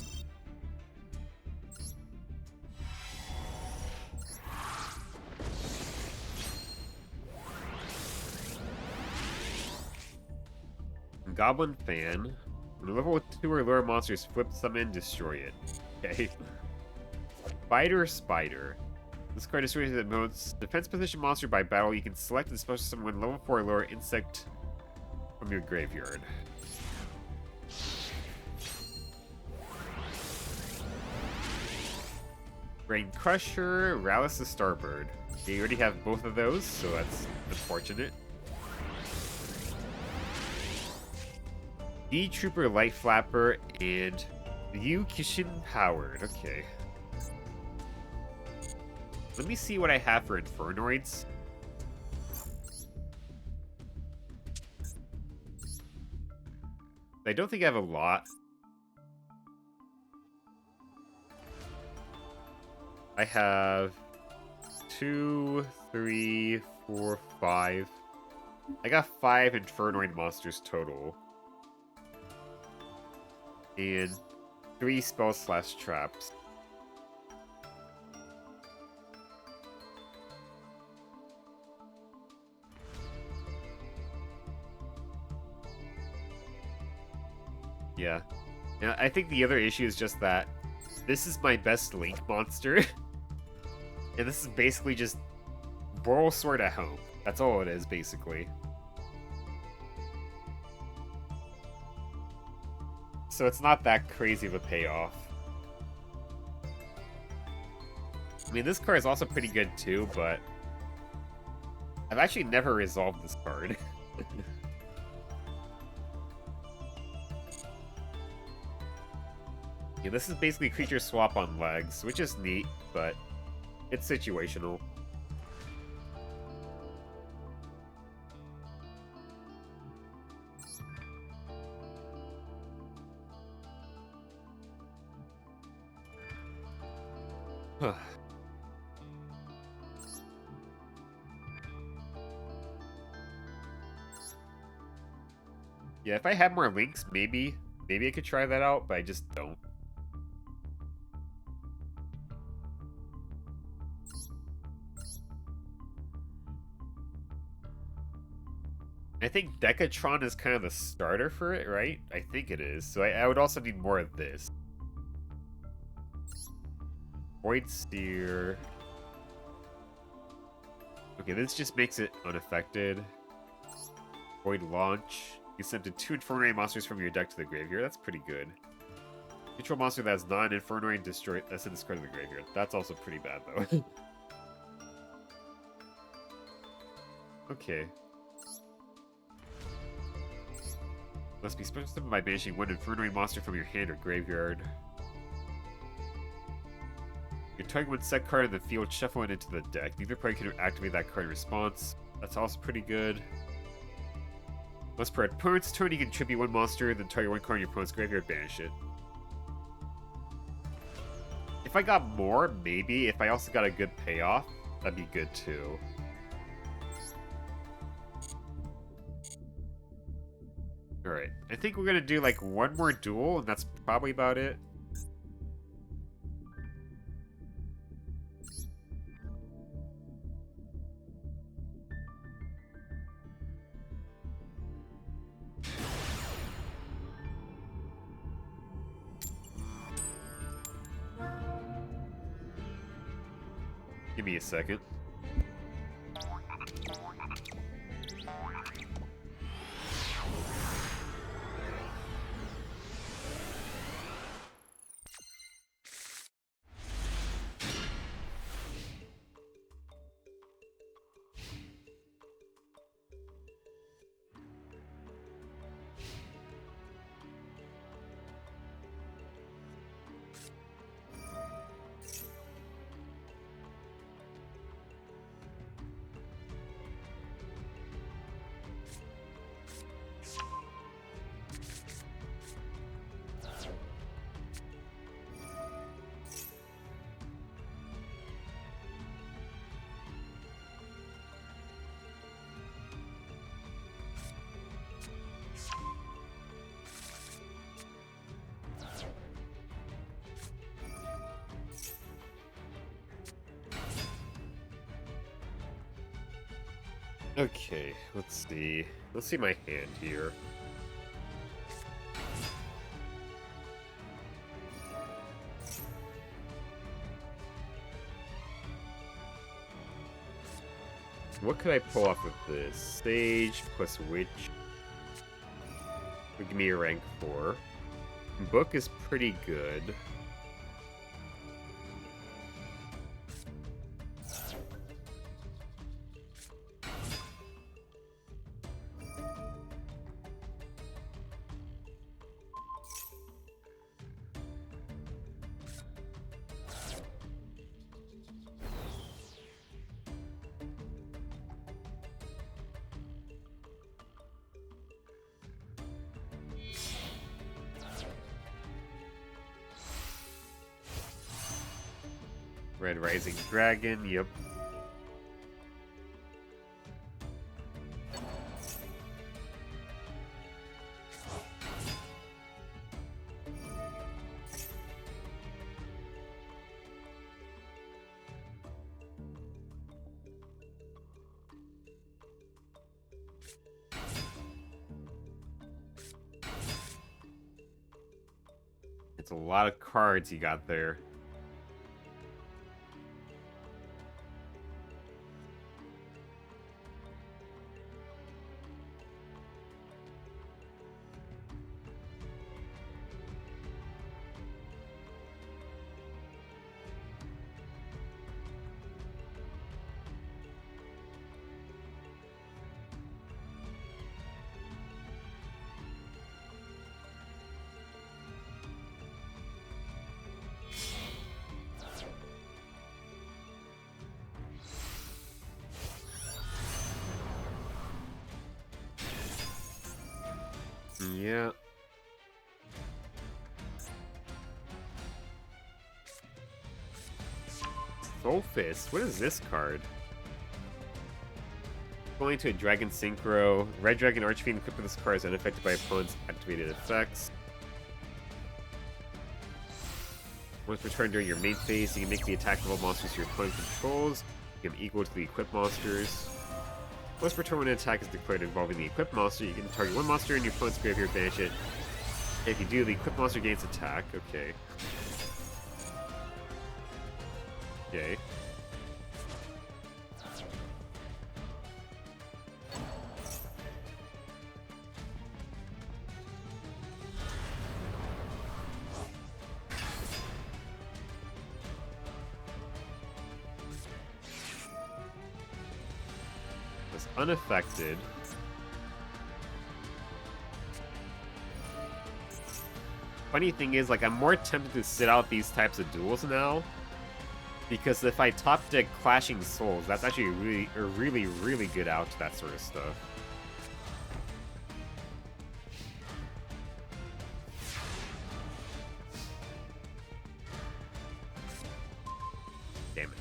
Goblin Fan. When a level 2 or lower monster is flipped, summon, destroy it. Okay. Spider. This card destroys the most defense position monster by battle. You can select and special summon one level 4 or lower insect from your graveyard. Brain Crusher, Rallis the Starbird. You already have both of those, so that's unfortunate. D-Trooper Light Flapper and Yu Kishin Powered. Okay. Let me see what I have for Infernoids. I don't think I have a lot. I have 2, 3, 4, 5. I got 5 Infernoid monsters total. And 3 spells/traps. Yeah. And I think the other issue is just that this is my best Link monster. And this is basically just Royal Sword at home. That's all it is, basically. So it's not that crazy of a payoff. I mean, this card is also pretty good too, but I've actually never resolved this card. Yeah, this is basically creature swap on legs, which is neat, but it's situational. Huh. Yeah, if I had more links, maybe I could try that out, but I just don't. I think Decatron is kind of the starter for it, right? I think it is. So I would also need more of this. Void Steer. Okay, this just makes it unaffected. Void Launch. You sent 2 Infernary monsters from your deck to the graveyard. That's pretty good. Control monster that's not an Infernary and destroy. That's a discard of the graveyard. That's also pretty bad, though. Okay. Must be special summon by banishing 1 Infernary monster from your hand or graveyard. You target 1 set card in the field, shuffle it into the deck. Neither player can activate that card in response. That's also pretty good. Once per opponent's turn, you can tribute 1 monster, then target 1 card in your opponent's graveyard, banish it. If I got more, maybe. If I also got a good payoff, that'd be good too. Alright, I think we're gonna do like 1 more duel, and that's probably about it. Give me a second. Okay, let's see. Let's see my hand here. What could I pull off with this? Sage plus Witch. Would give me a rank 4. Book is pretty good. Red Rising Dragon, yep. It's a lot of cards you got there. Yeah. Soul Fist. What is this card? Going to a Dragon Synchro. Red Dragon Archfiend equipped with this card is unaffected by opponent's activated effects. Once returned during your main phase, you can make the attack of all monsters your opponent controls. You can equal to the equipped monsters. Once return when an attack is declared involving the equipped monster, you can target one monster in your opponent's graveyard, banish it. If you do, the equipped monster gains attack. Okay. Okay. Was unaffected. Funny thing is, like, I'm more tempted to sit out these types of duels now. Because if I top deck Clashing Souls, that's actually a really good out to that sort of stuff. Damn it.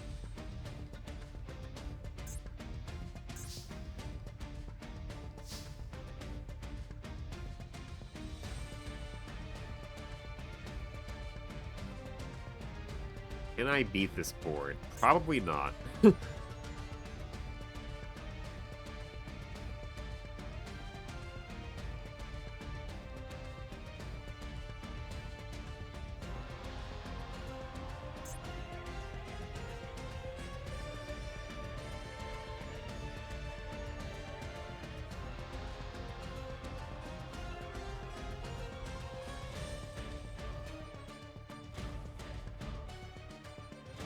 Can I beat this board? Probably not.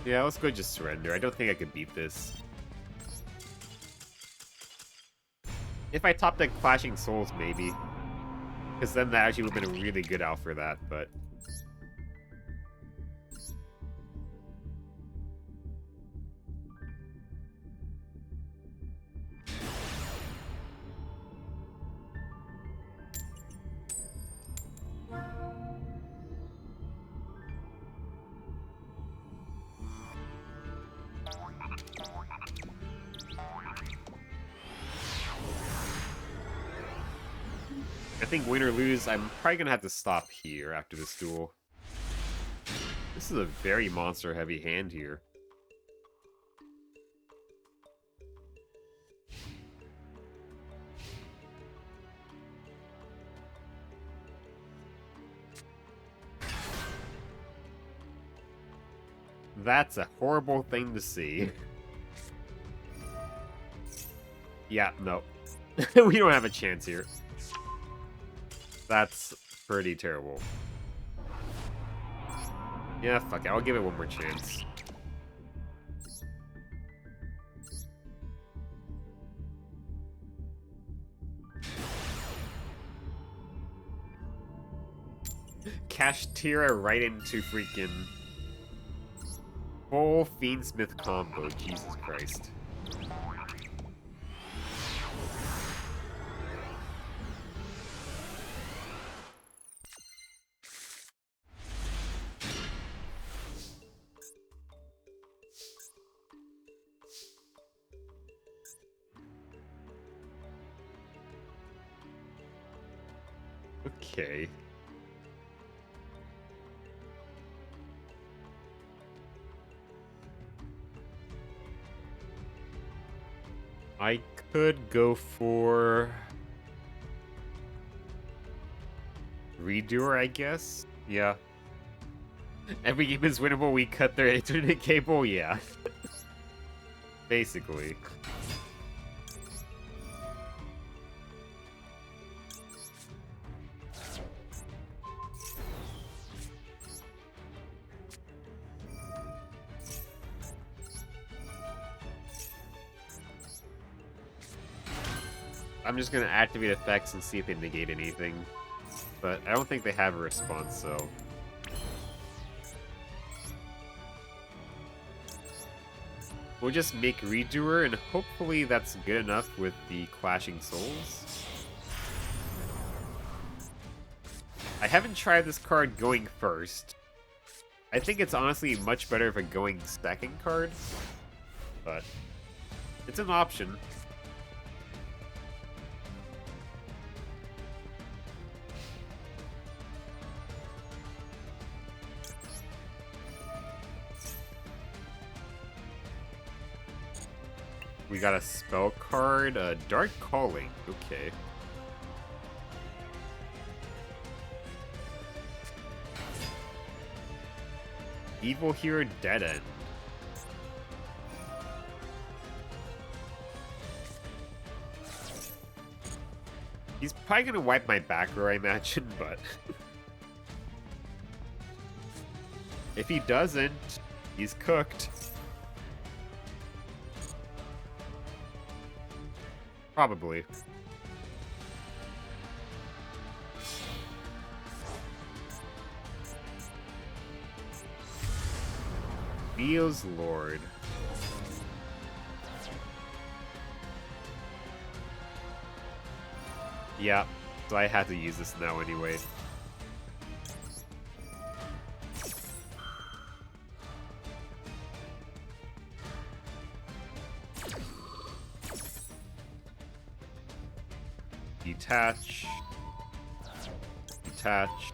Yeah, let's go just surrender. I don't think I could beat this. If I top deck Clashing Souls, maybe. Because then that actually would have been a really good out for that, but... I think win or lose, I'm probably gonna have to stop here after this duel. This is a very monster-heavy hand here. That's a horrible thing to see. Yeah, no. We don't have a chance here. That's pretty terrible. Yeah, fuck it. I'll give it one more chance. Kashtira right into freaking full Fiendsmith combo. Jesus Christ. Okay. I could go for Redoer, I guess. Yeah. Every game is winnable. We cut their internet cable. Yeah. Basically. I'm just gonna activate effects and see if they negate anything. But I don't think they have a response, so... We'll just make Redoer, and hopefully that's good enough with the Clashing Souls. I haven't tried this card going first. I think it's honestly much better if a going second card, but it's an option. We got a spell card, Dark Calling. Okay. Evil Hero Dead End. He's probably gonna wipe my back row, I imagine, but if he doesn't, he's cooked. Probably. Neo's Lord. Yeah, so I had to use this now anyway. Detach. Detach.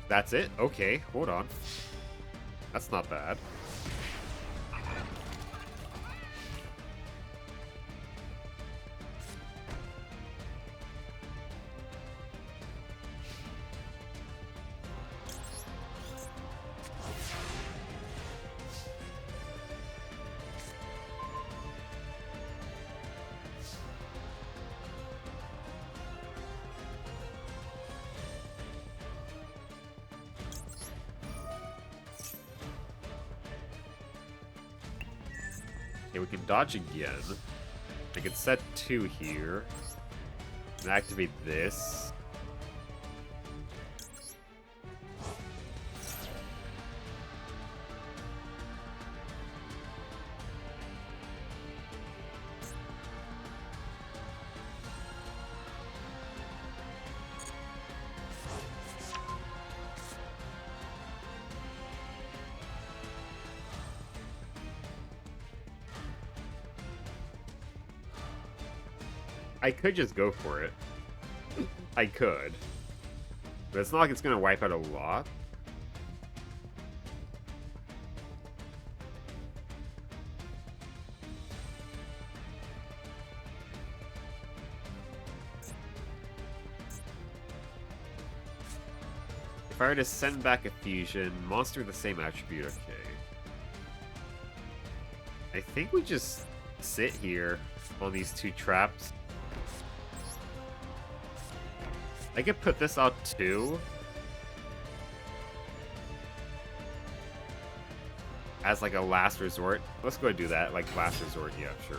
That's it? Okay, hold on. That's not bad. Okay, we can dodge again. I can set 2 here. And activate this. I could just go for it. I could. But it's not like it's gonna wipe out a lot. If I were to send back a fusion, monster with the same attribute, okay. I think we just sit here on these 2 traps. I could put this out too. As like a last resort. Let's go and do that, like last resort, yeah, sure.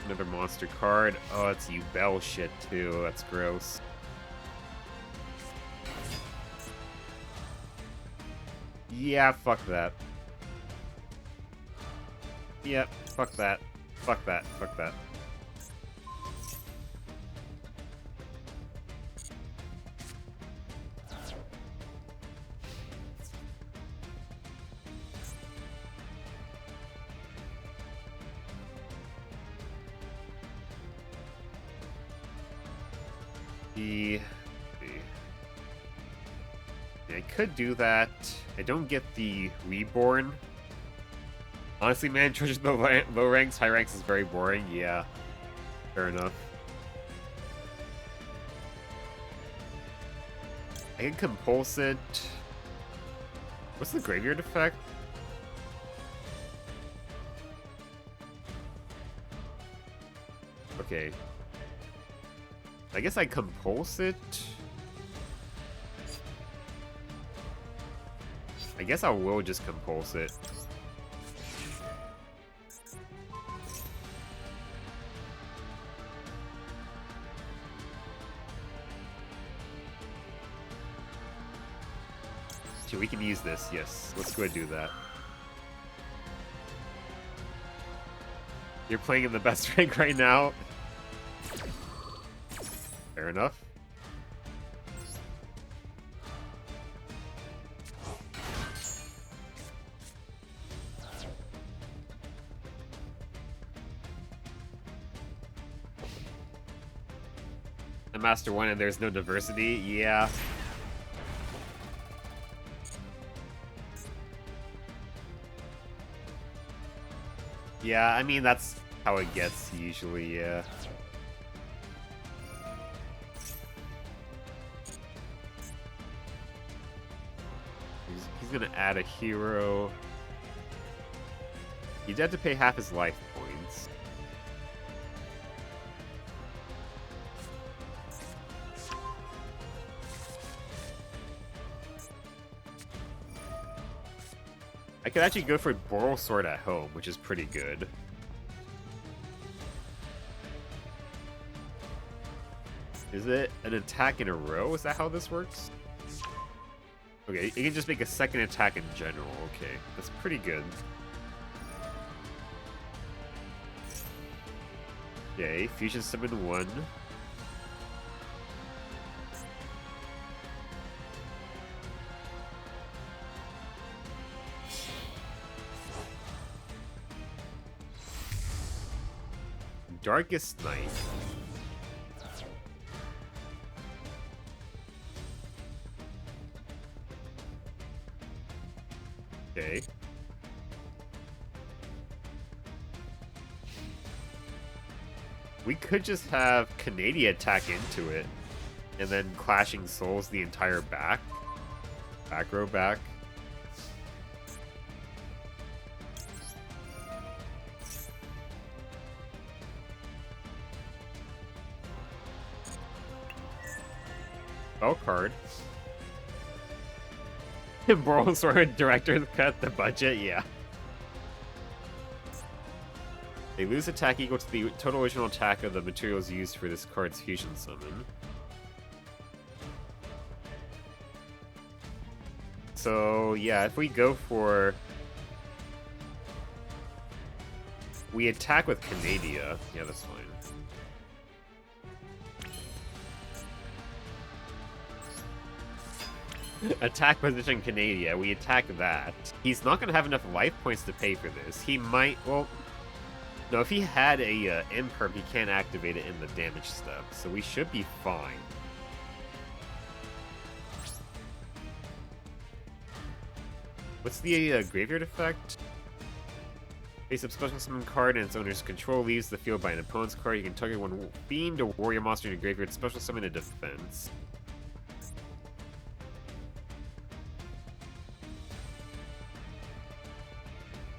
Another monster card. Oh, it's you Bell shit too. That's gross. Yeah, fuck that. Yep, fuck that. Fuck that. Fuck that. I could do that. I don't get the Reborn. Honestly, man, Treasures low ranks, high ranks is very boring. Yeah, fair enough. I can compulse it. What's the graveyard effect? Okay. I guess I compulse it. I guess I will just compulse it. Actually, we can use this, yes. Let's go ahead and do that. You're playing in the best rank right now. Fair enough. The Master 1 and there's no diversity? Yeah. Yeah, I mean, that's how it gets usually, yeah. He's gonna add a hero. He'd have to pay half his life points. I could actually go for Boral Sword at home, which is pretty good. Is it an attack in a row? Is that how this works? Okay, you can just make a second attack in general. Okay, that's pretty good. Okay, Fusion Summon 1. Darkest Night. Okay. We could just have Canada attack into it, and then Clashing Souls the entire back row back. Spell card. Boral Sword director cut the budget, yeah. They lose attack equal to the total original attack of the materials used for this card's fusion summon. So, yeah, if we go for... We attack with Canada. Yeah, that's fine. Attack position Canada. We attack that. He's not going to have enough life points to pay for this. He might... Well... No, if he had a imperp, he can't activate it in the damage step, so we should be fine. What's the graveyard effect? Face up special summon card and its owner's control leaves the field by an opponent's card. You can target one fiend or warrior monster in your graveyard, special summon a defense.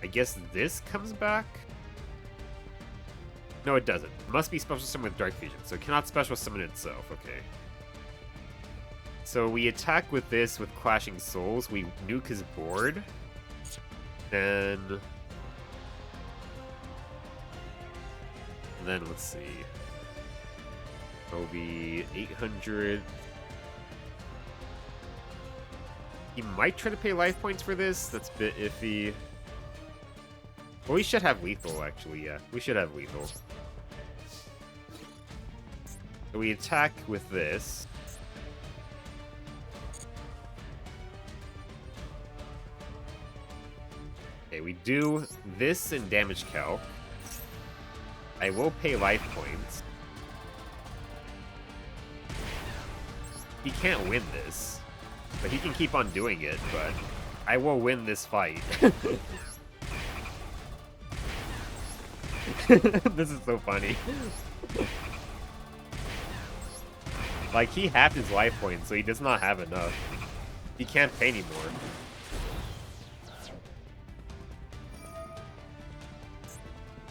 I guess this comes back? No, it doesn't. It must be special summon with Dark Fusion, so it cannot special summon itself. Okay. So we attack with this with Clashing Souls. We nuke his board. Then let's see. It'll be 800. He might try to pay life points for this. That's a bit iffy. Well, we should have lethal, actually, yeah. We should have lethal. So we attack with this. Okay, we do this in damage calc. I will pay life points. He can't win this. But he can keep on doing it, but I will win this fight. This is so funny. Like, he halved his life points, so he does not have enough. He can't pay anymore.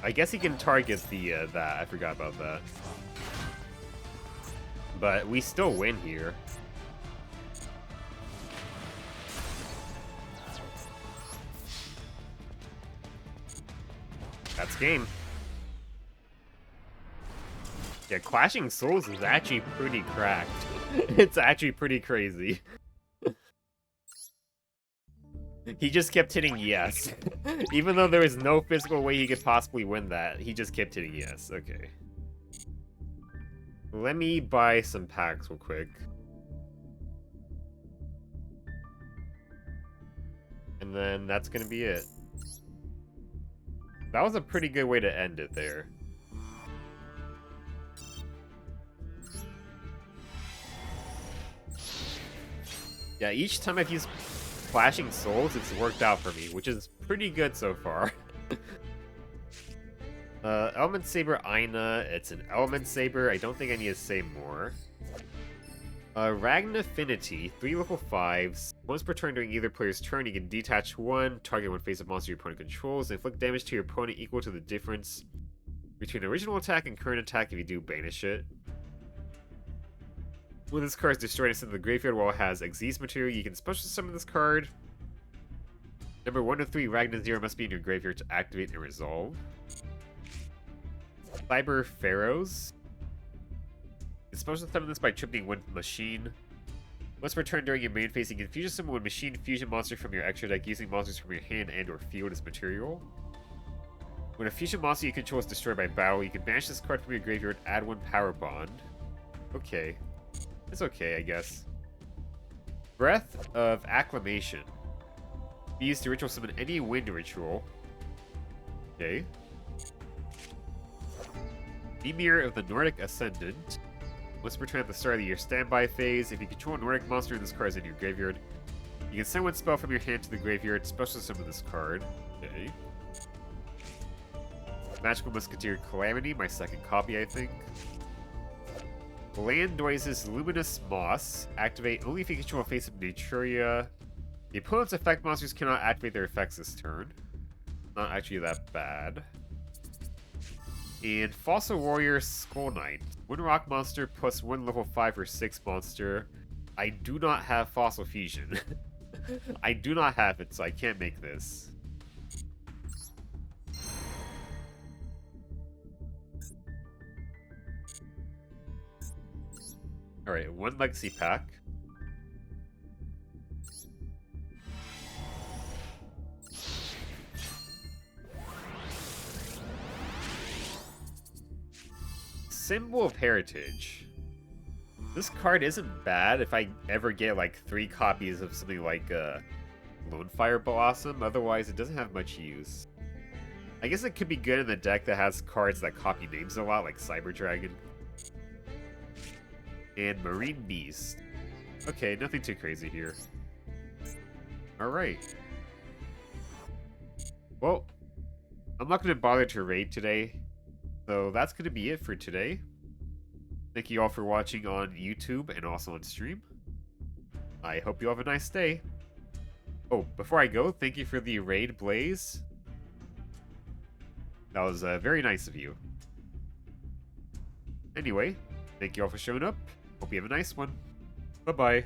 I guess he can target the, that. I forgot about that. But we still win here. That's game. Yeah, Clashing Souls is actually pretty cracked. It's actually pretty crazy. He just kept hitting yes. Even though there was no physical way he could possibly win that, he just kept hitting yes. Okay. Let me buy some packs real quick. And then that's gonna be it. That was a pretty good way to end it there. Yeah, each time I've used Clashing Souls, it's worked out for me, which is pretty good so far. Element Saber Aina, it's an Element Saber. I don't think I need to say more. Ragna Affinity, 3 level 5s. Once per turn during either player's turn, you can detach one, target one face-up monster your opponent controls, and inflict damage to your opponent equal to the difference between original attack and current attack if you do banish it. When this card is destroyed and sent to the graveyard while it has Xyz material, you can special summon this card. Number 1 to 3 Ragna 0 must be in your graveyard to activate and resolve. Cyber Pharaohs. You can special summon this by tripping one machine. Once per turn during your main phase, you can fusion summon one machine fusion monster from your extra deck using monsters from your hand and or field as material. When a fusion monster you control is destroyed by battle, you can banish this card from your graveyard, add one power bond. Okay. It's okay, I guess. Breath of Acclamation. Be used to ritual summon any wind ritual. Okay. Mimir of the Nordic Ascendant. Once per turn at the start of your standby phase, if you control a Nordic monster, this card is in your graveyard. You can send one spell from your hand to the graveyard, special summon this card. Okay. Magical Musketeer Calamity, my second copy, I think. Landoise's Luminous Moss. Activate only if you control a face of Naturia. The opponent's effect monsters cannot activate their effects this turn. Not actually that bad. And Fossil Warrior Skull Knight. 1 rock monster plus 1 level 5 or 6 monster. I do not have Fossil Fusion. I do not have it, so I can't make this. Alright, 1 Legacy Pack. Symbol of Heritage. This card isn't bad if I ever get like 3 copies of something like Lone Fire Blossom. Otherwise, it doesn't have much use. I guess it could be good in the deck that has cards that copy names a lot, like Cyber Dragon. And Marine Beast. Okay, nothing too crazy here. Alright. Well, I'm not going to bother to raid today. So that's going to be it for today. Thank you all for watching on YouTube and also on stream. I hope you have a nice day. Oh, before I go, thank you for the raid, Blaze. That was very nice of you. Anyway, thank you all for showing up. Hope you have a nice one. Bye-bye.